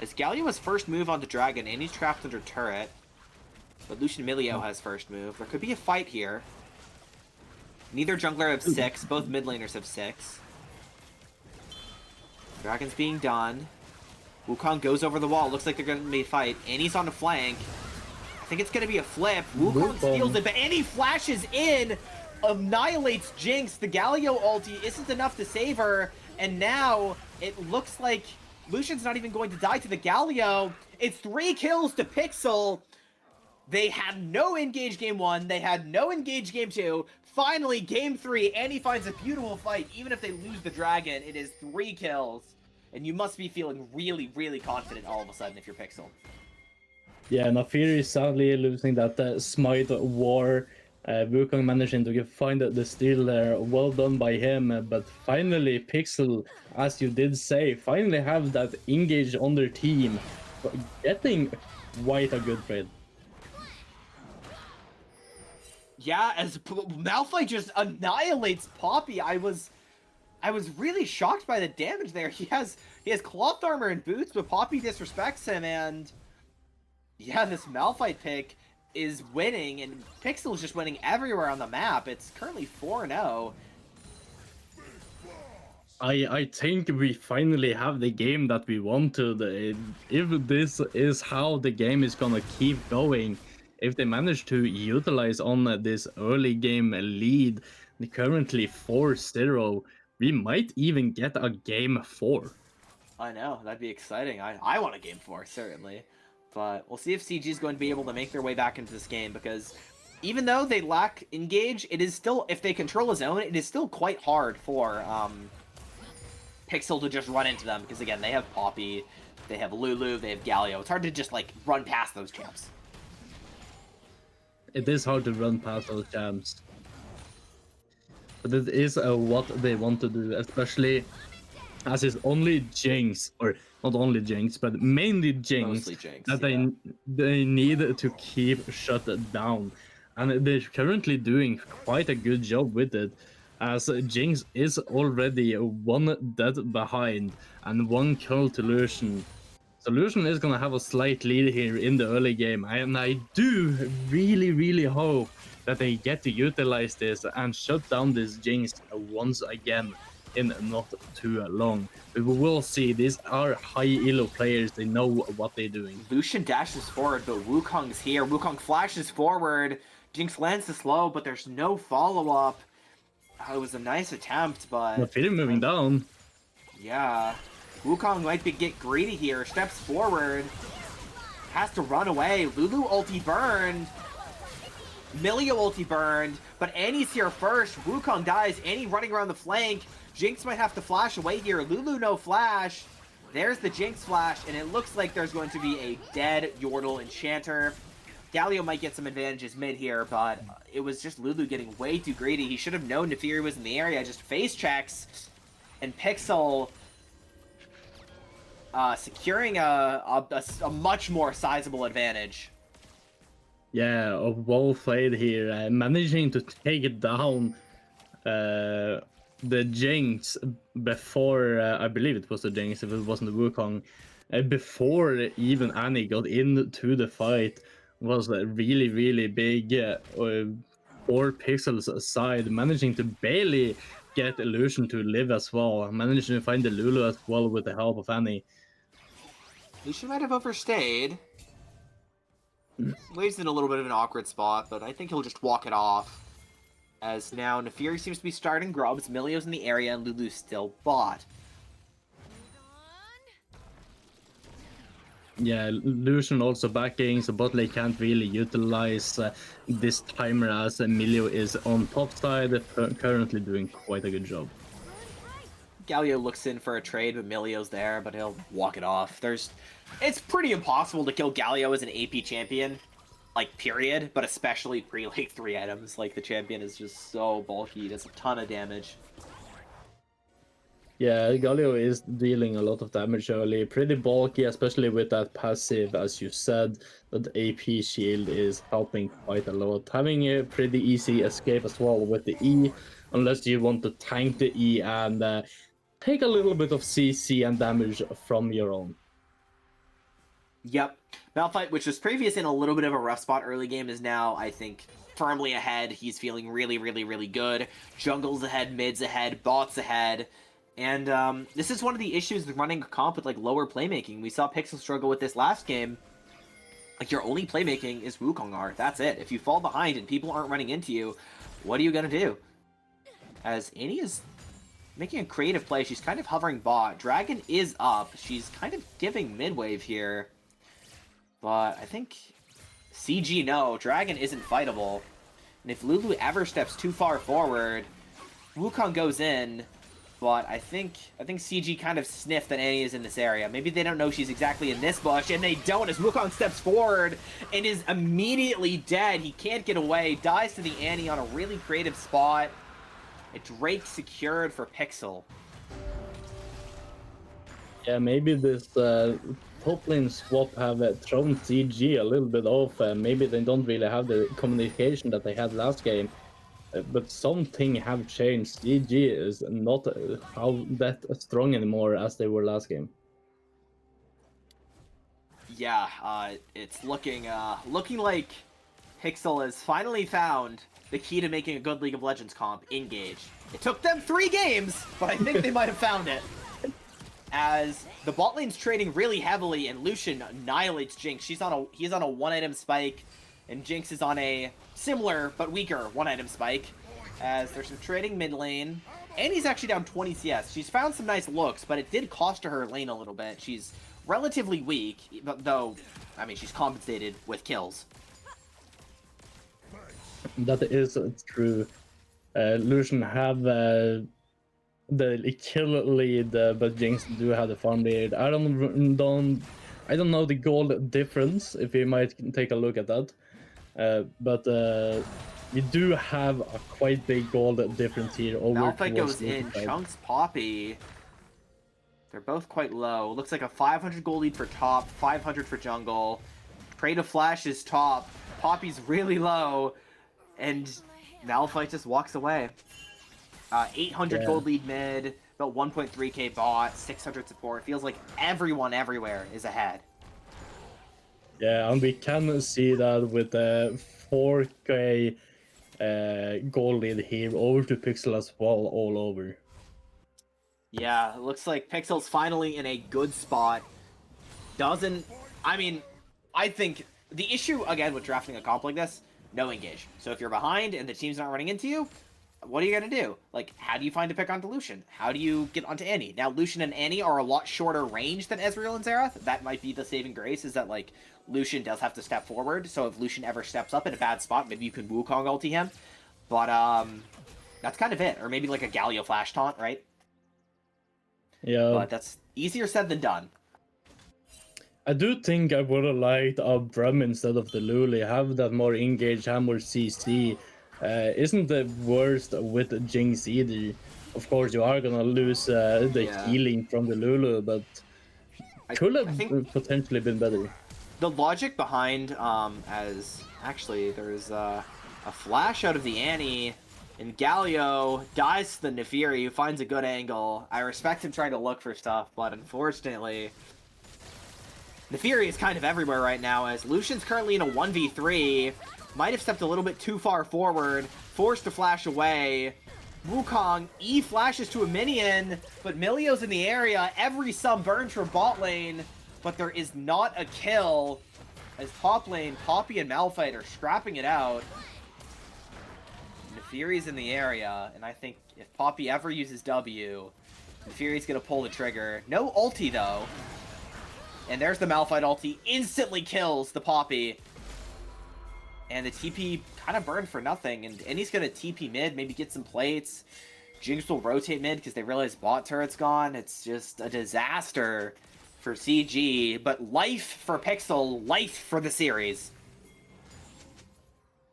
As Galio has first move onto Dragon, and he's trapped under turret. But Lucian Milio has first move. There could be a fight here. Neither jungler have 6, both mid laners have 6. Dragon's being done. Wukong goes over the wall. Looks like they're going to be a fight. Annie's on the flank. I think it's going to be a flip. Wukong steals it, but Annie flashes in, annihilates Jinx. The Galio ulti isn't enough to save her, and now it looks like Lucian's not even going to die to the Galio. It's 3 kills to Pixel. They had no engage game 1. They had no engage game 2. Finally, game 3, Annie finds a beautiful fight. Even if they lose the dragon, it is 3 kills. And you must be feeling really, really confident all of a sudden if you're Pixel. Yeah, Nafiri is sadly losing that Smite war. Wukong managing to find the steal there. Well done by him. But finally, Pixel, as you did say, finally have that engage on their team. Getting quite a good trade. Yeah, as Malphite just annihilates Poppy, I was I was really shocked by the damage there. He has cloth armor and boots, but Poppy disrespects him, and yeah, this Malphite pick is winning, and Pixel is just winning everywhere on the map. It's currently 4-0. I think we finally have the game that we wanted. If this is how the game is gonna keep going, if they manage to utilize on this early game lead, currently 4-0, we might even get a game 4. I know, that'd be exciting. I want a game 4, certainly. But we'll see if CG is going to be able to make their way back into this game, because even though they lack engage, it is still, if they control a zone, it is still quite hard for Pixel to just run into them, because again, they have Poppy, they have Lulu, they have Galio. It's hard to just like run past those champs. It is hard to run past those champs. But it is what they want to do, especially as it's only Jinx, or not only Jinx, but mainly Jinx, that they need to keep shut down. And they're currently doing quite a good job with it, as Jinx is already one dead behind and one kill to Lucian. So Lucian is gonna have a slight lead here in the early game, and I do really hope that they get to utilize this and shut down this Jinx once again in not too long. But we will see, these are high elo players, they know what they're doing. Lucian dashes forward, but Wukong's here. Wukong flashes forward. Jinx lands the slow, but there's no follow-up. Oh, it was a nice attempt, but... Naafiri moving down. Yeah. Wukong might get greedy here. Steps forward. Has to run away. Lulu ulti burned. Milio ulti burned. But Annie's here first. Wukong dies. Annie running around the flank. Jinx might have to flash away here. Lulu no flash. There's the Jinx flash, and it looks like there's going to be a dead Yordle Enchanter. Galio might get some advantages mid here, but it was just Lulu getting way too greedy. He should have known Naafiri was in the area, just face checks, and Pixel securing a much more sizable advantage. Yeah, well played here, managing to take it down the Jinx before, I believe it was the Jinx if it wasn't the Wukong, before even Annie got into the fight, was really big for Pixel's side, managing to barely get Illusion to live as well, managing to find the Lulu as well with the help of Annie. Lucian might have overstayed. Waves in a little bit of an awkward spot, but I think he'll just walk it off. As now Naafiri seems to be starting grubs, Milio's in the area, and Lulu's still bot. Yeah, Lucian also backing, so bot lane can't really utilize this timer as Milio is on top side, currently doing quite a good job. Galio looks in for a trade, but Milio's there, but he'll walk it off. It's pretty impossible to kill Galio as an AP champion, like, period, but especially pre, like, 3 items. Like, the champion is just so bulky, he does a ton of damage. Yeah, Galio is dealing a lot of damage early, pretty bulky, especially with that passive, as you said. That AP shield is helping quite a lot. Having a pretty easy escape as well with the E, unless you want to tank the E and take a little bit of CC and damage from your own. Yep. Malphite, which was previous in a little bit of a rough spot early game, is now, I think, firmly ahead. He's feeling really good. Jungle's ahead, mid's ahead, bot's ahead. And this is one of the issues with running a comp with like lower playmaking. We saw Pixel struggle with this last game. Like, your only playmaking is Wukong art. That's it. If you fall behind and people aren't running into you, what are you gonna do? As Annie is making a creative play, she's kind of hovering bot. Dragon is up. She's kind of giving mid-wave here. But I think CG, no. Dragon isn't fightable. And if Lulu ever steps too far forward, Wukong goes in. But I think CG kind of sniffed that Annie is in this area. Maybe they don't know she's exactly in this bush, and they don't, as Wukong steps forward and is immediately dead. He can't get away, dies to the Annie on a really creative spot. A Drake secured for Pixel. Yeah, maybe this top lane swap have thrown CG a little bit off. Maybe they don't really have the communication that they had last game. But something have changed. GG is not how that strong anymore as they were last game. Yeah, it's looking like Pixel has finally found the key to making a good League of Legends comp, Engage. It took them 3 games, but I think they might have found it. As the bot lane's trading really heavily and Lucian annihilates Jinx. He's on a 1-item spike, and Jinx is on a similar but weaker 1-item spike. As there's some trading mid lane. And he's actually down 20 CS. She's found some nice looks, but it did cost her lane a little bit. She's relatively weak, though, I mean, she's compensated with kills. That is true. Lucian have the kill lead, but Jinx do have the farm lead. I don't know the gold difference. If you might take a look at that, but we do have a quite big gold difference here. Malphite goes in, chunks Poppy. They're both quite low. Looks like a 500 gold lead for top, 500 for jungle. Pray to Flash is top. Poppy's really low, and Malphite just walks away. 800 gold lead mid, about 1.3k bot, 600 support. Feels like everyone everywhere is ahead. Yeah, and we can see that with the 4k gold lead here over to Pixel as well, all over. Yeah, it looks like Pixel's finally in a good spot. I mean, I think the issue, again, with drafting a comp like this, no engage. So if you're behind and the team's not running into you, what are you going to do? Like, how do you find a pick onto Lucian? How do you get onto Annie? Now, Lucian and Annie are a lot shorter range than Ezreal and Xerath. That might be the saving grace, is that, like, Lucian does have to step forward. So if Lucian ever steps up in a bad spot, maybe you can Wukong ulti him. But, that's kind of it. Or maybe, like, a Galio flash taunt, right? Yeah. But that's easier said than done. I do think I would have liked a Brum instead of the Luli. Have that more engage, have more CC. Isn't the worst with Jinx either. Of course, you are gonna lose the healing from the Lulu, but could have potentially been better. The logic behind, as actually there's a flash out of the Annie, and Galio dies to the Nefiri, who finds a good angle. I respect him trying to look for stuff, but unfortunately, Nefiri is kind of everywhere right now, as Lucian's currently in a 1v3. Might have stepped a little bit too far forward, forced to flash away. Wukong E-flashes to a minion, but Milio's in the area. Every sub burns from bot lane, but there is not a kill. As top lane, Poppy and Malphite are scrapping it out. Nefiri's in the area, and I think if Poppy ever uses W, Nefiri's gonna pull the trigger. No ulti, though. And there's the Malphite ulti. Instantly kills the Poppy. And the TP kind of burned for nothing. And he's going to TP mid, maybe get some plates. Jinx will rotate mid because they realize bot turret's gone. It's just a disaster for CG. But life for Pixel, life for the series.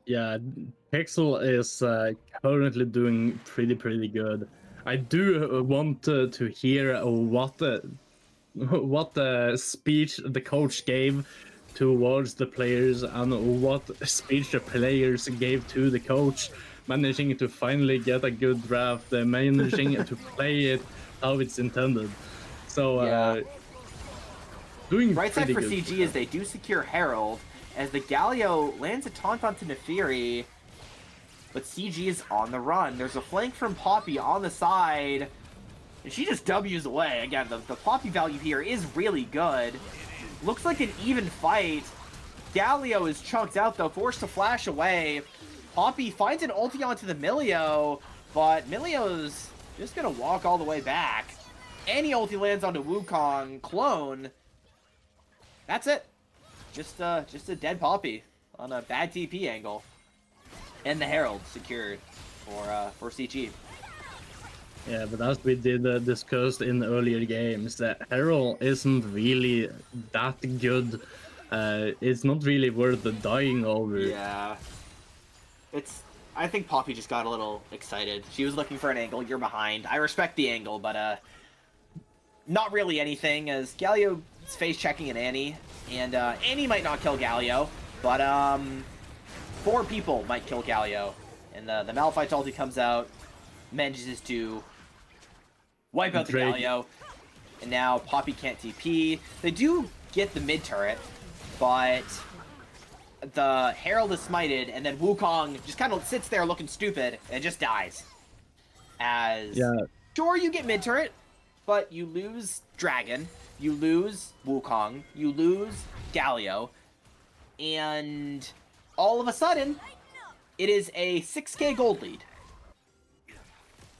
Yeah, Pixel is currently doing pretty good. I do want to hear what the speech the coach gave towards the players and what speech the players gave to the coach, managing to finally get a good draft, managing to play it how it's intended. So, doing right side for good. CG is they do secure Herald, as the Galio lands a taunt onto Nefiri, but CG is on the run. There's a flank from Poppy on the side, and she just W's away. Again, the Poppy value here is really good. Looks like an even fight. Galio is chunked out, though, forced to flash away. Poppy finds an ulti onto the Milio, but Milio's just going to walk all the way back. Any ulti lands onto Wukong clone. That's it. Just a dead Poppy on a bad TP angle. And the Herald secured for CG. Yeah, but as we did discuss in earlier games, the Herald isn't really that good. It's not really worth dying over. Yeah. I think Poppy just got a little excited. She was looking for an angle. You're behind. I respect the angle, but not really anything, as Galio is face checking an Annie, and Annie might not kill Galio, but 4 people might kill Galio. And the Malphite's ulti comes out, manages to wipe out the Drake. Galio, and now Poppy can't TP. They do get the mid turret, but the Herald is smited, and then Wukong just kind of sits there looking stupid and just dies. As sure, you get mid turret, but you lose Dragon, you lose Wukong, you lose Galio, and all of a sudden, it is a 6k gold lead.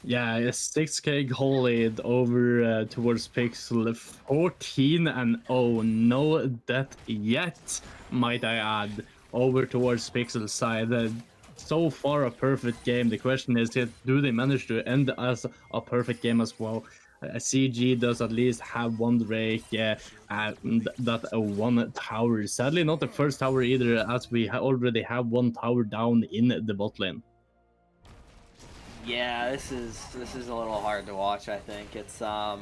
Yeah, a 6k goal lead over towards Pixel 14 and oh, no death yet, might I add, over towards Pixel's side. So far a perfect game. The question is, do they manage to end as a perfect game as well? CG does at least have one Drake, that one tower. Sadly, not the first tower either, as we already have one tower down in the bot lane. Yeah, this is a little hard to watch. I think it's I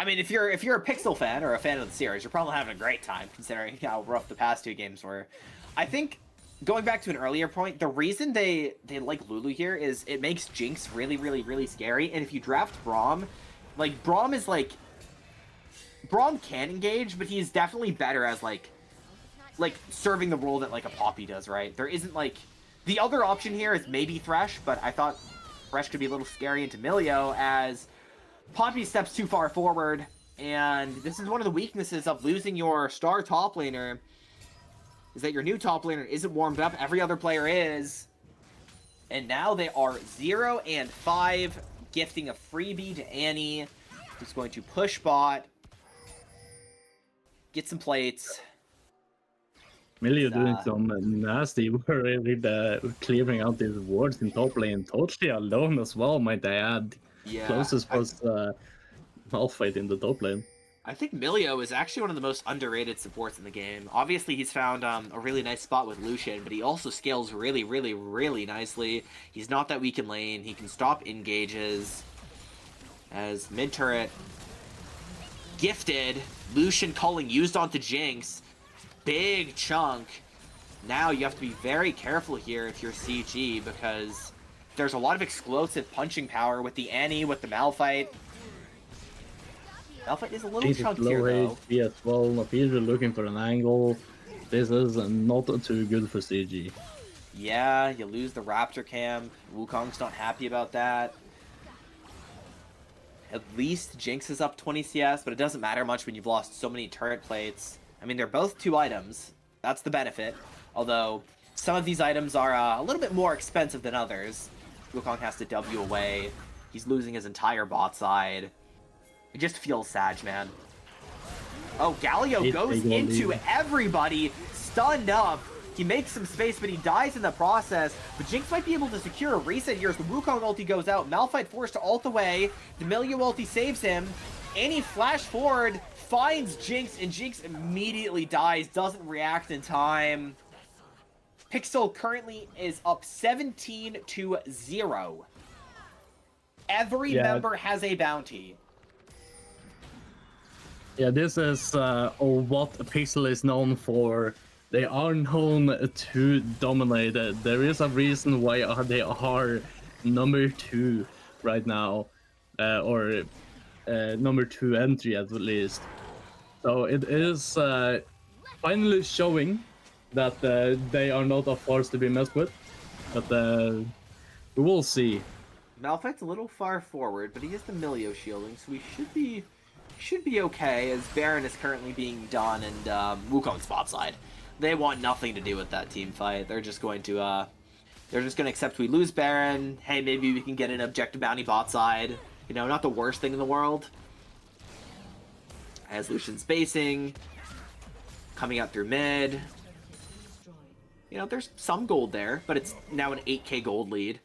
mean, if you're a Pixel fan or a fan of the series, you're probably having a great time considering how rough the past two games were. I think going back to an earlier point, the reason they like Lulu here is it makes Jinx really, really, really scary. And if you draft Braum, like Braum can engage, but he's definitely better as like serving the role that like a Poppy does, right? There isn't like the other option here is maybe Thresh, but I thought Thresh could be a little scary into Milio as Poppy steps too far forward, and this is one of the weaknesses of losing your star top laner, is that your new top laner isn't warmed up, every other player is, and now they are 0 and 5, gifting a freebie to Annie, who's going to push bot, get some plates. Milio doing some nasty work with clearing out these wards in top lane, totally alone as well, might I add. Yeah, Closest was Malphite in the top lane. I think Milio is actually one of the most underrated supports in the game. Obviously, he's found a really nice spot with Lucian, but he also scales really, really, really nicely. He's not that weak in lane. He can stop engages. As mid-turret gifted, Lucian calling used onto Jinx. Big chunk. Now you have to be very careful here if you're CG, because there's a lot of explosive punching power with the Annie, with the Malphite. Malphite is a little chunky here, though. HP as well. Napidra looking for an angle. This is not too good for CG. Yeah, you lose the Raptor camp. Wukong's not happy about that. At least Jinx is up 20 CS, but it doesn't matter much when you've lost so many turret plates. I mean, they're both 2 items. That's the benefit. Although, some of these items are a little bit more expensive than others. Wukong has to W away. He's losing his entire bot side. It just feels sad, man. Oh, Galio goes into everybody, stunned up. He makes some space, but he dies in the process. But Jinx might be able to secure a reset here as the Wukong ulti goes out. Malphite forced to ult away. The Milio ulti saves him. Annie flash forward, finds Jinx, and Jinx immediately dies, doesn't react in time. Pixel currently is up 17-0. Every member has a bounty. Yeah, this is what Pixel is known for. They are known to dominate. There is a reason why they are number 2 right now, or number 2 entry at least. So it is finally showing that they are not a force to be messed with, but we will see. Malphite's a little far forward, but he has the Milio shielding, so he should be okay, as Baron is currently being done, and Wukong's bot side. They want nothing to do with that team fight. They're just going to accept we lose Baron. Hey, maybe we can get an objective bounty bot side. You know, not the worst thing in the world. As Lucian spacing, coming out through mid. You know, there's some gold there, but it's now an 8k gold lead.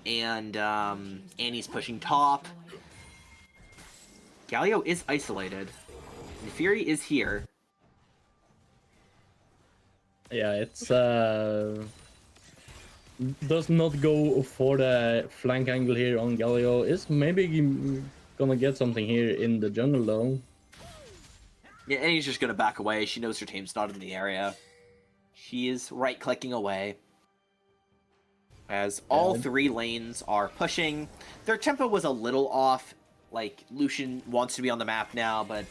And Annie's pushing top. Galio is isolated. And Fury is here. Yeah, it's does not go for the flank angle here on Galio. Is maybe gonna get something here in the jungle though. Yeah, Annie's just gonna back away. She knows her team's not in the area. She is right-clicking away. as all Yeah. 3 lanes are pushing. Their tempo was a little off. Like, Lucian wants to be on the map now, but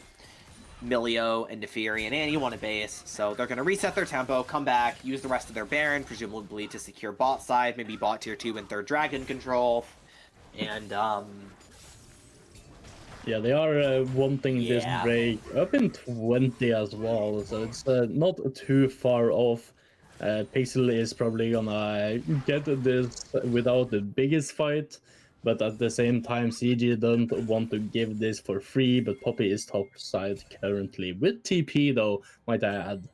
Milio and Neferi and Annie want a base, so they're going to reset their tempo, come back, use the rest of their Baron, presumably to secure bot side, maybe bot tier 2 and 3rd Dragon control, and, Yeah, they are wanting this yeah. break up in 20 as well, so it's not too far off. Pixel is probably gonna get this without the biggest fight, but at the same time, CG don't want to give this for free, but Poppy is top side currently, with TP though, might I add.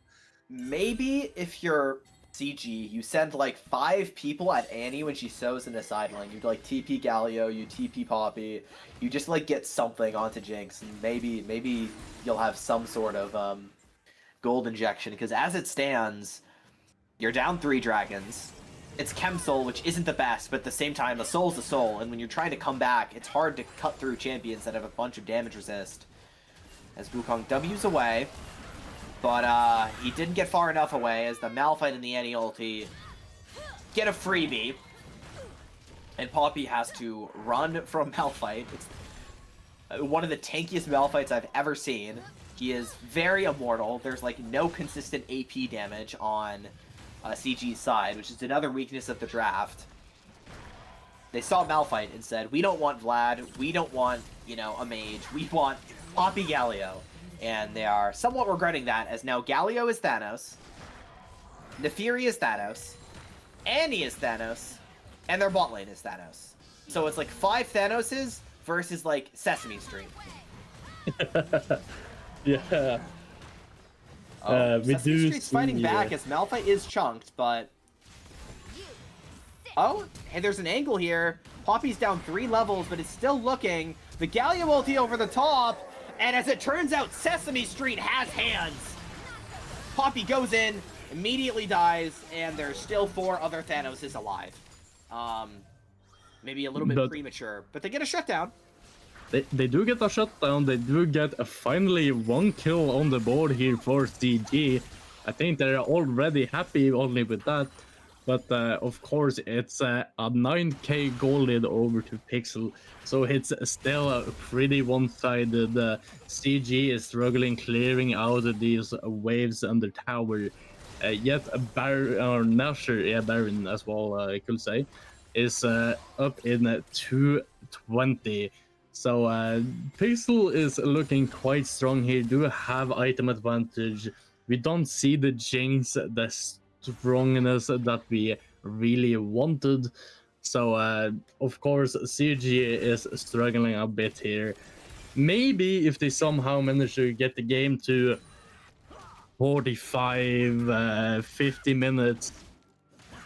Maybe if you're CG, you send like 5 people at Annie when she sows in the sideline. You'd like TP Galio, you TP Poppy, you just like get something onto Jinx, and maybe you'll have some sort of gold injection, because as it stands, you're down 3 dragons. It's Chem Soul, which isn't the best, but at the same time, a soul's a soul, and when you're trying to come back, it's hard to cut through champions that have a bunch of damage resist. As Wukong W's away, but he didn't get far enough away as the Malphite and the Annie ulti get a freebie. And Poppy has to run from Malphite. It's one of the tankiest Malphites I've ever seen. He is very immortal. There's like no consistent AP damage on CG's side, which is another weakness of the draft. They saw Malphite and said, we don't want Vlad, we don't want, you know, a mage, we want Poppy Galio. And they are somewhat regretting that, as now Galio is Thanos, Neferi is Thanos, Annie is Thanos, and their bot lane is Thanos. So it's like 5 Thanoses versus like Sesame Street. Yeah. We Sesame do Street's fighting see, back as Malphite is chunked, but... Oh, hey, there's an angle here. Poppy's down 3 levels, but it's still looking. The Galio ulti over the top, and as it turns out, Sesame Street has hands. Poppy goes in, immediately dies, and there's still 4 other Thanoses alive. Maybe a little bit premature, but they get a shutdown. They do get a shutdown, they do get finally 1 kill on the board here for CG. I think they're already happy only with that. But of course, it's a 9k goal lead over to Pixel, so it's still a pretty one-sided. CG is struggling clearing out these waves under tower. Yet a Baron, or Nasher, yeah, Baron as well, I could say, is up in 220. So Pixel is looking quite strong here, do have item advantage. We don't see the Jinx, the strongness that we really wanted. So of course CG is struggling a bit here. Maybe if they somehow manage to get the game to 45 50 minutes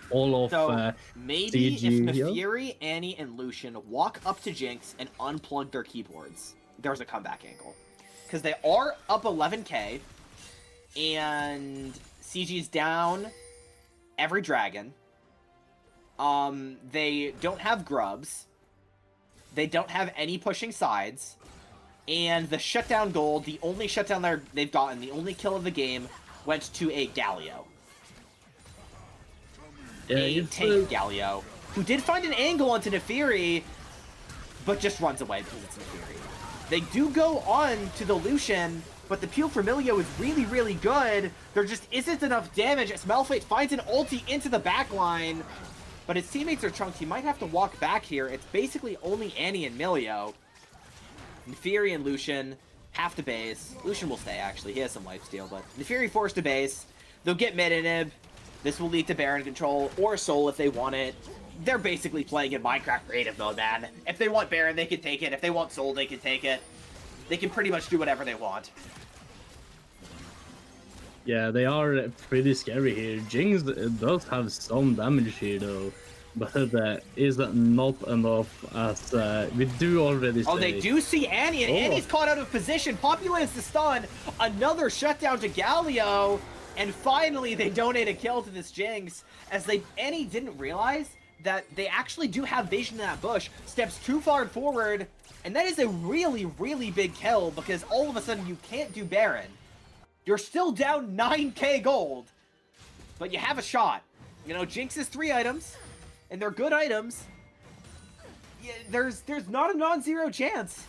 all of maybe CG, if Neferi, Annie, and Lucian walk up to Jinx and unplug their keyboards, there's a comeback angle. Because they are up 11k, and CG's down every dragon. They don't have grubs. They don't have any pushing sides. And the shutdown gold, the only shutdown they've gotten, the only kill of the game, went to a Galio. Yeah, a tank Galio, who did find an angle onto Neferi, but just runs away because it's Neferi. They do go on to the Lucian, but the Peel Familio is really, really good. There just isn't enough damage as Malphite finds an ulti into the backline, but his teammates are chunked. He might have to walk back here. It's basically only Annie and Milio. Neferi and Lucian have to base. Lucian will stay, actually. He has some lifesteal, but Neferi forced to base. They'll get mid-inhib. This will lead to Baron control, or Soul if they want it. They're basically playing in Minecraft creative mode, man. If they want Baron, they can take it. If they want Soul, they can take it. They can pretty much do whatever they want. Yeah, they are pretty scary here. Jinx does have some damage here, though. But that is not enough, as we do already say. Oh, they do see Annie, and Annie's caught out of position. Poppy lands the stun. Another shutdown to Galio. And finally, they donate a kill to this Jinx, as Annie didn't realize that they actually do have vision in that bush. Steps too far forward, and that is a really, really big kill, because all of a sudden you can't do Baron. You're still down 9k gold, but you have a shot. You know, Jinx is 3 items. and they're good items, there's not a non-zero chance.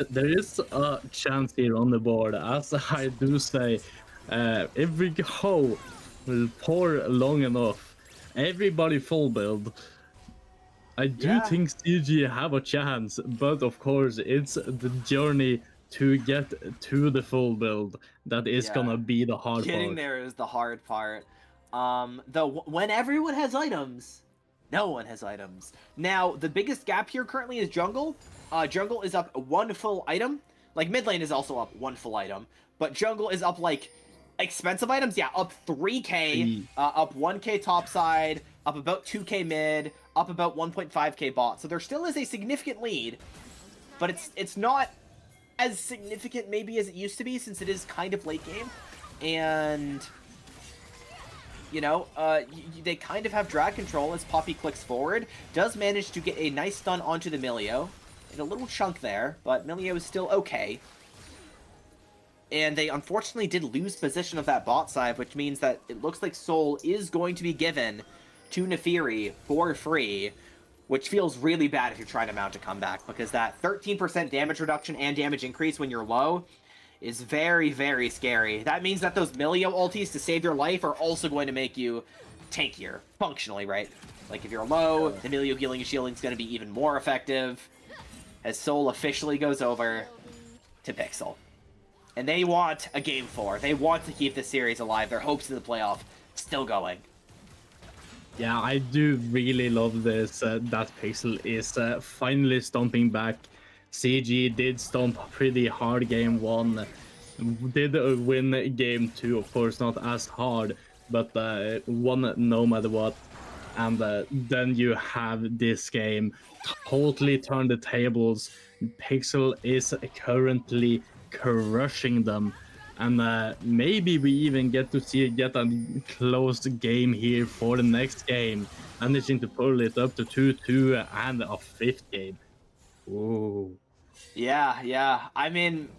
There is a chance here on the board, as I do say. If we go for long enough, everybody full build. I do Yeah, think CG have a chance, but of course, it's the journey to get to the full build that is yeah. gonna be the hard Getting part. there is the hard part. Though when everyone has items, no one has items. Now the biggest gap here currently is jungle. Jungle is up one full item. Like mid lane is also up one full item, but jungle is up like expensive items. Yeah, up 3k, up 1k top side, up about 2k mid, up about 1.5k bot. So there still is a significant lead, but it's not as significant maybe as it used to be, since it is kind of late game. And you know, they kind of have drag control as Poppy clicks forward. Does manage to get a nice stun onto the Milio. In a little chunk there, but Milio is still okay. And they unfortunately did lose position of that bot side, which means that it looks like Soul is going to be given to Nefiri for free, which feels really bad if you're trying to mount a comeback, because that 13% damage reduction and damage increase when you're low is very, very scary. That means that those Milio ultis to save your life are also going to make you tankier, functionally, right? Like if you're low, the Milio healing and shielding is going to be even more effective, as Soul officially goes over to Pixel. And they want a Game 4. They want to keep this series alive. Their hopes in the playoff still going. Yeah, I do really love this, that Pixel is finally stomping back. CG did stomp pretty hard game 1, did win game 2, of course not as hard, but won no matter what. And then you have this game totally turn the tables. Pixel is currently crushing them, and maybe we even get to see a closed game here for the next game, managing to pull it up to 2-2 and a fifth game. Ooh. Yeah. I mean,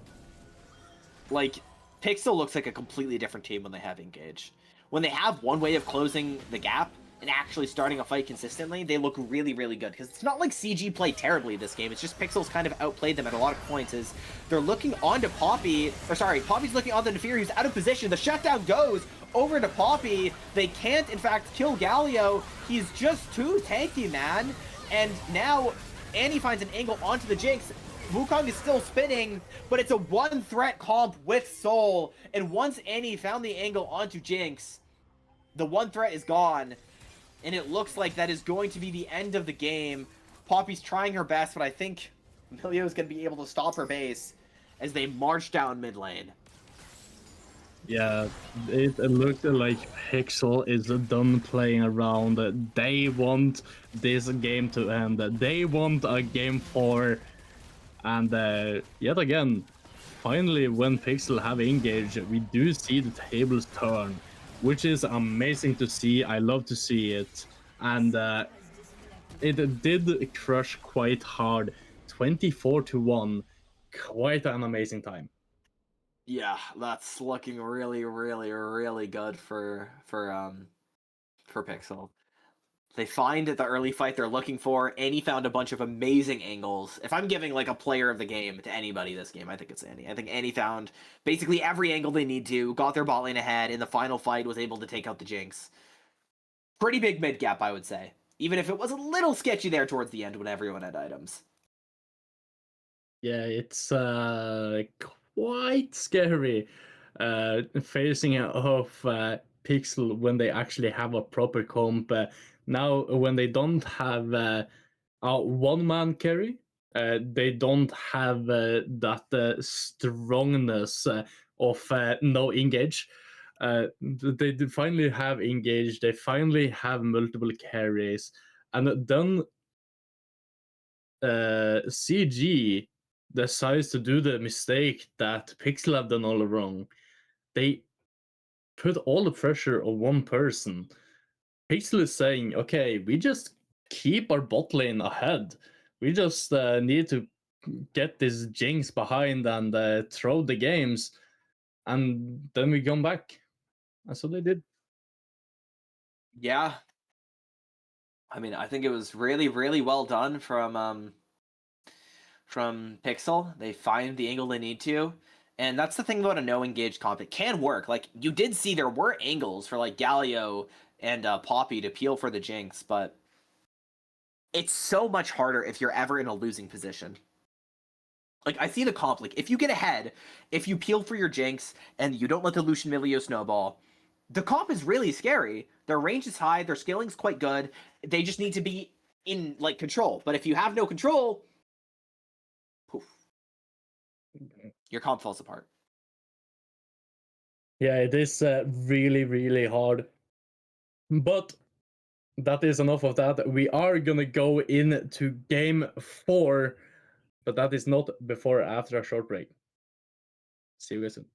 like, Pixel looks like a completely different team when they have Engage. When they have one way of closing the gap and actually starting a fight consistently, they look really, really good. Because it's not like CG played terribly this game. It's just Pixel's kind of outplayed them at a lot of points. As they're looking onto Poppy, or sorry, Poppy's looking onto Nefiri, who's out of position. The shutdown goes over to Poppy. They can't, in fact, kill Galio. He's just too tanky, man. And now Annie finds an angle onto the Jinx. Wukong is still spinning, but it's a one-threat comp with Soul. And once Annie found the angle onto Jinx, the one threat is gone. And it looks like that is going to be the end of the game. Poppy's trying her best, but I think Milio is going to be able to stop her base as they march down mid lane. Yeah, it looked like Pixel is done playing around. They want this game to end. They want a game 4. And yet again, finally, when Pixel have engaged, we do see the tables turn, which is amazing to see. I love to see it. And it did crush quite hard, 24-1. Quite an amazing time. Yeah, that's looking really, really, really good for Pixel. They find the early fight they're looking for. Annie found a bunch of amazing angles. If I'm giving like a player of the game to anybody this game, I think it's Annie. I think Annie found basically every angle they need to, got their bot lane ahead, in the final fight was able to take out the Jinx. Pretty big mid gap, I would say. Even if it was a little sketchy there towards the end when everyone had items. Yeah, it's quite scary facing off Pixel when they actually have a proper comp. Now, when they don't have a one-man carry, they don't have that strongness of no engage. They finally have engage. They finally have multiple carries, and then CG decides to do the mistake that Pixel have done all wrong. They put all the pressure on one person. Pixel is saying, okay, we just keep our bot lane ahead. We just need to get this Jinx behind and throw the games, and then we come back. And so they did. Yeah. I mean, I think it was really, really well done from Pixel. They find the angle they need to. And that's the thing about a no engage comp. It can work. Like, you did see there were angles for like Galio and Poppy to peel for the Jinx, but it's so much harder if you're ever in a losing position. Like, I see the comp. Like, if you get ahead, if you peel for your Jinx and you don't let the Lucian Milio snowball, the comp is really scary. Their range is high, their scaling's quite good. They just need to be in like control. But if you have no control, poof, your comp falls apart. Yeah, it is really, really hard. But that is enough of that. We are gonna go into game 4, but that is not before after a short break. See you guys soon.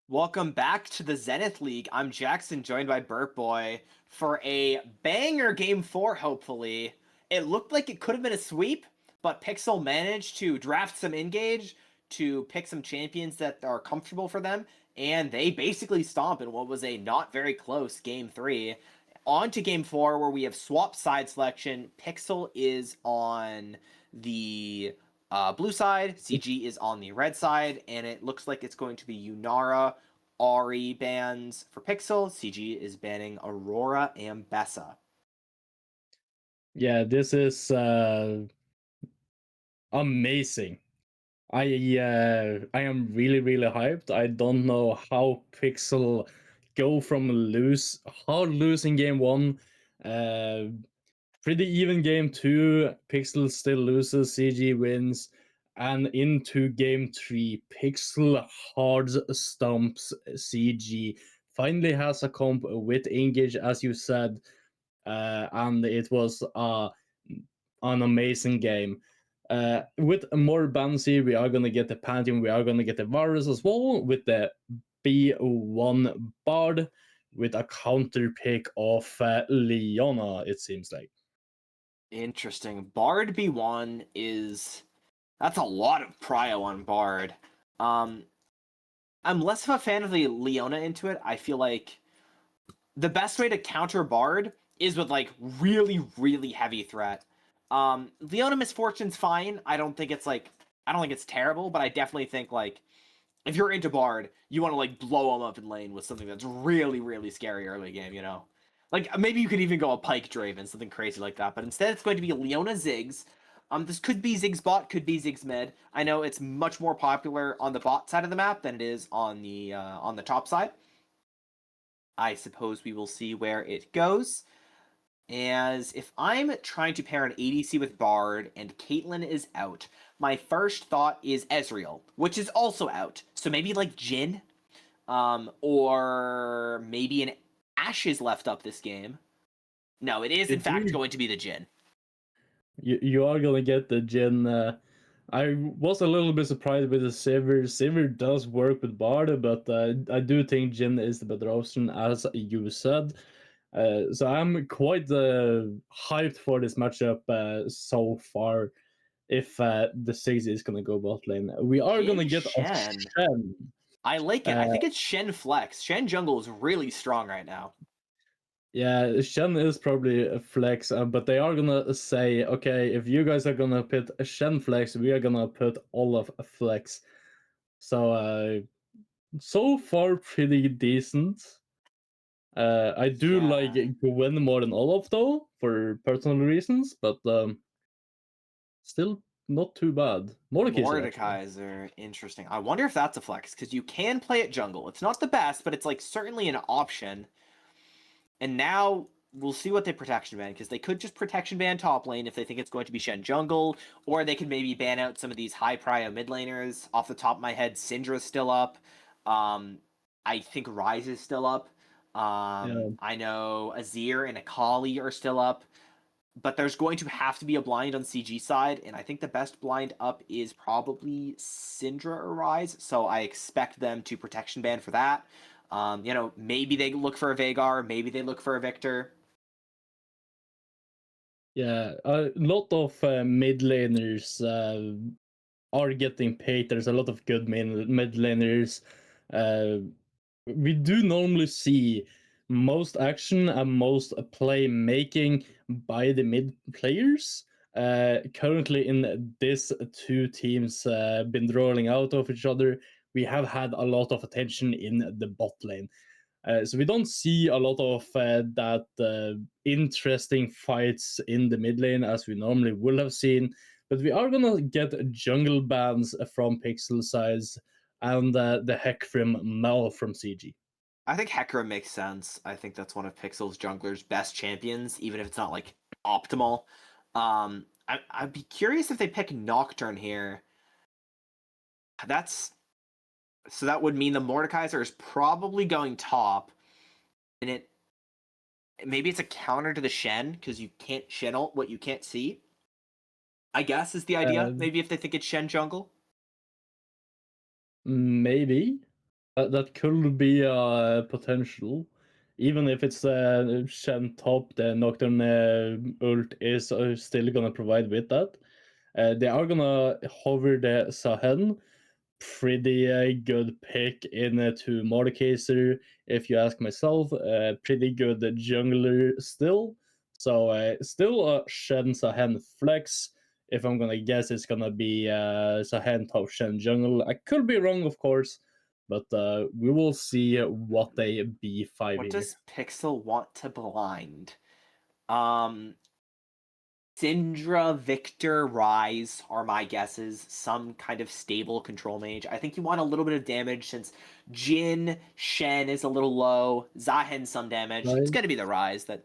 Welcome back to the Zenith League. I'm Jackson, joined by Burt Boy for a banger game 4, hopefully. It looked like it could have been a sweep, but Pixel managed to draft some engage to pick some champions that are comfortable for them, and they basically stomp in what was a not very close game 3. On to game 4, where we have swapped side selection. Pixel is on the blue side, CG is on the red side, and it looks like it's going to be Yunara Ari bans for Pixel. CG is banning Aurora and Bessa. Yeah, this is amazing. I am really hyped. I don't know how Pixel go from hard losing game one, uh, pretty even game two. Pixel still loses, CG wins, and into game three, Pixel hard stumps CG. Finally has a comp with Engage, as you said, and it was an amazing game. With more bouncy, we are gonna get the Pantheon, we are gonna get the Varus as well, with the B1 Bard, with a counter pick of Leona, it seems like. Interesting. Bard B1 is... That's a lot of prio on Bard. I'm less of a fan of the Leona into it. I feel like the best way to counter Bard is with like really heavy threat. Leona Misfortune's fine. I don't think it's terrible, but I definitely think like if you're into Bard, you want to like blow him up in lane with something that's really scary early game, you know? Like maybe you could even go a Pike Draven, something crazy like that, but instead it's going to be Leona Ziggs. This could be Ziggs bot, could be Ziggs mid. I know it's much more popular on the bot side of the map than it is on the top side. I suppose we will see where it goes. As if I'm trying to pair an ADC with Bard and Caitlyn is out, my first thought is Ezreal, which is also out. So maybe like Jhin, or maybe an Ashe is left up this game. No, it is in fact going to be the Jhin. You are gonna get the Jhin. I was a little bit surprised with the Sivir. Sivir does work with Bard, but I do think Jhin is the better option, as you said. So I'm quite hyped for this matchup so far. If the Ziggs is gonna go bot lane, we are Jhin gonna get a Shen. Shen. I like it. I think it's Shen flex. Shen jungle is really strong right now. Yeah, Shen is probably a flex, but they are gonna say, okay, if you guys are gonna put a Shen flex, we are gonna put Olaf a flex. So so far pretty decent. I do like Yeah. Gwen more than Olaf though, for personal reasons, but still not too bad. Mordekaiser actually. Mordekaiser, interesting. I wonder if that's a flex, because you can play it jungle. It's not the best, but it's like certainly an option. And now we'll see what they protection ban, because they could just protection ban top lane if they think it's going to be Shen jungle, or they could maybe ban out some of these high prio mid laners. Off the top of my head, Syndra's still up. I think Ryze is still up. Yeah. I know Azir and Akali are still up. But there's going to have to be a blind on CG side, and I think the best blind up is probably Syndra or Ryze, so I expect them to protection ban for that. Maybe they look for a Veigar, maybe they look for a Victor. Yeah, a lot of mid laners are getting paid. There's a lot of good mid laners. Uh, we do normally see most action and most play making by the mid players. Currently, in this two teams been rolling out of each other, we have had a lot of attention in the bot lane. So we don't see a lot of that interesting fights in the mid lane as we normally would have seen. But we are gonna get jungle bans from Pixel sides and the Hecarim Mel from CG. I think Hecarim makes sense. I think that's one of Pixel's jungler's best champions, even if it's not like optimal. I'd be curious if they pick Nocturne here. That would mean the Mordekaiser is probably going top, and maybe it's a counter to the Shen because you can't Shen ult what you can't see. I guess is the idea. Maybe if they think it's Shen jungle. Maybe that could be a potential. Even if it's Shen top, the Nocturne ult is still gonna provide with that. They are gonna hover the Sahen. Pretty good pick into Mordekaiser, if you ask myself. Pretty good jungler still. So still a Shen Sahen flex. If I'm gonna guess, it's gonna be Sahen top Shen jungle. I could be wrong, of course, But we will see what they B5 What here. does Pixel want to blind? Um, Syndra, Victor, Rise are my guesses. Some kind of stable control mage. I think you want a little bit of damage since Jin, Shen is a little low. Zahen some damage. It's Right? gonna be the Rise. That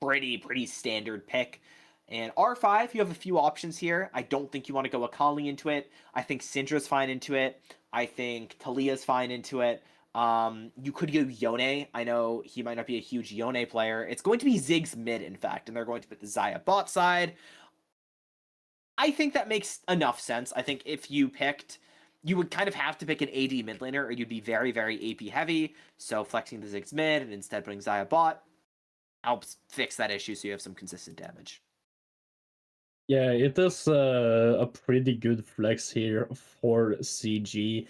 pretty standard pick. And R5, you have a few options here. I don't think you want to go Akali into it. I think Syndra's fine into it. I think Talia's fine into it. You could go Yone. I know he might not be a huge Yone player. It's going to be Ziggs mid, in fact, and they're going to put the Xayah bot side. I think that makes enough sense. I think if you picked, you would kind of have to pick an AD mid laner, or you'd be very AP heavy. So flexing the Ziggs mid and instead putting Xayah bot helps fix that issue so you have some consistent damage. Yeah, it is a pretty good flex here for CG.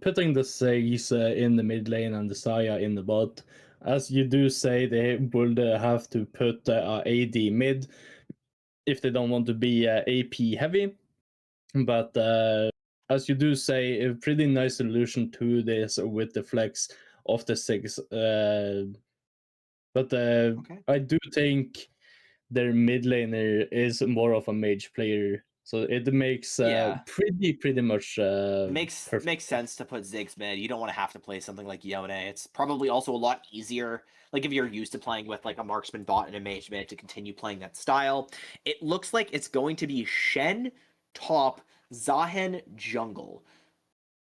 Putting the Sags in the mid lane and the Saya in the bot. As you do say, they would have to put AD mid if they don't want to be AP heavy. But as you do say, a pretty nice solution to this with the flex of the Sags. But Okay. I do think their mid laner is more of a mage player, so it makes Yeah. pretty much perfect. Makes sense to put Ziggs mid. You don't want to have to play something like Yone. It's probably also a lot easier, like if you're used to playing with like a marksman bot and a mage mid, to continue playing that style. It looks like it's going to be Shen top, Zahen jungle.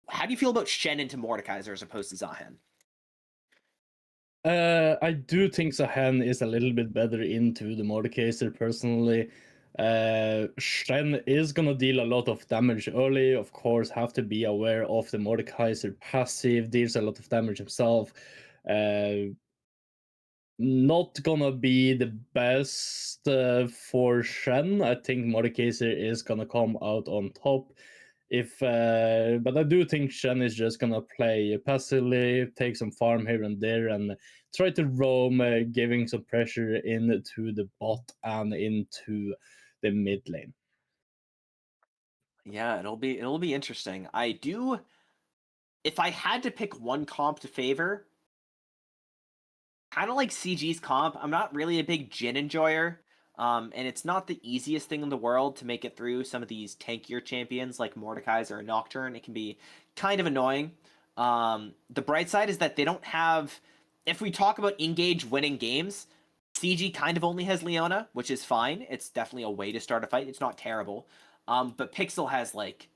How do you feel about Shen into Mordekaiser as opposed to Zahen? I do think Zahen is a little bit better into the Mordekaiser personally. Shen is gonna deal a lot of damage early, of course, have to be aware of the Mordekaiser passive, deals a lot of damage himself. Not gonna be the best for Shen. I think Mordekaiser is gonna come out on top. If but I do think Shen is just gonna play passively, take some farm here and there, and try to roam, giving some pressure into the bot and into the mid lane. Yeah, it'll be interesting. I do. If I had to pick one comp to favor, kind of like CG's comp, I'm not really a big Jin enjoyer. And it's not the easiest thing in the world to make it through some of these tankier champions like Mordekaiser or Nocturne. It can be kind of annoying. The bright side is that they don't have. If we talk about engage winning games, CG kind of only has Leona, which is fine. It's definitely a way to start a fight. It's not terrible. But Pixel has like,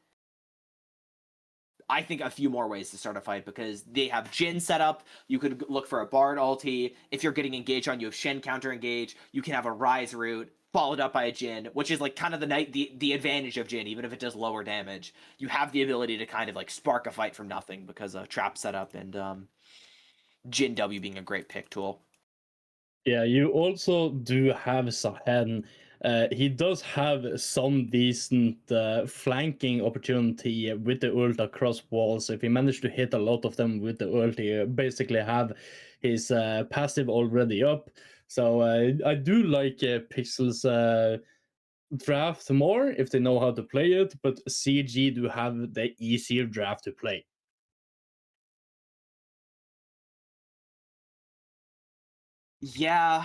I think, a few more ways to start a fight because they have Jin set up. You could look for a Bard ulti. If you're getting engaged on, you have Shen counter engage. You can have a Rise route followed up by a Jin, which is like kind of the advantage of Jin, even if it does lower damage. You have the ability to kind of like spark a fight from nothing because of trap setup and Jin W being a great pick tool. Yeah, you also do have Sahen. He does have some decent flanking opportunity with the ult across walls. If he managed to hit a lot of them with the ult, he basically have his passive already up. So I do like Pixel's draft more if they know how to play it, but CG do have the easier draft to play. Yeah,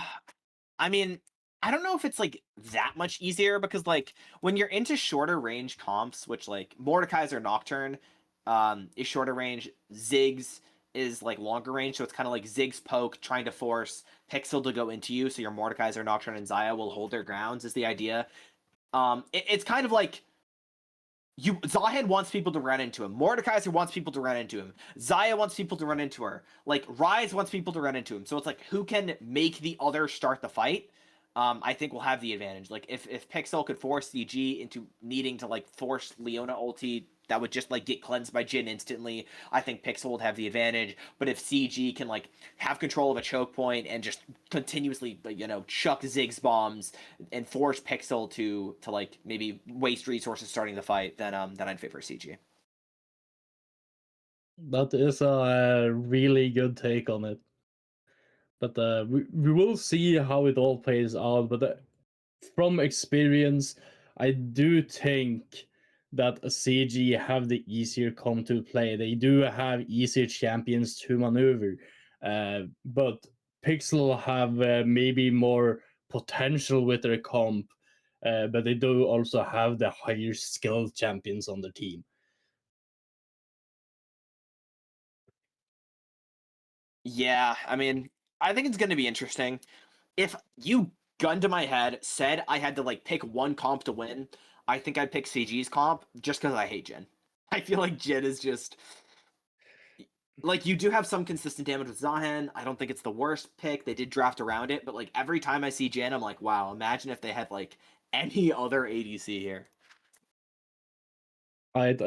I mean, I don't know if it's like that much easier because like when you're into shorter range comps, which like Mordekaiser Nocturne is shorter range, Ziggs is like longer range, so it's kind of like Ziggs poke trying to force Pixel to go into you, so your Mordekaiser Nocturne and Xayah will hold their grounds is the idea. It's kind of like you Zahen wants people to run into him. Mordekaiser wants people to run into him. Xayah wants people to run into her. Like Rise wants people to run into him. So it's like who can make the other start the fight? I think will have the advantage. Like if Pixel could force CG into needing to like force Leona ulti, that would just like get cleansed by Jin instantly. I think Pixel would have the advantage. But if CG can like have control of a choke point and just continuously chuck Ziggs bombs and force Pixel to like maybe waste resources starting the fight, then I'd favor CG. That is a really good take on it. But we will see how it all plays out. But from experience, I do think that CG have the easier comp to play. They do have easier champions to maneuver, but Pixel have maybe more potential with their comp, but they do also have the higher skilled champions on the team. Yeah, I mean, I think it's going to be interesting. If you gun to my head said I had to like pick one comp to win, I think I'd pick CG's comp just because I hate Jin. I feel like Jin is just like you do have some consistent damage with Zahen. I don't think it's the worst pick. They did draft around it, but like every time I see Jin, I'm like, wow, imagine if they had like any other ADC here.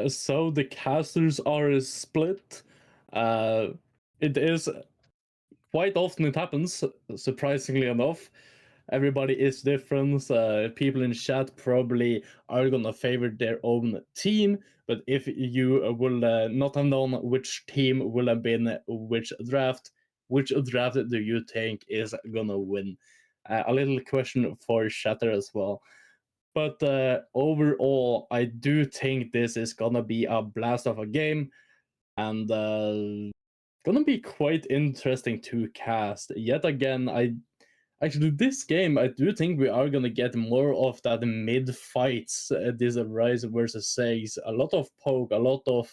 So the casters are split. Uh, it is quite often it happens, surprisingly enough. Everybody is different. People in chat probably are gonna favor their own team, but if you will not have known which team will have been which draft do you think is gonna win? A little question for Shatter as well. But overall, I do think this is gonna be a blast of a game, and gonna be quite interesting to cast. Yet again, I actually this game I do think we are gonna get more of that mid fights. This Rise versus Sags, a lot of poke, a lot of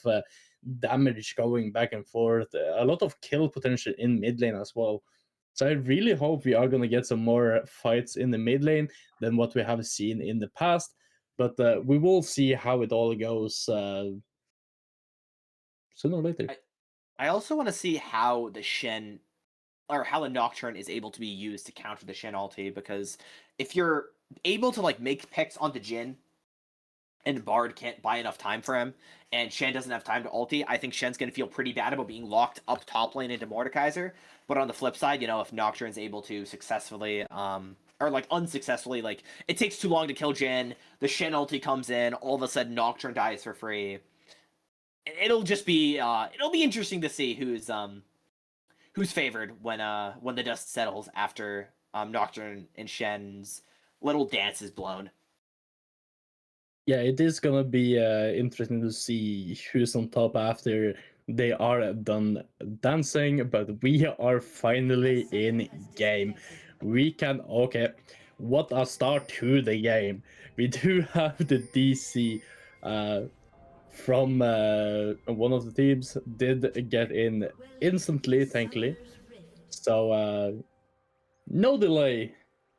damage going back and forth, a lot of kill potential in mid lane as well. So I really hope we are gonna get some more fights in the mid lane than what we have seen in the past. But we will see how it all goes sooner or later. I also want to see how the Shen or how the Nocturne is able to be used to counter the Shen ulti, because if you're able to like make picks onto Jin and Bard can't buy enough time for him, and Shen doesn't have time to ulti, I think Shen's going to feel pretty bad about being locked up top lane into Mordekaiser. But on the flip side, you know, if Nocturne's able to successfully, or like unsuccessfully, like it takes too long to kill Jin, the Shen ulti comes in, all of a sudden Nocturne dies for free. It'll just be, it'll be interesting to see who's favored when the dust settles after Nocturne and Shen's little dance is blown. Yeah, it is gonna be interesting to see who's on top after they are done dancing, but we are finally in game. We can, okay, what a start to the game. We do have the DC from one of the teams did get in instantly, thankfully. So no delay,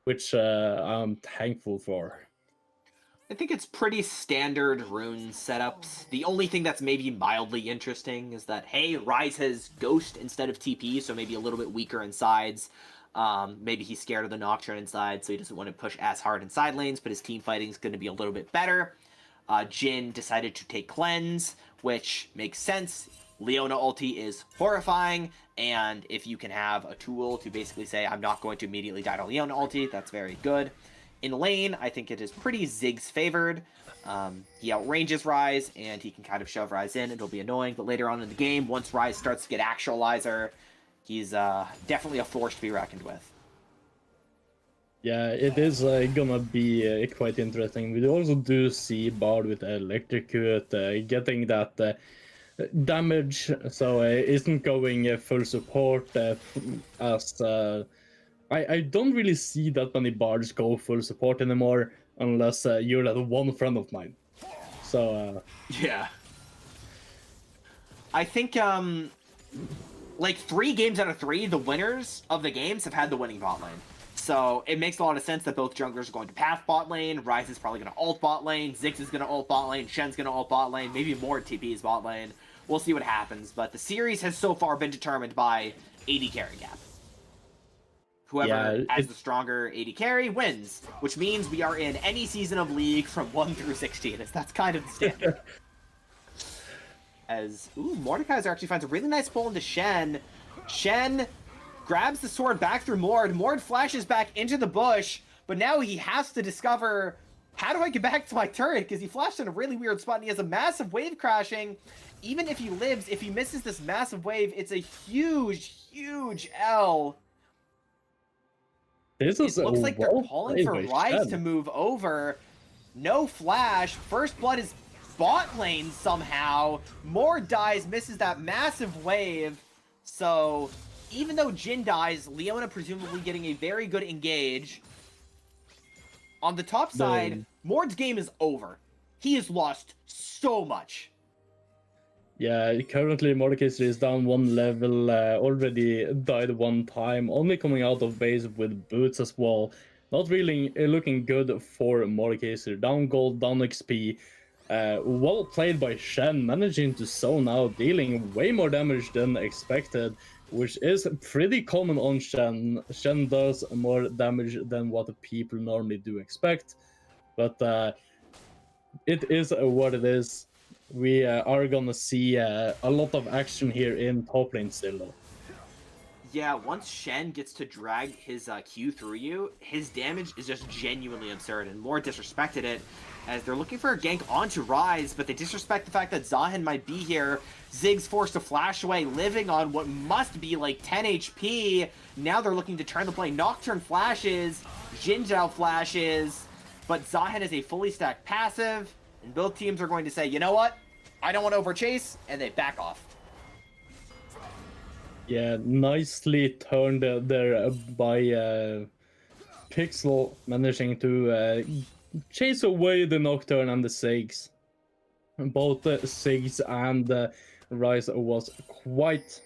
which I'm thankful for. I think it's pretty standard rune setups. The only thing that's maybe mildly interesting is that, hey, Ryze has Ghost instead of TP, so maybe a little bit weaker in sides. Maybe he's scared of the Nocturne inside, so he doesn't want to push as hard in side lanes, but his team fighting is going to be a little bit better. Jin decided to take Cleanse, which makes sense. Leona ulti is horrifying, and if you can have a tool to basically say, I'm not going to immediately die to Leona ulti, that's very good. In lane, I think it is pretty Ziggs favored. He outranges Ryze, and he can kind of shove Ryze in. It'll be annoying, but later on in the game, once Ryze starts to get Actualizer, he's definitely a force to be reckoned with. Yeah, it is gonna be quite interesting. We also do see Bard with Electrocute getting that damage, so isn't going full support as I don't really see that many bards go full support anymore unless you're that one friend of mine. So yeah, I think like 3 games out of 3, the winners of the games have had the winning bot lane. So it makes a lot of sense that both junglers are going to path bot lane. Ryze is probably going to ult bot lane. Ziggs is going to ult bot lane. Shen's going to ult bot lane. Maybe more TPs bot lane. We'll see what happens. But the series has so far been determined by AD carry gap. Whoever has the stronger AD carry wins, which means we are in any season of League from 1 through 16. That's kind of the standard. As, Mordekaiser actually finds a really nice pull into Shen. Shen grabs the sword back through Mord. Mord flashes back into the bush, but now he has to discover, how do I get back to my turret? Because he flashed in a really weird spot, and he has a massive wave crashing. Even if he lives, if he misses this massive wave, it's a huge, huge L. It looks like they're calling for Ryze to move over. No flash. First blood is bot lane somehow. Mord dies, misses that massive wave. So even though Jin dies, Leona presumably getting a very good engage. On the top side, Mord's game is over. He has lost so much. Yeah, currently Mordekaiser is down 1 level, already died 1 time, only coming out of base with boots as well. Not really looking good for Mordekaiser. Down gold, down XP. Well played by Shen, managing to zone out, dealing way more damage than expected, which is pretty common on Shen. Shen does more damage than what people normally do expect, but it is what it is. We are gonna see a lot of action here in top lane still, though. Yeah, once Shen gets to drag his Q through you, his damage is just genuinely absurd, and Mord disrespected it, as they're looking for a gank onto Ryze, but they disrespect the fact that Zahen might be here. Ziggs forced to flash away, living on what must be like 10 HP. Now they're looking to turn the play. Nocturne flashes, Xin Zhao flashes, but Zahen is a fully stacked passive, and both teams are going to say, you know what? I don't want to overchase, and they back off. Yeah, nicely turned there by PXL, managing to chase away the Nocturne and the Ziggs. Both Ziggs and Ryze was quite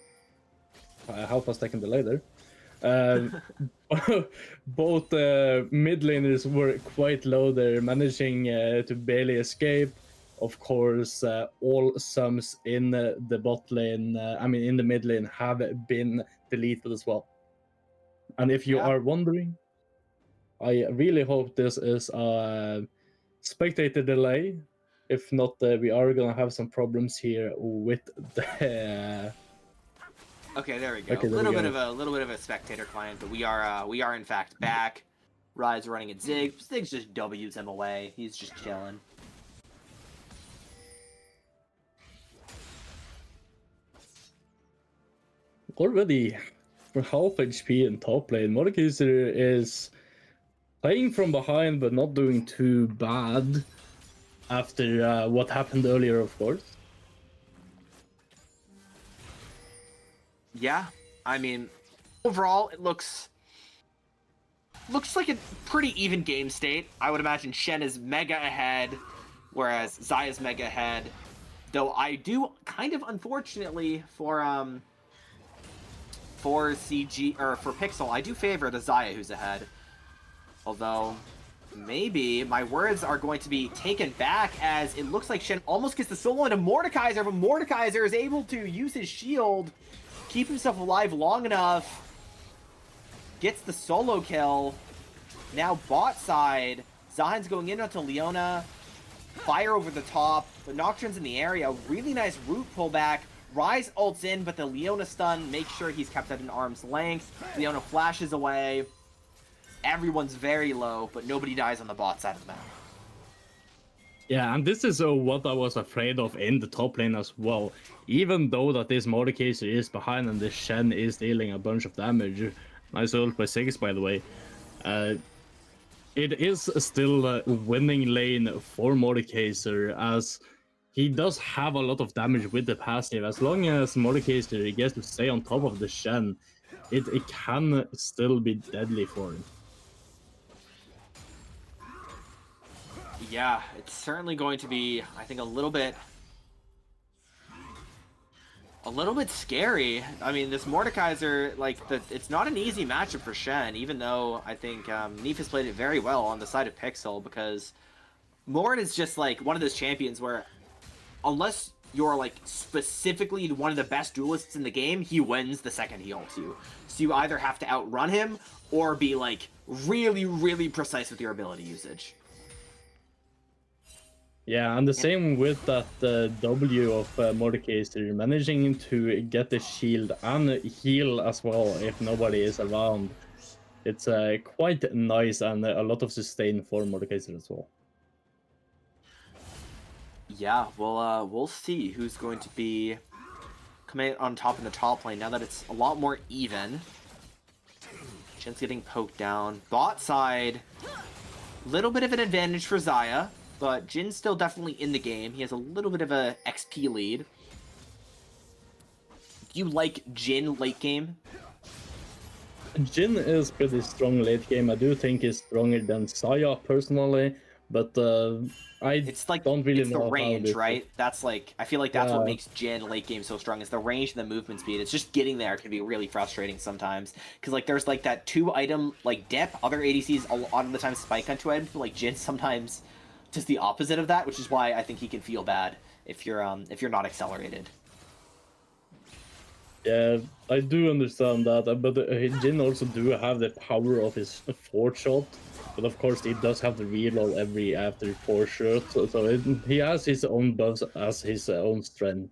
half a second delay there. Both mid laners were quite low there, managing to barely escape. Of course, all sums in the bot lane, in the mid lane, have been deleted as well. And if you are wondering, I really hope this is a spectator delay. If not, we are gonna have some problems here with the. Okay, there we go. Okay, a little bit of a spectator client, but we are in fact back. Ryze running at Zig. Ziggs just W's him away. He's just chilling. Already for half HP in top lane, Mordekaiser is playing from behind but not doing too bad after what happened earlier, of course. Yeah, I mean, overall it looks like a pretty even game state. I would imagine Shen is mega ahead, whereas Xayah's mega ahead. Though I do kind of unfortunately for CG or for Pixel, I do favor the Xayah who's ahead. Although maybe my words are going to be taken back, as it looks like Shen almost gets the solo into Mordekaiser, but Mordekaiser is able to use his shield, keep himself alive long enough, gets the solo kill. Now bot side, Zahen's going in onto Leona, fire over the top, but Nocturne's in the area, really nice root pullback. Ryze ults in, but the Leona stun makes sure he's kept at an arm's length. Leona flashes away. Everyone's very low, but nobody dies on the bot side of the map. Yeah, and this is what I was afraid of in the top lane as well. Even though that this Mordekaiser is behind and the Shen is dealing a bunch of damage. Nice ult by Ziggs, by the way. It is still a winning lane for Mordekaiser, as he does have a lot of damage with the passive. As long as Mordekaiser gets to stay on top of the Shen, it can still be deadly for him. Yeah, it's certainly going to be, I think, a little bit scary. I mean, this Mordekaiser, it's not an easy matchup for Shen, even though I think Neef has played it very well on the side of Pixel, because Mord is just like one of those champions where, unless you're like specifically one of the best duelists in the game, he wins the second he ults you. So you either have to outrun him or be like really, really precise with your ability usage. Yeah, and the same with that W of Mordekaiser, managing to get the shield and heal as well if nobody is around. It's quite nice and a lot of sustain for Mordekaiser as well. Yeah, we'll see who's going to be coming out on top in the top lane now that it's a lot more even. Shen's getting poked down. Bot side, little bit of an advantage for Xayah, but Jin's still definitely in the game. He has a little bit of a XP lead. Do you like Jin late game? Jin is pretty strong late game. I do think he's stronger than Saya personally, but It's like don't really it's the know how range, this. right? That's like I feel like that's what Yeah. makes Jin late game so strong is the range and the movement speed. It's just getting there can be really frustrating sometimes because like there's like that 2-item like dip. Other ADCs a lot of the time spike on 2 items, but like Jin sometimes just the opposite of that, which is why I think he can feel bad if you're not accelerated. Yeah, I do understand that, but Jin also do have the power of his 4th shot, but of course he does have the reload every after 4 shots, so he has his own buffs as his own strength.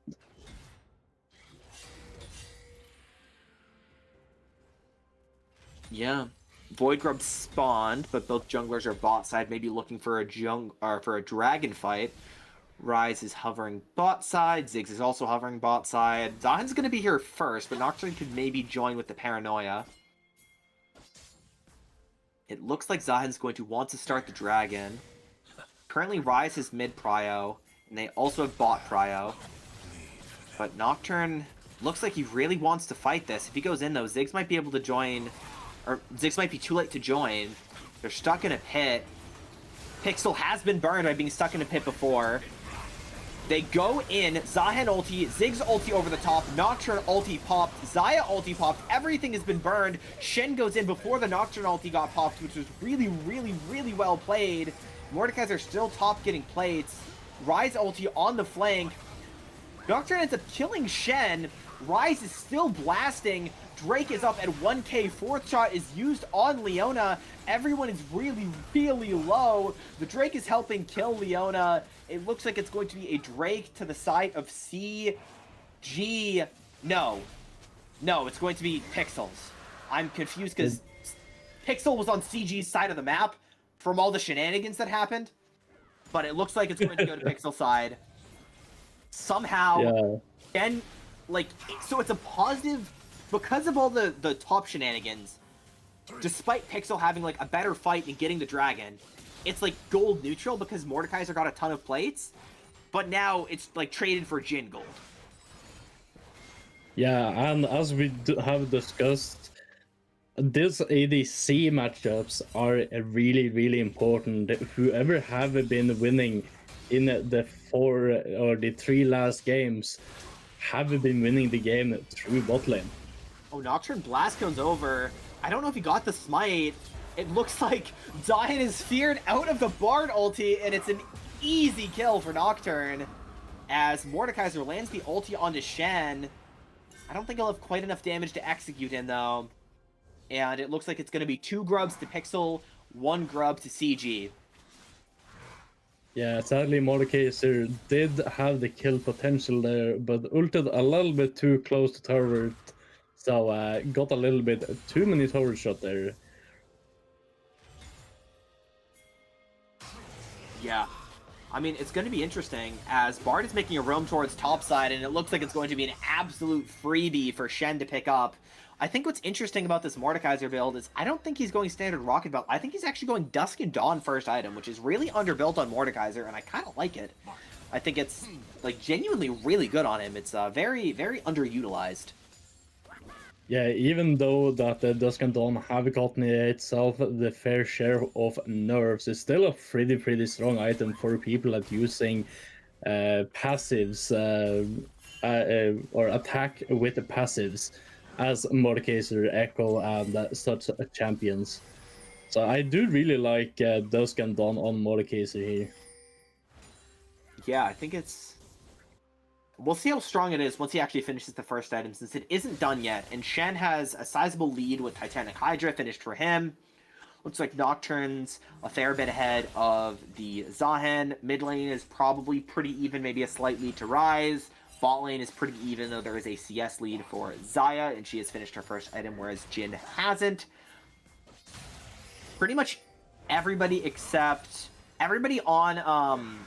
Yeah. Void Grub spawned, but both junglers are bot side, maybe looking for a dragon fight. Rise is hovering bot side. Ziggs is also hovering bot side. Zahan's going to be here first, but Nocturne could maybe join with the Paranoia. It looks like Zahan's going to want to start the dragon. Currently, Rise is mid prio, and they also have bot prio. But Nocturne looks like he really wants to fight this. If he goes in, though, Ziggs might be able to join, or Ziggs might be too late to join. They're stuck in a pit. Pixel has been burned by being stuck in a pit before. They go in, Zahan ulti, Ziggs ulti over the top, Nocturne ulti popped, Xayah ulti popped, everything has been burned. Shen goes in before the Nocturne ulti got popped, which was really, really, really well played. Mordekaiser still top getting plates. Rise ulti on the flank. Nocturne ends up killing Shen. Rise is still blasting. Drake is up at 1k. 4th shot is used on Leona. Everyone is really, really low. The Drake is helping kill Leona. It looks like it's going to be a Drake to the side of CG. No, it's going to be Pixels. I'm confused because Pixel was on CG's side of the map from all the shenanigans that happened. But it looks like it's going to go to Pixel side. Somehow, and like, so it's a positive because of all the top shenanigans. Despite Pixel having like a better fight and getting the dragon, it's like gold neutral because Mordekaiser got a ton of plates, but now it's like traded for Jin gold. Yeah, and as we have discussed, these ADC matchups are really, really important. Whoever have been winning in the 4 or the 3 last games have been winning the game through bot lane. Oh, Nocturne Blast comes over. I don't know if he got the smite. It looks like Zahan is feared out of the Bard ulti, and it's an easy kill for Nocturne. As Mordekaiser lands the ulti onto Shen. I don't think he'll have quite enough damage to execute him, though. And it looks like it's going to be 2 grubs to Pixel, 1 grub to CG. Yeah, sadly Mordekaiser did have the kill potential there, but ulted a little bit too close to tower, so got a little bit too many tower shot there. Yeah. I mean, it's going to be interesting as Bard is making a roam towards top side, and it looks like it's going to be an absolute freebie for Shen to pick up. I think what's interesting about this Mordekaiser build is I don't think he's going standard Rocket Belt. I think he's actually going Dusk and Dawn first item, which is really underbuilt on Mordekaiser, and I kind of like it. I think it's like genuinely really good on him. It's very, very underutilized. Yeah, even though that the Dusk and Dawn have gotten itself the fair share of nerfs, it's still a pretty strong item for people that using passives or attack with the passives as Mordekaiser, Echo, and such champions. So I do really like Dusk and Dawn on Mordekaiser here. Yeah, I think it's... We'll see how strong it is once he actually finishes the first item, since it isn't done yet, and Shen has a sizable lead with Titanic Hydra finished for him. Looks like Nocturne's a fair bit ahead of the Zahan. Mid lane is probably pretty even, maybe a slight lead to Rise. Bot lane is pretty even, though there is a CS lead for Xayah, and she has finished her first item, whereas Jin hasn't. Pretty much everybody except... Everybody on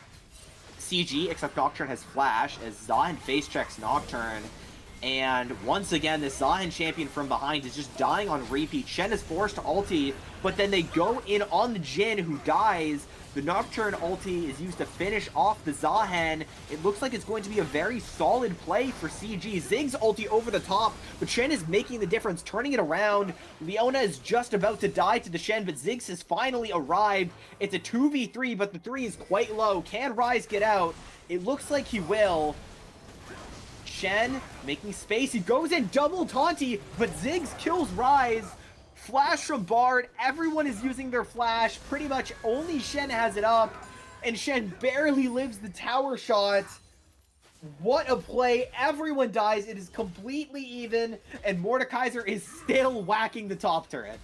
CG except Nocturne has Flash, as Zahan face checks Nocturne, And once again, this Zahen champion from behind is just dying on repeat. Shen is forced to ulti, but then they go in on the Jhin, who dies. The Nocturne ulti is used to finish off the Zahen. It looks like it's going to be a very solid play for CG. Ziggs ulti over the top, but Shen is making the difference, turning it around. Leona is just about to die to the Shen, but Ziggs has finally arrived. It's a 2v3, but the 3 is quite low. Can Ryze get out? It looks like he will. Shen making space. He goes in double taunty, but Ziggs kills Ryze. Flash from Bard. Everyone is using their flash. Pretty much only Shen has it up, and Shen barely lives the tower shot. What a play. Everyone dies. It is completely even, and Mordekaiser is still whacking the top turret.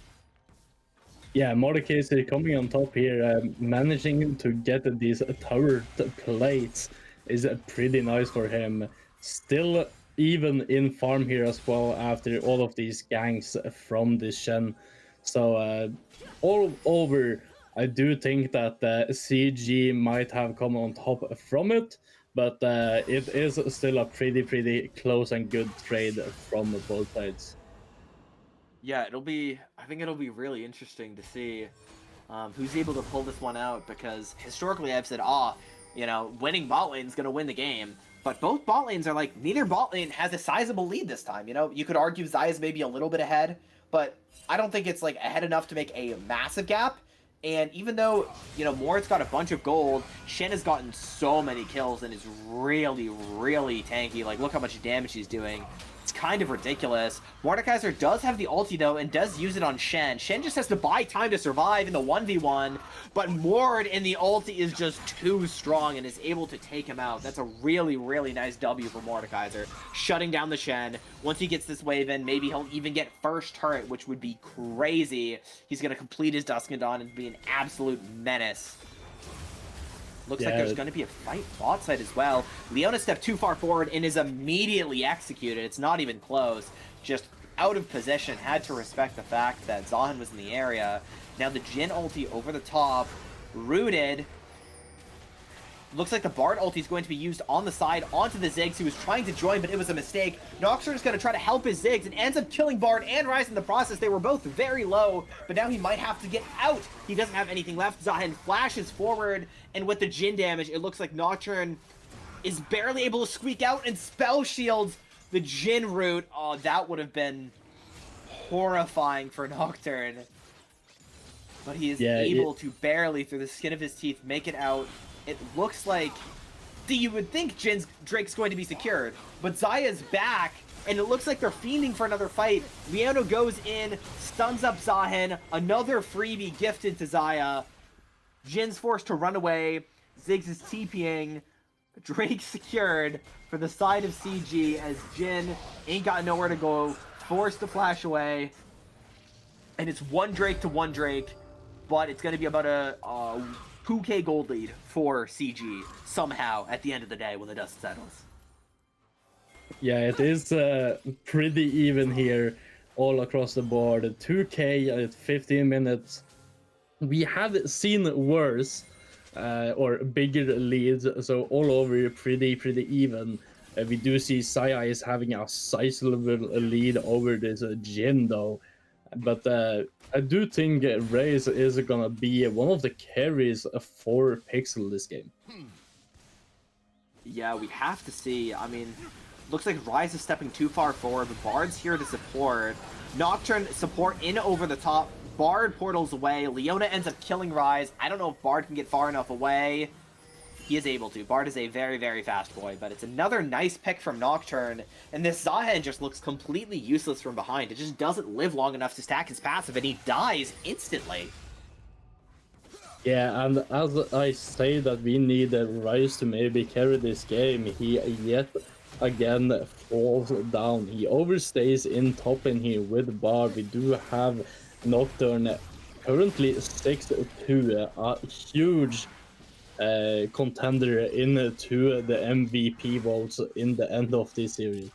Yeah, Mordekaiser coming on top here, managing to get these tower plates is pretty nice for him. Still even in farm here as well after all of these ganks from this Shen. So all over, I do think that CG might have come on top from it, but it is still a pretty close and good trade from both sides. Yeah, I think it'll be really interesting to see who's able to pull this one out, because historically I've said, winning bot lane is going to win the game. But both bot lanes are like, neither bot lane has a sizable lead this time. You could argue Xayah's maybe a little bit ahead, but I don't think it's like ahead enough to make a massive gap. And even though, Mord's got a bunch of gold, Shen has gotten so many kills and is really tanky. Like, look how much damage he's doing. It's kind of ridiculous. Mordekaiser does have the ulti, though, and does use it on Shen. Shen just has to buy time to survive in the 1v1, but Mord in the ulti is just too strong and is able to take him out. That's a really nice W for Mordekaiser, shutting down the Shen. Once he gets this wave in, maybe he'll even get first turret, which would be crazy. He's going to complete his Dusk and Dawn and be an absolute menace. Looks like there's going to be a fight bot side as well. Leona stepped too far forward and is immediately executed. It's not even close. Just out of position. Had to respect the fact that Zahen was in the area. Now the Jhin ulti over the top. Rooted. Looks like the Bard ulti is going to be used on the side onto the Ziggs, who was trying to join, but it was a mistake. Nocturne is going to try to help his Ziggs and ends up killing Bard and Ryze in the process. They were both very low, but now he might have to get out. He doesn't have anything left. Zahen flashes forward, and with the Jhin damage, it looks like Nocturne is barely able to squeak out and spell shields the Jhin root. Oh, that would have been horrifying for Nocturne. But he is able to barely, through the skin of his teeth, make it out. It looks like you would think Drake's going to be secured, but Xayah's back, and it looks like they're fiending for another fight. Leona goes in, stuns up Zahen, another freebie gifted to Xayah. Jin's forced to run away. Ziggs is TPing. Drake secured for the side of CG as Jhin ain't got nowhere to go, forced to flash away. And it's one Drake to one Drake, but it's going to be about a 2k gold lead for CG somehow at the end of the day when the dust settles. Yeah, it is pretty even here all across the board. 2k at 15 minutes. We have seen worse or bigger leads, so all over pretty even. We do see Xayah is having a sizable lead over this Jhin though. But I do think Raze is gonna be one of the carries for PXL this game. Yeah, we have to see. I mean, looks like Ryze is stepping too far forward, but Bard's here to support. Nocturne support in over the top. Bard portals away. Leona ends up killing Ryze. I don't know if Bard can get far enough away. He is able to. Bard is a very fast boy, but it's another nice pick from Nocturne, and this Zahen just looks completely useless from behind. It just doesn't live long enough to stack his passive, and he dies instantly. Yeah, and as I say that we need Ryze to maybe carry this game, he yet again falls down. He overstays in top in here with Bard. We do have Nocturne currently 6-2, a huge contender into the MVP votes in the end of this series.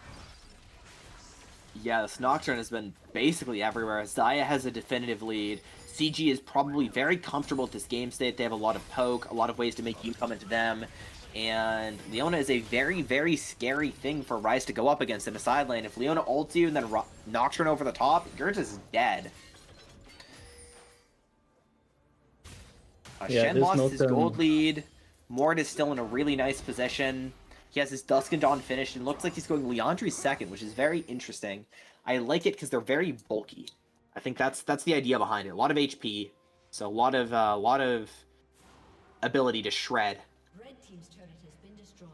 Yeah, this Nocturne has been basically everywhere. Xayah has a definitive lead. CG is probably very comfortable with this game state. They have a lot of poke, a lot of ways to make you come into them. And Leona is a very, very scary thing for Ryze to go up against in a side lane. If Leona ults you and then Nocturne over the top, you're just dead. Shen lost his gold lead. Mort is still in a really nice position. He has his Dusk and Dawn finished, and looks like he's going Leandri's second, which is very interesting. I like it because they're very bulky. I think that's the idea behind it. A lot of HP, so a lot of ability to shred. Red team's turret has been destroyed.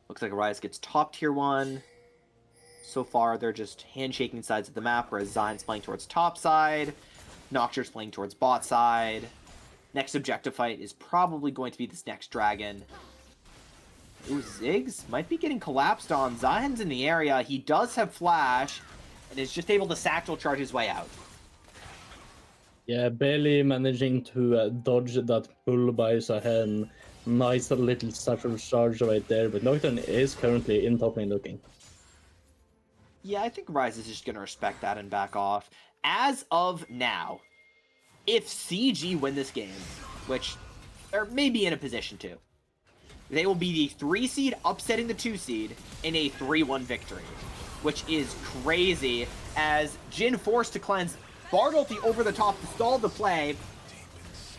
Looks like Ryze gets top tier 1. So far, they're just handshaking sides of the map, whereas Zion's playing towards top side. Nocturne's playing towards bot side. Next objective fight is probably going to be this next dragon. Ooh, Ziggs might be getting collapsed on. Zion's in the area. He does have flash, and is just able to satchel charge his way out. Yeah, barely managing to dodge that pull by Zahen. Nice little satchel charge right there, but Nocturne is currently in top lane looking. Yeah, I think Ryze is just going to respect that and back off. As of now, if CG win this game, which they're maybe in a position to, they will be the 3 seed upsetting the 2 seed in a 3-1 victory, which is crazy, as Jhin forced to cleanse Bard ulti over the top to stall the play.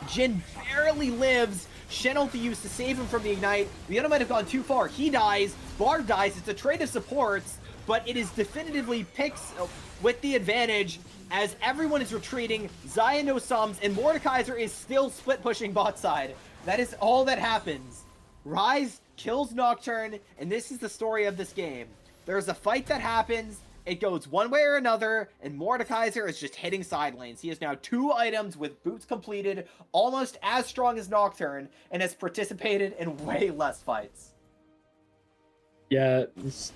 Jhin barely lives. Shen ulti used to save him from the ignite. Leona might have gone too far. He dies. Bard dies. It's a trade of supports, but it is definitively PXL with the advantage as everyone is retreating. Zion no sums, and Mordekaiser is still split pushing bot side. That is all that happens. Ryze kills Nocturne, and this is the story of this game. There's a fight that happens, it goes one way or another, and Mordekaiser is just hitting side lanes. He has now 2 items with boots completed, almost as strong as Nocturne, and has participated in way less fights. Yeah,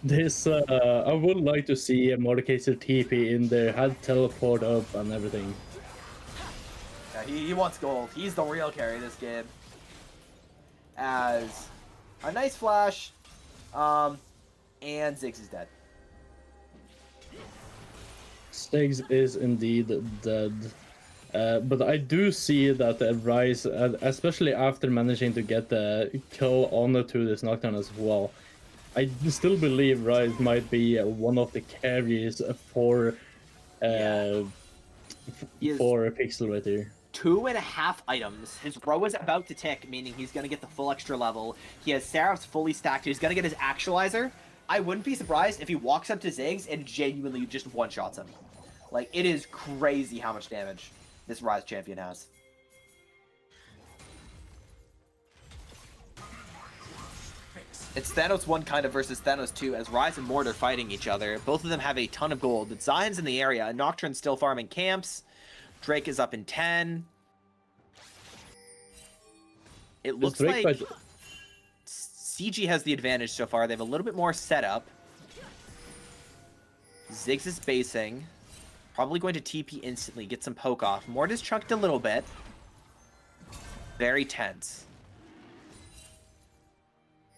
this I would like to see a Mordekaiser TP in there, had teleport up and everything. Yeah, he wants gold. He's the real carry this game. As a nice flash, and Ziggs is dead. Stiggs is indeed dead. But I do see that Ryze, especially after managing to get the kill onto this Nocturne as well, I still believe Ryze might be one of the carries for PXL right here. 2.5 items. His row is about to tick, meaning he's going to get the full extra level. He has Seraphs fully stacked. He's going to get his Actualizer. I wouldn't be surprised if he walks up to Ziggs and genuinely just one-shots him. Like, it is crazy how much damage this Ryze champion has. It's Thanos 1 kind of versus Thanos 2 as Ryze and Mort are fighting each other. Both of them have a ton of gold. But Zion's in the area. Nocturne's still farming camps. Drake is up in 10. It looks like CG has the advantage so far. They have a little bit more setup. Ziggs is basing. Probably going to TP instantly, get some poke off. Mort is chunked a little bit. Very tense.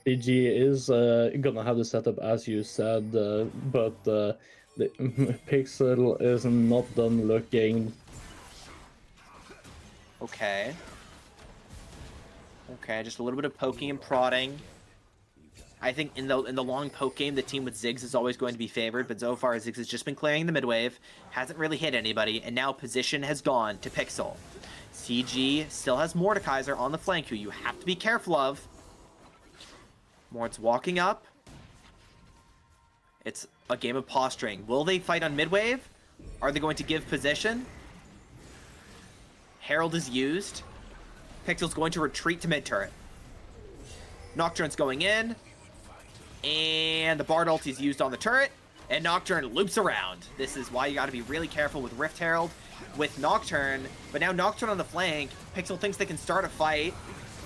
CG is gonna have the setup as you said, but the PXL is not done looking. Okay. Okay, just a little bit of poking and prodding. I think in the long poke game, the team with Ziggs is always going to be favored, but so far Ziggs has just been clearing the mid wave, hasn't really hit anybody, and now position has gone to PXL. CG still has Mordekaiser on the flank, who you have to be careful of. Mort's walking up. It's a game of posturing. Will they fight on mid wave? Are they going to give position? Herald is used. PXL's going to retreat to mid turret. Nocturne's going in. And the Bard ult is used on the turret. And Nocturne loops around. This is why you gotta be really careful with Rift Herald, with Nocturne. But now Nocturne on the flank. PXL thinks they can start a fight.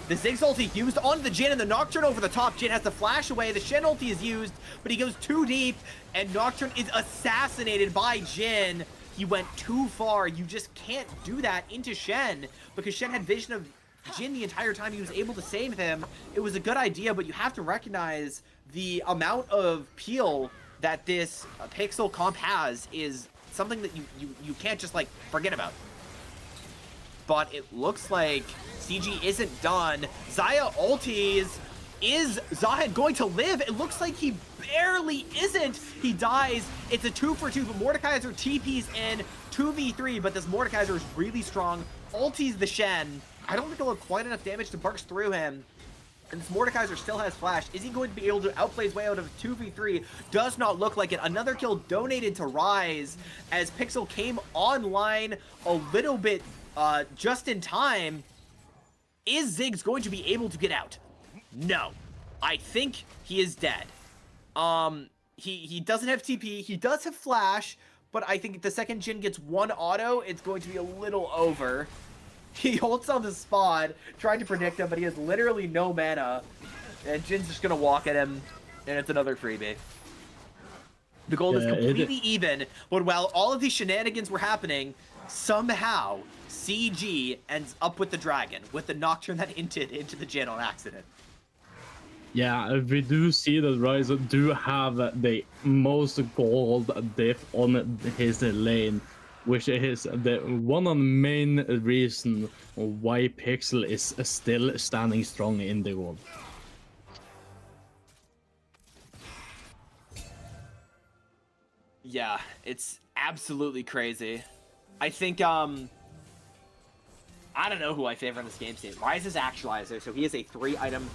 The Ziggs ulti used onto the Jhin, and the Nocturne over the top. Jhin has to flash away. The Shen ulti is used, but he goes too deep, and Nocturne is assassinated by Jhin. He went too far. You just can't do that into Shen, because Shen had vision of Jhin the entire time. He was able to save him. It was a good idea, but you have to recognize the amount of peel that this PXL comp has is something that you can't just, like, forget about. but it looks like CG isn't done. Xayah ulties. Is Zahid going to live? It looks like he barely isn't. He dies. It's a 2-for-2, but Mordekaiser TP's in 2v3, but this Mordekaiser is really strong. Ulties the Shen. I don't think he'll have quite enough damage to burst through him. And this Mordekaiser still has flash. Is he going to be able to outplay his way out of 2v3? Does not look like it. Another kill donated to Rise as PXL came online a little bit just in time. Is Ziggs going to be able to get out? No. I think he is dead. He doesn't have TP. He does have flash, but I think if the second Jhin gets one auto, it's going to be a little over. He holds on the spot, trying to predict him, but he has literally no mana. And Jin's just going to walk at him, and it's another freebie. The gold is completely even, but while all of these shenanigans were happening, somehow CG ends up with the dragon, with the Nocturne that inted into the Jhin on accident. Yeah, we do see that Rise do have the most gold diff on his lane, which is the one of the main reason why PXL is still standing strong in the world. Yeah, it's absolutely crazy. I think, I don't know who I favor in this game state. Rise's Actualizer, so he is a 3-item,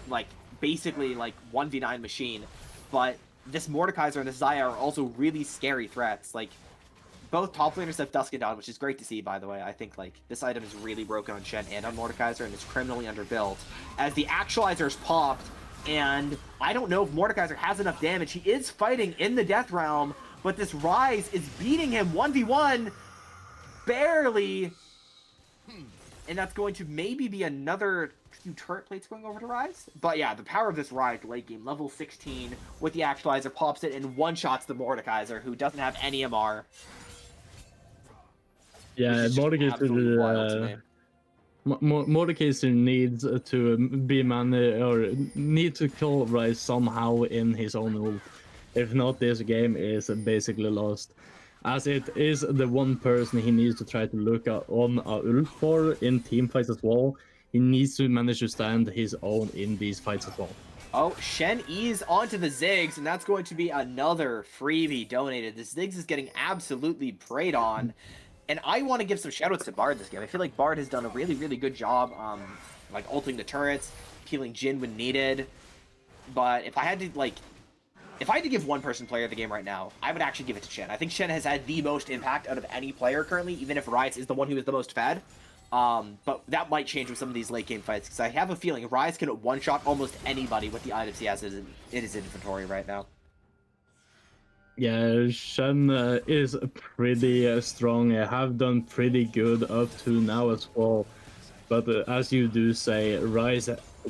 like, basically, like, 1v9 machine. But this Mordekaiser and this Xayah are also really scary threats. Like, both top laners have Dusk and Dawn, which is great to see, by the way. I think, like, this item is really broken on Shen and on Mordekaiser, and it's criminally underbuilt. As the Actualizer's popped, and I don't know if Mordekaiser has enough damage. He is fighting in the Death Realm, but this Rise is beating him 1v1, barely. And that's going to maybe be another few turret plates going over to Rise. But yeah, the power of this Rise late game, level 16, with the Actualizer, pops it and one-shots the Mordekaiser, who doesn't have any MR. Yeah, Mordekaiser needs to be or need to kill Rise somehow in his own ult. If not, this game is basically lost. As it is the one person he needs to try to look on a ult for in team fights as well. He needs to manage to stand his own in these fights as well. Oh, Shen E's onto the Ziggs, and that's going to be another freebie donated. The Ziggs is getting absolutely preyed on. And I want to give some shoutouts to Bard this game. I feel like Bard has done a really, really good job, like, ulting the turrets, peeling Jhin when needed. But if I had to, like, if I had to give one person player of the game right now, I would actually give it to Shen. I think Shen has had the most impact out of any player currently, even if Rise is the one who is the most fed. But that might change with some of these late game fights, because I have a feeling Rise can one-shot almost anybody with the items he has in his inventory right now. Yeah, Shen is pretty strong. Have done pretty good up to now as well. But as you do say, Rise,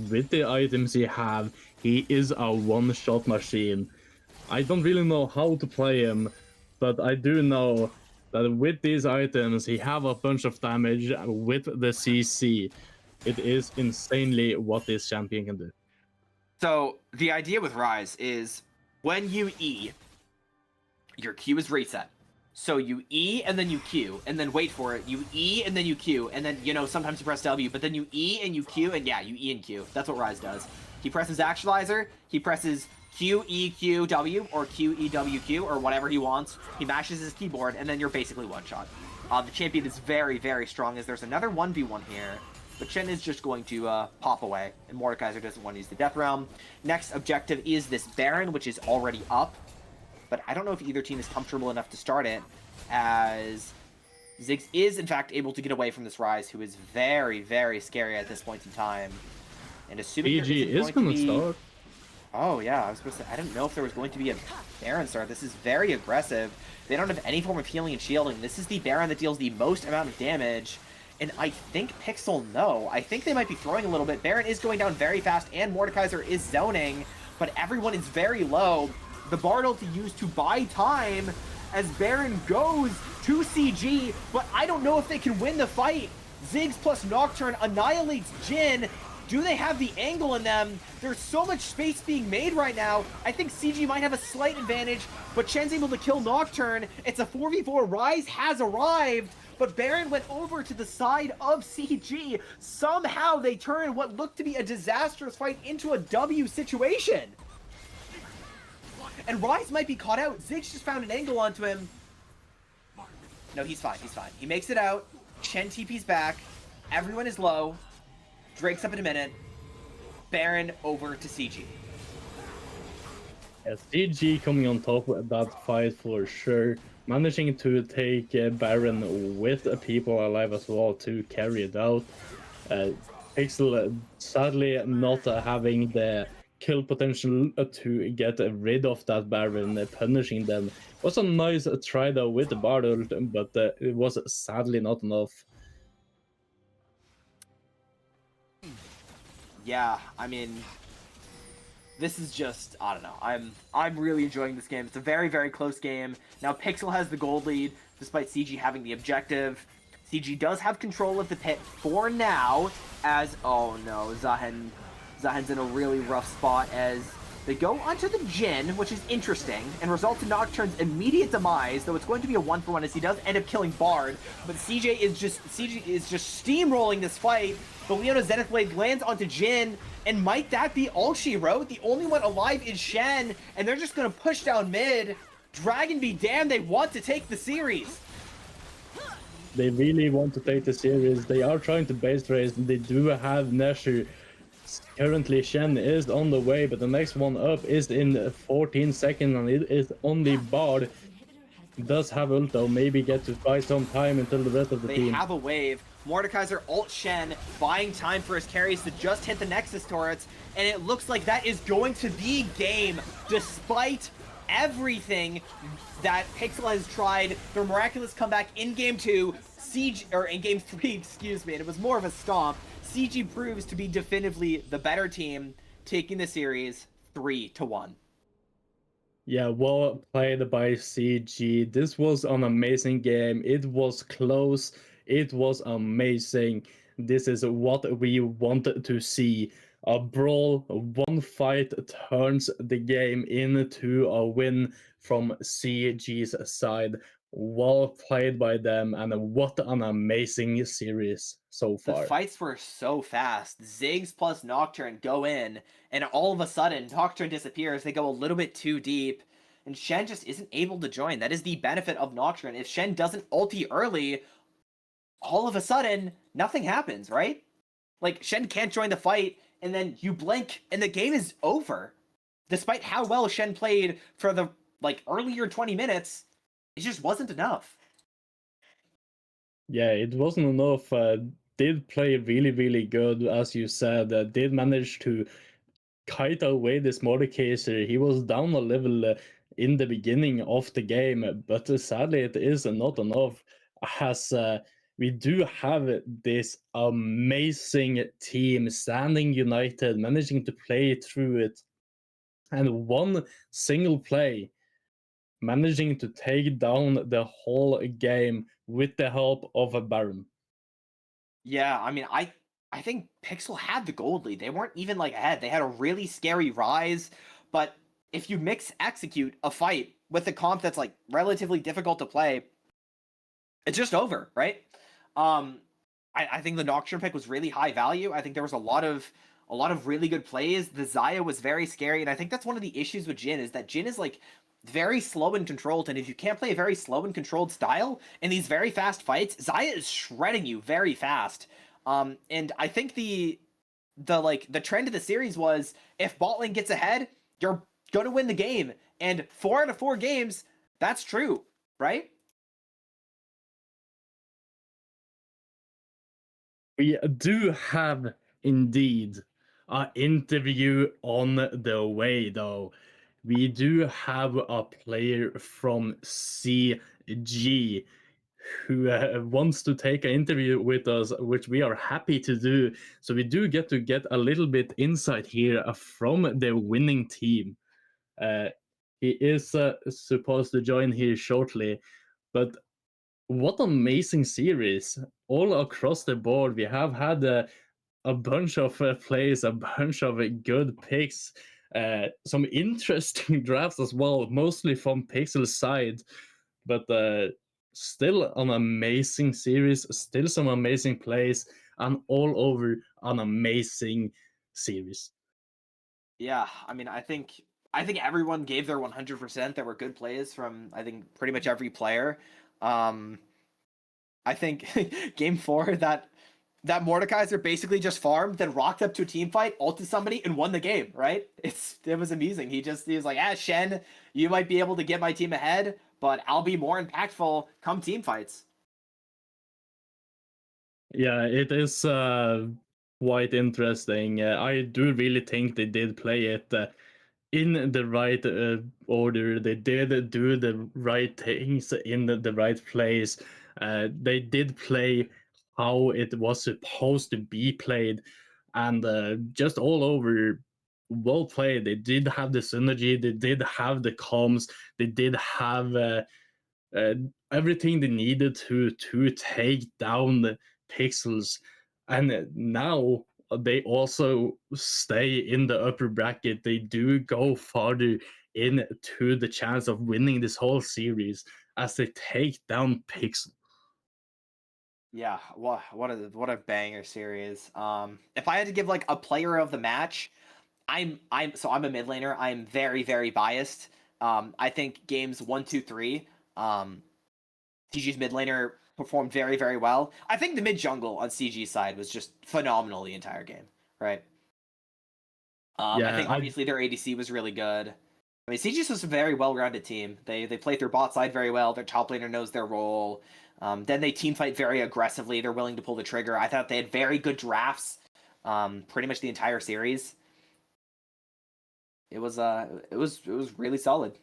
with the items he is a one-shot machine. I don't really know how to play him, but I do know that with these items, he have a bunch of damage with the CC. It is insanely what this champion can do. So, the idea with Rise is, when you E, your Q is reset. So you E and then you Q, and then wait for it. You E and then you Q, and then, you know, sometimes you press W, but then you E and you Q, and yeah, you E and Q. That's what Rise does. He presses Actualizer, he presses Q, E, Q, W, or Q, E, W, Q, or whatever he wants. He mashes his keyboard, and then you're basically one-shot. The champion is very, very strong, as there's another 1v1 here, but Shen is just going to pop away, and Mordekaiser doesn't want to use the Death Realm. Next objective is this Baron, which is already up, but I don't know if either team is comfortable enough to start it, as Ziggs is, in fact, able to get away from this Rise, who is very, very scary at this point in time. And assuming BG is going to start. Oh, yeah, I was supposed to... I didn't know if there was going to be a Baron start. This is very aggressive. They don't have any form of healing and shielding. This is the Baron that deals the most amount of damage. And I think PXL know. I think they might be throwing a little bit. Baron is going down very fast, and Mordekaiser is zoning, but everyone is very low. The Bard ulti used to buy time as Baron goes to CG, but I don't know if they can win the fight. Ziggs plus Nocturne annihilates Jhin, Do they have the angle in them? There's so much space being made right now. I think CG might have a slight advantage, but Shen's able to kill Nocturne. It's a 4v4. Rise has arrived, but Baron went over to the side of CG. Somehow they turn what looked to be a disastrous fight into a W situation. And Rise might be caught out. Ziggs just found an angle onto him. No, he's fine. He's fine. He makes it out. Shen TP's back. Everyone is low. Drake's up in a minute. Baron over to CG. Yeah, CG coming on top of that fight for sure. Managing to take Baron with people alive as well to carry it out. PXL sadly not having the kill potential to get rid of that Baron, punishing them. Was a nice try though with the Bard ult, but it was sadly not enough. Yeah, I mean, this is just, I don't know. I'm really enjoying this game. It's a very, very close game. Now PXL has the gold lead, despite CG having the objective. CG does have control of the pit for now, as, oh no, Zahen's in a really rough spot as they go onto the Jhin, which is interesting, and results in Nocturne's immediate demise, though it's going to be a 1-for-1 as he does end up killing Bard, but CG is just steamrolling this fight. The Leona Zenith Blade lands onto Jhin, and might that be all she wrote? The only one alive is Shen, and they're just gonna push down mid. Dragon be damned, they want to take the series. They really want to take the series. They are trying to base race. They do have Nesher. Currently, Shen is on the way, but the next one up is in 14 seconds, and it is only Bard. Does have ult though, maybe get to buy some time until the rest of the team. They have a wave. Mordekaiser ult Shen, buying time for his carries to just hit the Nexus turrets, and it looks like that is going to be game, despite everything that PXL has tried. Their miraculous comeback in game 2, Siege, or in game 3, excuse me, and it was more of a stomp. CG proves to be definitively the better team, taking the series 3-1. Yeah, well played by CG. This was an amazing game. It was close. It was amazing. This is what we wanted to see. A brawl, one fight turns the game into a win from CG's side. Well played by them, and what an amazing series so far. The fights were so fast. Ziggs plus Nocturne go in, and all of a sudden, Nocturne disappears. They go a little bit too deep, and Shen just isn't able to join. That is the benefit of Nocturne. If Shen doesn't ulti early, all of a sudden, nothing happens, right? Like, Shen can't join the fight, and then you blink, and the game is over. Despite how well Shen played for the, earlier 20 minutes, it just wasn't enough. Yeah, it wasn't enough. Did play really, really good, as you said. Did manage to kite away this Mordekaiser. He was down a level in the beginning of the game, but sadly it is not enough, as we do have this amazing team standing united, managing to play through it, and one single play managing to take down the whole game with the help of a Baron. Yeah, I mean, I think PXL had the gold lead. They weren't even ahead. They had a really scary Rise, but if you execute a fight with a comp that's relatively difficult to play, it's just over, right? I think the Nocturne pick was really high value. I think there was a lot of really good plays. The Xayah was very scary, and I think that's one of the issues with Jhin, is that Jhin is very slow and controlled, and if you can't play a very slow and controlled style in these very fast fights, Xayah is shredding you very fast. And I think the trend of the series was, if bot lane gets ahead, you're gonna win the game. And 4 out of 4 games, that's true, right? We do have indeed an interview on the way, though. We do have a player from CG who wants to take an interview with us, which we are happy to do. So we do get a little bit insight here from the winning team. He is supposed to join here shortly, but what amazing series all across the board. We have had a bunch of plays, a bunch of good picks, some interesting drafts as well, mostly from Pixel side, but still an amazing series, still some amazing plays, and all over an amazing series. Yeah, I mean, I think everyone gave their 100%. There were good plays from I think pretty much every player. Um, I think game four that Mordekaiser basically just farmed, then rocked up to a team fight, ulted somebody, and won the game. Right? It was amusing. He was like, Shen, you might be able to get my team ahead, but I'll be more impactful come team fights. Yeah, it is quite interesting. I do really think they did play it in the right order. They did do the right things in the right place. They did play how it was supposed to be played, and just all over well played. They did have the synergy. They did have the comms. They did have uh, everything they needed to take down the pixels, and now they also stay in the upper bracket. They do go farther into the chance of winning this whole series as they take down pixel. Yeah, what a banger series. If I had to give like a player of the match, I'm a mid laner. I'm very biased. I think games 1, 2, 3. CG's mid laner performed very well. I think the mid jungle on CG's side was just phenomenal the entire game. Right. I Yeah, think obviously their ADC was really good. I mean, CG's was a very well-rounded team. They played their bot side very well. Their top laner knows their role. Then they team fight very aggressively. They're willing to pull the trigger. I thought they had very good drafts. Pretty much the entire series. It was really solid.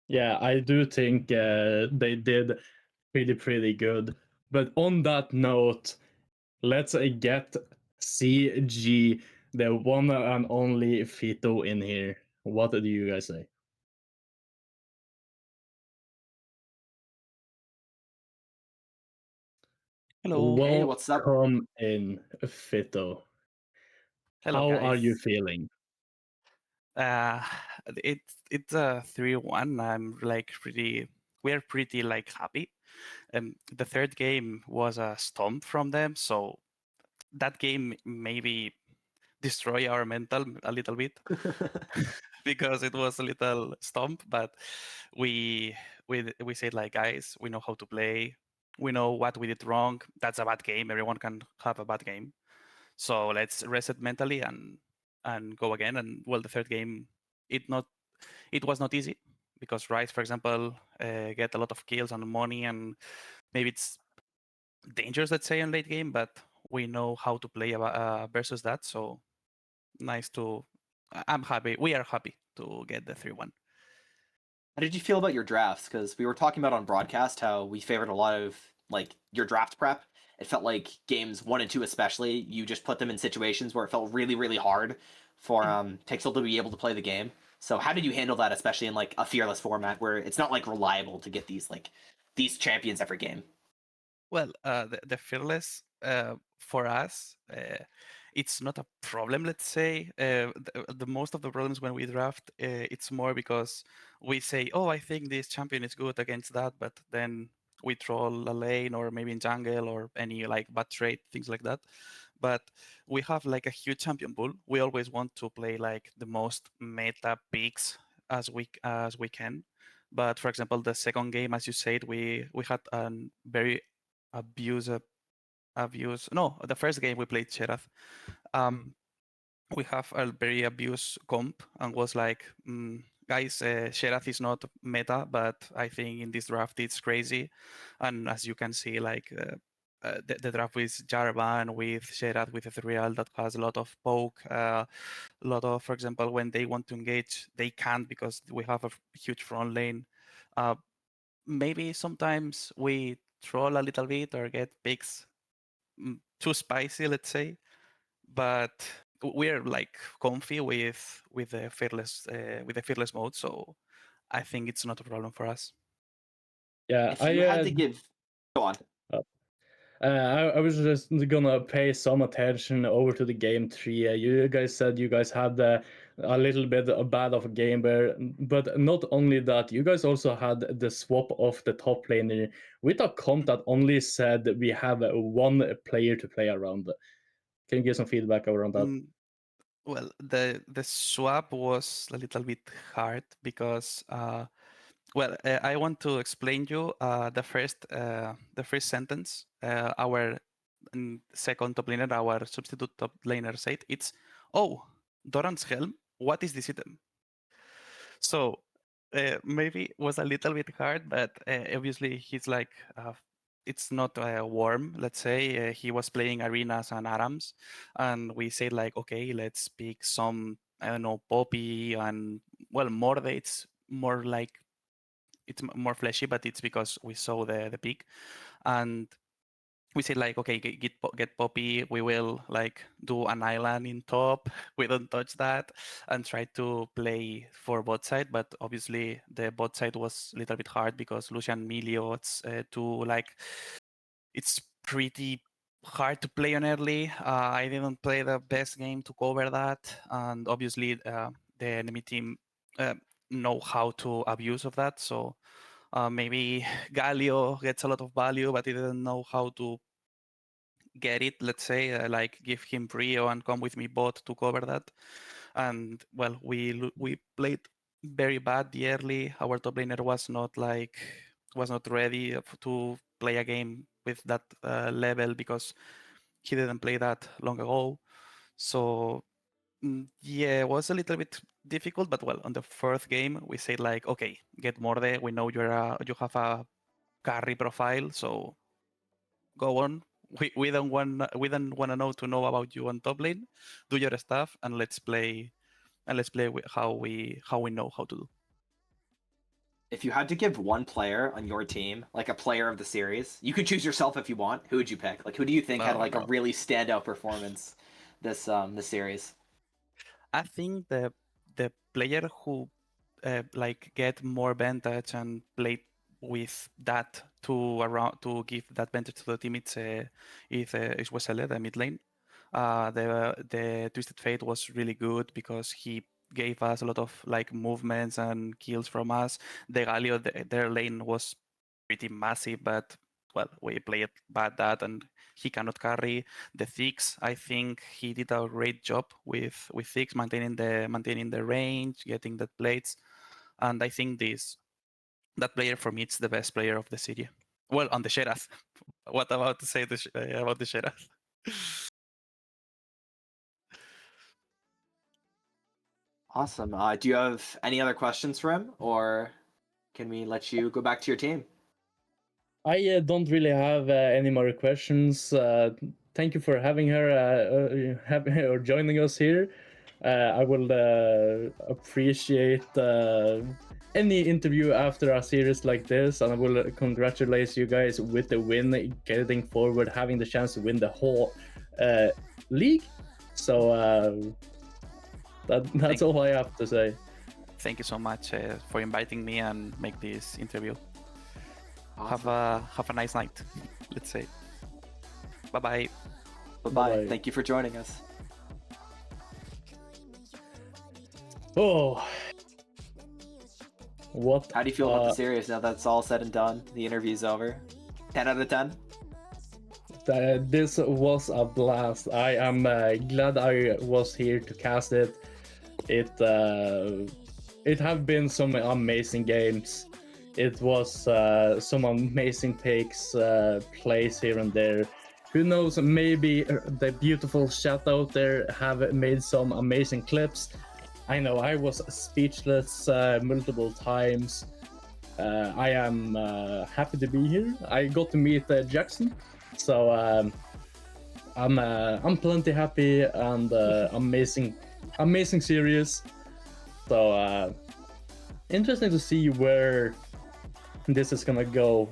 yeah, I do think they did pretty good. But on that note, let's get CG, the one and only Fito, in here. What do you guys say? Hello. Hey, what's up? Welcome in, Fito. Hello, How are you guys. feeling? Uh, it's a 3-1. I'm like pretty. We're pretty like happy. The third game was a stomp from them, so that game maybe destroy our mental a little bit because it was a little stomp. But we said like, guys, we know how to play. We know what we did wrong. That's a bad game. Everyone can have a bad game. So let's reset mentally and go again. And well, the third game, it was not easy because Rice, for example, get a lot of kills and money, and maybe it's dangerous, let's say, in late game. But we know how to play versus that. So nice to. I'm happy. We are happy to get the 3-1. How did you feel about your drafts? Because we were talking about on broadcast how we favored a lot of like your draft prep. It felt like games 1 and 2 especially, you just put them in situations where it felt really hard for Pixel to be able to play the game. So how did you handle that, especially in like a fearless format where it's not like reliable to get these champions every game? Well, the fearless for us, it's not a problem. Let's say the most of the problems when we draft, it's more because we say, "Oh, I think this champion is good against that," but then we troll a lane or maybe in jungle or any like bad trade, things like that. But we have like a huge champion pool. We always want to play like the most meta picks as we can. But for example, the second game, as you said, we had a very abuse abuse no the first game we played Sheriff. We have a very abuse comp and was like, guys, Sheriff is not meta, but I think in this draft it's crazy. And as you can see, like the draft with Jarvan, with Sheriff, with Ethereal that has a lot of poke, a lot of, for example, when they want to engage they can't because we have a huge front lane. Maybe sometimes we troll a little bit or get picks too spicy, let's say, but we're like comfy with the fearless mode, so I think it's not a problem for us. Yeah, If you had to give, go on. I was just gonna pay some attention over to the game 3. You guys said you guys had a little bit bad of a game there, but not only that, you guys also had the swap of the top laner with a comp that only said we have one player to play around. Can you give some feedback around that? Well, the swap was a little bit hard because I want to explain you the first sentence. Our second top laner, our substitute top laner said, it's, "Oh, Doran's helm. What is this item?" So maybe it was a little bit hard, but obviously he's like, it's not warm. Let's say he was playing arenas and ARAMs, and we said like, okay, let's pick some, I don't know, Poppy and well, Morde. It's more like it's more fleshy, but it's because we saw the pick, and we said like, okay, get Poppy. We will like do an island in top. We don't touch that, and try to play for bot side. But obviously the bot side was a little bit hard because Lucian Milio, it's pretty hard to play on early. I didn't play the best game to cover that, and obviously the enemy team know how to abuse of that. So maybe Galio gets a lot of value, but he didn't know how to get it. Let's say like give him Brio and come with me bot to cover that. And well, we played very bad the early. Our top laner was not ready to play a game with that level because he didn't play that long ago. So yeah, it was a little bit difficult, but well, on the fourth game we said like, okay, get Morde. We know you have a carry profile, so go on. We don't want to know about you on top lane. Do your stuff and let's play with how we know how to do. If you had to give one player on your team, like a player of the series, you could choose yourself if you want. Who would you pick? Like, who do you think had like a really standout performance this series? I think the player who like get more advantage and play with that to give that advantage to the team, is Wesele, the mid lane. The Twisted Fate was really good because he gave us a lot of like movements and kills from us. The Galio, their lane was pretty massive, but well, we played bad that, and he cannot carry. The Thix, I think he did a great job with Thix, maintaining the range, getting the plates, and I think that player for me it's the best player of the city. Well, on the Sherath. What about to say about the Sherath? Awesome. Do you have any other questions for him, or can we let you go back to your team? I don't really have any more questions. Thank you for having her, or joining us here. I will appreciate any interview after a series like this, and I will congratulate you guys with the win, getting forward, having the chance to win the whole league. So that's all I have to say. Thank you so much for inviting me and make this interview. Awesome. Have a nice night. Let's say. Bye bye. Bye-bye. Thank you for joining us. Oh, what? How do you feel about the series now that it's all said and done? The interview's over. 10 out of 10? This was a blast. I am glad I was here to cast it. It have been some amazing games. It was some amazing picks, plays here and there. Who knows, maybe the beautiful chat out there have made some amazing clips. I know I was speechless multiple times. I am happy to be here. I got to meet Jackson, so I'm plenty happy, and amazing series. So interesting to see where this is gonna go.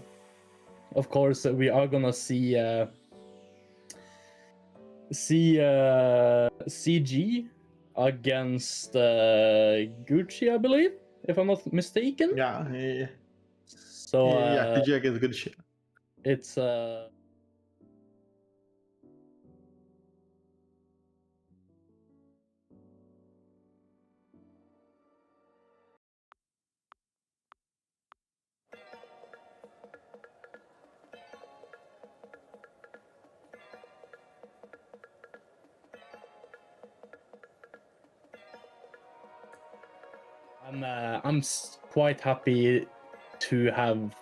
Of course, we are gonna see CG against Gucci, I believe, if I'm not mistaken. Yeah. So Yeah, TG against good shit. it's Quite happy to have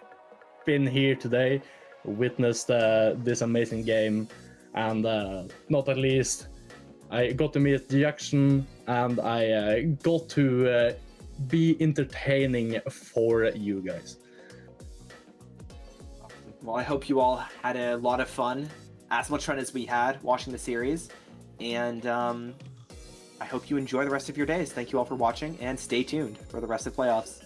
been here today, witnessed this amazing game, and not at least, I got to meet Jackson, and I got to be entertaining for you guys. Well, I hope you all had a lot of fun, as much fun as we had watching the series, and I hope you enjoy the rest of your days. Thank you all for watching, and stay tuned for the rest of playoffs.